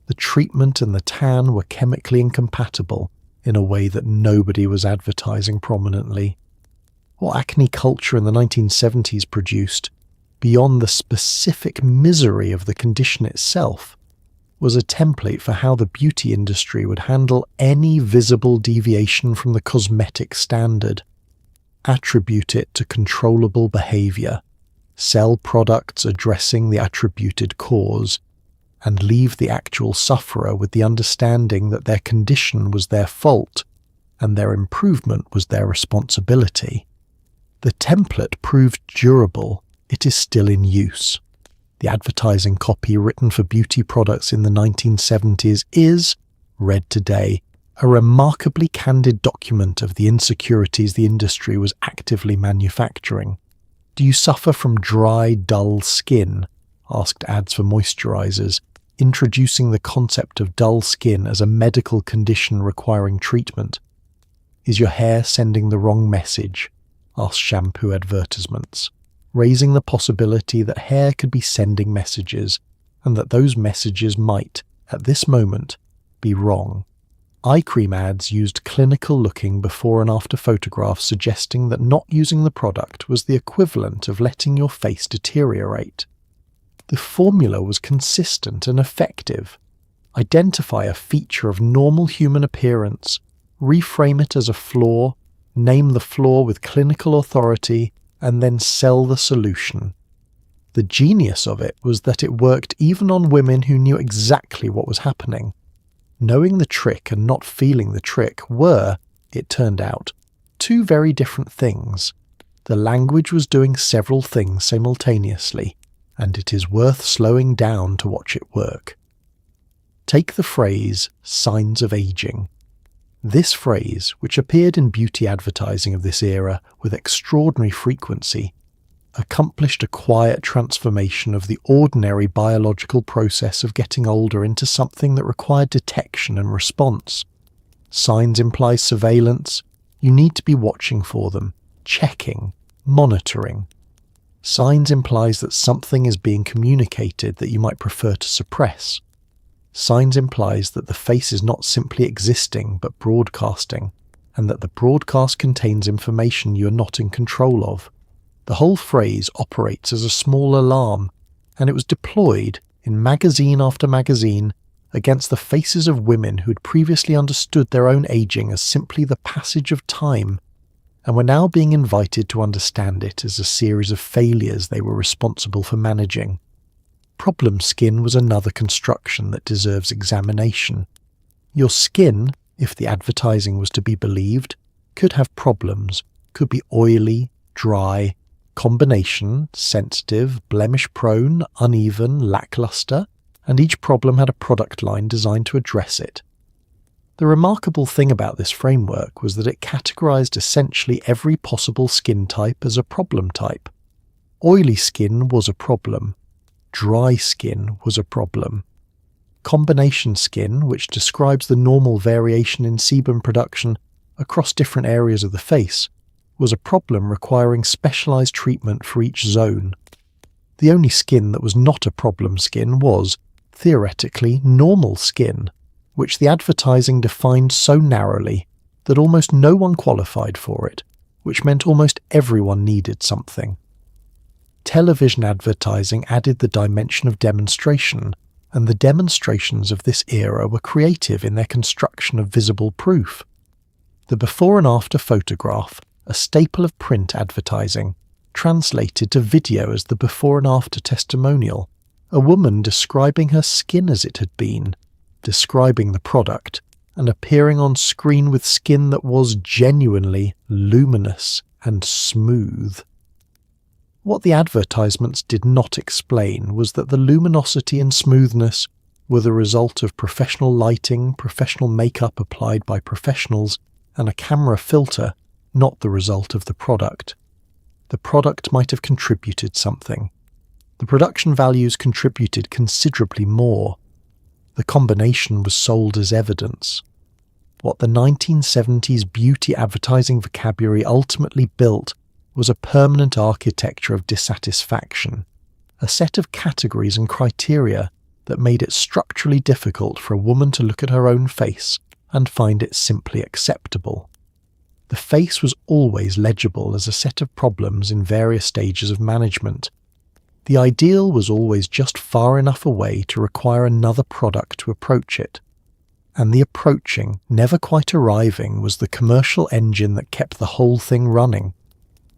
The treatment and the tan were chemically incompatible in a way that nobody was advertising prominently. What acne culture in the 1970s produced, beyond the specific misery of the condition itself, was a template for how the beauty industry would handle any visible deviation from the cosmetic standard, attribute it to controllable behaviour, sell products addressing the attributed cause, and leave the actual sufferer with the understanding that their condition was their fault and their improvement was their responsibility. The template proved durable. It is still in use. The advertising copy written for beauty products in the 1970s is, read today, a remarkably candid document of the insecurities the industry was actively manufacturing. Do you suffer from dry, dull skin? Asked ads for moisturizers, introducing the concept of dull skin as a medical condition requiring treatment. Is your hair sending the wrong message? Asked shampoo advertisements, raising the possibility that hair could be sending messages and that those messages might, at this moment, be wrong. Eye cream ads used clinical-looking before and after photographs suggesting that not using the product was the equivalent of letting your face deteriorate. The formula was consistent and effective. Identify a feature of normal human appearance, reframe it as a flaw, name the flaw with clinical authority, and then sell the solution. The genius of it was that it worked even on women who knew exactly what was happening. Knowing the trick and not feeling the trick were, it turned out, two very different things. The language was doing several things simultaneously, and it is worth slowing down to watch it work. Take the phrase, signs of aging. This phrase, which appeared in beauty advertising of this era with extraordinary frequency, accomplished a quiet transformation of the ordinary biological process of getting older into something that required detection and response. Signs imply surveillance. You need to be watching for them, checking, monitoring. Signs implies that something is being communicated that you might prefer to suppress. Signs implies that the face is not simply existing but broadcasting, and that the broadcast contains information you are not in control of. The whole phrase operates as a small alarm, and it was deployed in magazine after magazine against the faces of women who had previously understood their own aging as simply the passage of time, and were now being invited to understand it as a series of failures they were responsible for managing. Problem skin was another construction that deserves examination. Your skin, if the advertising was to be believed, could have problems, could be oily, dry, combination, sensitive, blemish-prone, uneven, lackluster, and each problem had a product line designed to address it. The remarkable thing about this framework was that it categorized essentially every possible skin type as a problem type. Oily skin was a problem. Dry skin was a problem. Combination skin, which describes the normal variation in sebum production across different areas of the face, was a problem requiring specialized treatment for each zone. The only skin that was not a problem skin was, theoretically, normal skin, which the advertising defined so narrowly that almost no one qualified for it, which meant almost everyone needed something. Television advertising added the dimension of demonstration, and the demonstrations of this era were creative in their construction of visible proof. The before and after photograph, a staple of print advertising, translated to video as the before and after testimonial, a woman describing her skin as it had been, describing the product, and appearing on screen with skin that was genuinely luminous and smooth. What the advertisements did not explain was that the luminosity and smoothness were the result of professional lighting, professional makeup applied by professionals, and a camera filter, not the result of the product. The product might have contributed something. The production values contributed considerably more. The combination was sold as evidence. What the 1970s beauty advertising vocabulary ultimately built was a permanent architecture of dissatisfaction, a set of categories and criteria that made it structurally difficult for a woman to look at her own face and find it simply acceptable. The face was always legible as a set of problems in various stages of management. The ideal was always just far enough away to require another product to approach it. And the approaching, never quite arriving, was the commercial engine that kept the whole thing running.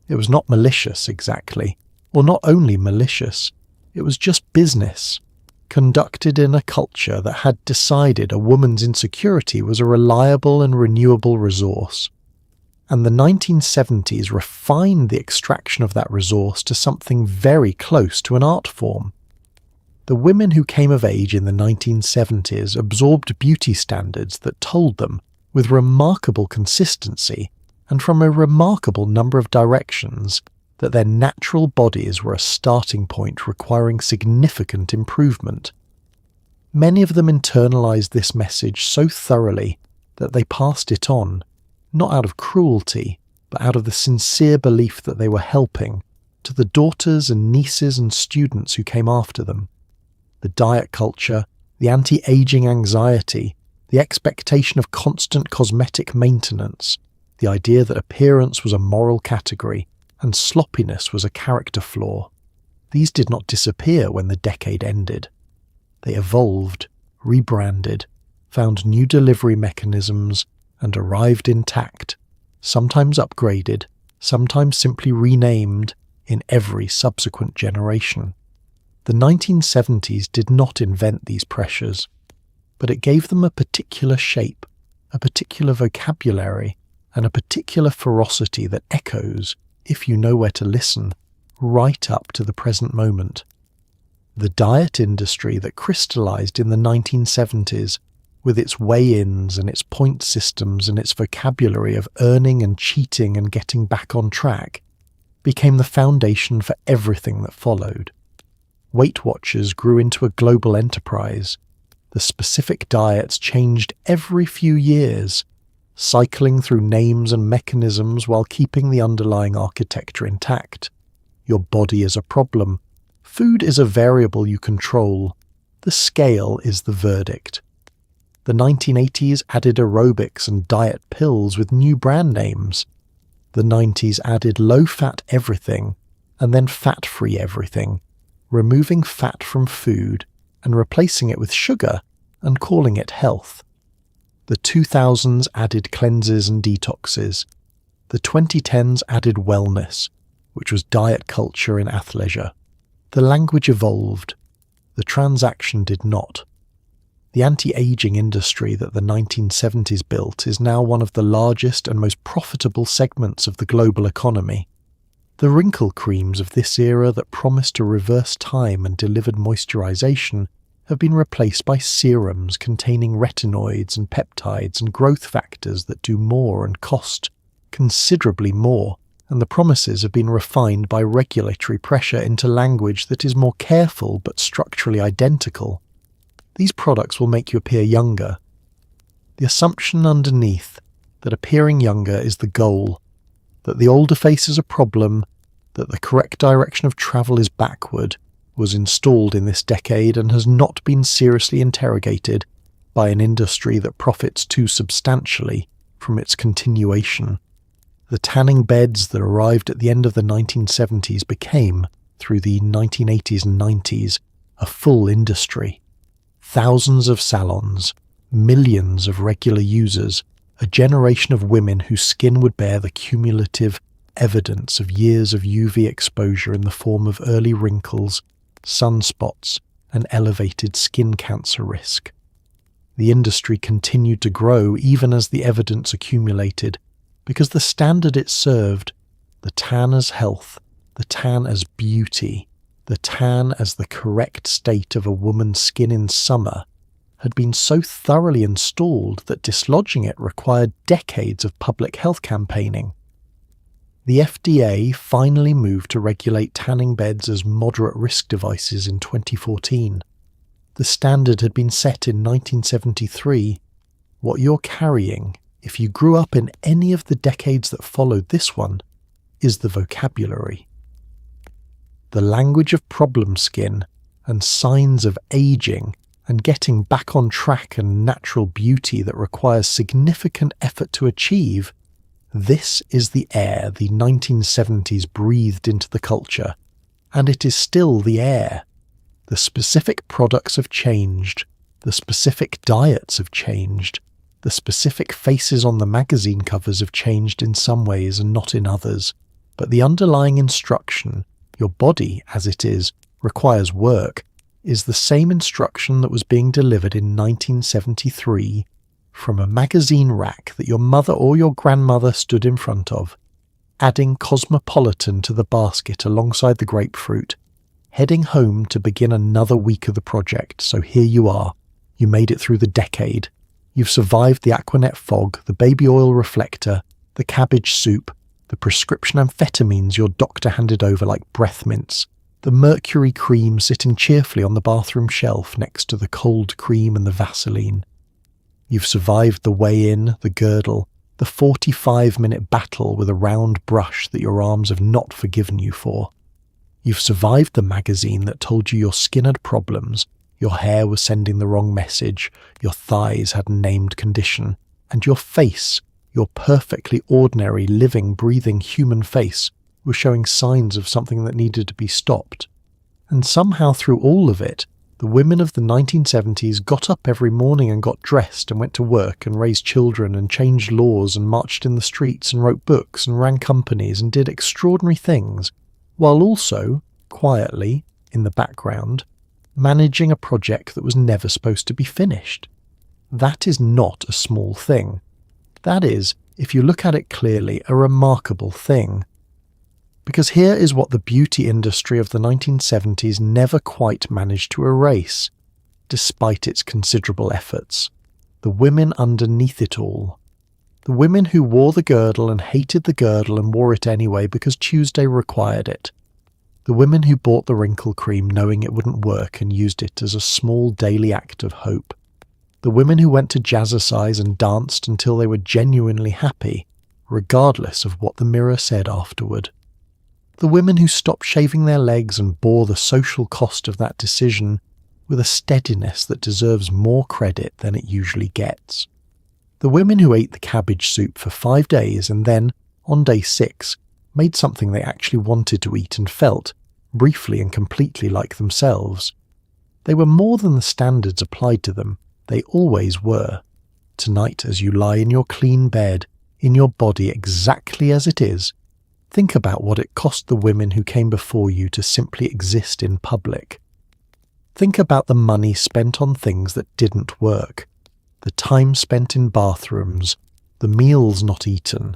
It was not malicious exactly, or not only malicious, it was just business, conducted in a culture that had decided a woman's insecurity was a reliable and renewable resource. And the 1970s refined the extraction of that resource to something very close to an art form. The women who came of age in the 1970s absorbed beauty standards that told them, with remarkable consistency, and from a remarkable number of directions, that their natural bodies were a starting point requiring significant improvement. Many of them internalized this message so thoroughly that they passed it on, not out of cruelty, but out of the sincere belief that they were helping, to the daughters and nieces and students who came after them. The diet culture, the anti-aging anxiety, The expectation of constant cosmetic maintenance, the idea that appearance was a moral category and sloppiness was a character flaw. These did not disappear when the decade ended. They evolved, rebranded, found new delivery mechanisms, and arrived intact, sometimes upgraded, sometimes simply renamed, in every subsequent generation. The 1970s did not invent these pressures, but it gave them a particular shape, a particular vocabulary, and a particular ferocity that echoes, if you know where to listen, right up to the present moment. The diet industry that crystallized in the 1970s, with its weigh-ins and its point systems and its vocabulary of earning and cheating and getting back on track, became the foundation for everything that followed. Weight Watchers grew into a global enterprise. The specific diets changed every few years, cycling through names and mechanisms while keeping the underlying architecture intact. Your body is a problem. Food is a variable you control. The scale is the verdict. The 1980s added aerobics and diet pills with new brand names. The 90s added low-fat everything, and then fat-free everything, removing fat from food and replacing it with sugar and calling it health. The 2000s added cleanses and detoxes. The 2010s added wellness, which was diet culture in athleisure. The language evolved. The transaction did not. The anti-aging industry that the 1970s built is now one of the largest and most profitable segments of the global economy. The wrinkle creams of this era that promised to reverse time and delivered moisturization have been replaced by serums containing retinoids and peptides and growth factors that do more and cost considerably more, and the promises have been refined by regulatory pressure into language that is more careful but structurally identical. These products will make you appear younger. The assumption underneath that appearing younger is the goal, that the older face is a problem, that the correct direction of travel is backward, was installed in this decade and has not been seriously interrogated by an industry that profits too substantially from its continuation. The tanning beds that arrived at the end of the 1970s became, through the 1980s and 90s, a full industry. Thousands of salons, millions of regular users, a generation of women whose skin would bear the cumulative evidence of years of UV exposure in the form of early wrinkles, sunspots, and elevated skin cancer risk. The industry continued to grow even as the evidence accumulated, because the standard it served, the tan as health, the tan as beauty, the tan as the correct state of a woman's skin in summer, had been so thoroughly installed that dislodging it required decades of public health campaigning. The FDA finally moved to regulate tanning beds as moderate risk devices in 2014. The standard had been set in 1973. What you're carrying, if you grew up in any of the decades that followed this one, is the vocabulary. The language of problem skin and signs of aging and getting back on track and natural beauty that requires significant effort to achieve, this is the air the 1970s breathed into the culture, and it is still the air. The specific products have changed, the specific diets have changed, the specific faces on the magazine covers have changed in some ways and not in others, but the underlying instruction, your body, as it is, requires work, is the same instruction that was being delivered in 1973 from a magazine rack that your mother or your grandmother stood in front of, adding Cosmopolitan to the basket alongside the grapefruit, heading home to begin another week of the project. So here you are. You made it through the decade. You've survived the Aquanet fog, the baby oil reflector, the cabbage soup, the prescription amphetamines your doctor handed over like breath mints, the mercury cream sitting cheerfully on the bathroom shelf next to the cold cream and the Vaseline. You've survived the weigh-in, the girdle, the 45-minute battle with a round brush that your arms have not forgiven you for. You've survived the magazine that told you your skin had problems, Your hair was sending the wrong message, your thighs had a named condition, and your face, your perfectly ordinary, living, breathing human face, was showing signs of something that needed to be stopped. And somehow through all of it, the women of the 1970s got up every morning and got dressed and went to work and raised children and changed laws and marched in the streets and wrote books and ran companies and did extraordinary things, while also, quietly, in the background, managing a project that was never supposed to be finished. That is not a small thing. That is, if you look at it clearly, a remarkable thing. Because here is what the beauty industry of the 1970s never quite managed to erase, despite its considerable efforts. The women underneath it all. The women who wore the girdle and hated the girdle and wore it anyway because Tuesday required it. The women who bought the wrinkle cream knowing it wouldn't work and used it as a small daily act of hope. The women who went to jazzercise and danced until they were genuinely happy, regardless of what the mirror said afterward. The women who stopped shaving their legs and bore the social cost of that decision with a steadiness that deserves more credit than it usually gets. The women who ate the cabbage soup for 5 days and then, on day 6, made something they actually wanted to eat and felt, briefly and completely like themselves. They were more than the standards applied to them. They always were. Tonight, as you lie in your clean bed, in your body exactly as it is, think about what it cost the women who came before you to simply exist in public. Think about the money spent on things that didn't work, the time spent in bathrooms, the meals not eaten,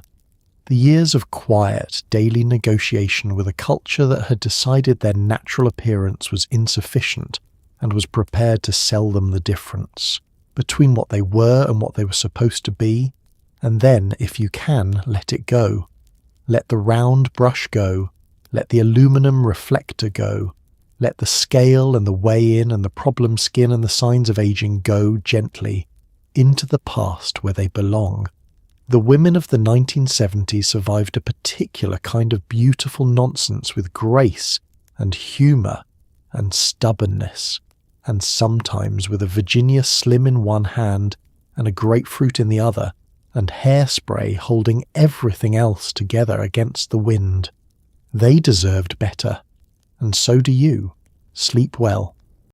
the years of quiet, daily negotiation with a culture that had decided their natural appearance was insufficient and was prepared to sell them the difference between what they were and what they were supposed to be, and then, if you can, let it go. Let the round brush go. Let the aluminum reflector go. Let the scale and the weigh-in and the problem skin and the signs of aging go gently into the past where they belong. The women of the 1970s survived a particular kind of beautiful nonsense with grace and humour and stubbornness, and sometimes with a Virginia Slim in one hand and a grapefruit in the other, and Hairspray holding everything else together against the wind. They deserved better, and so do you. Sleep well.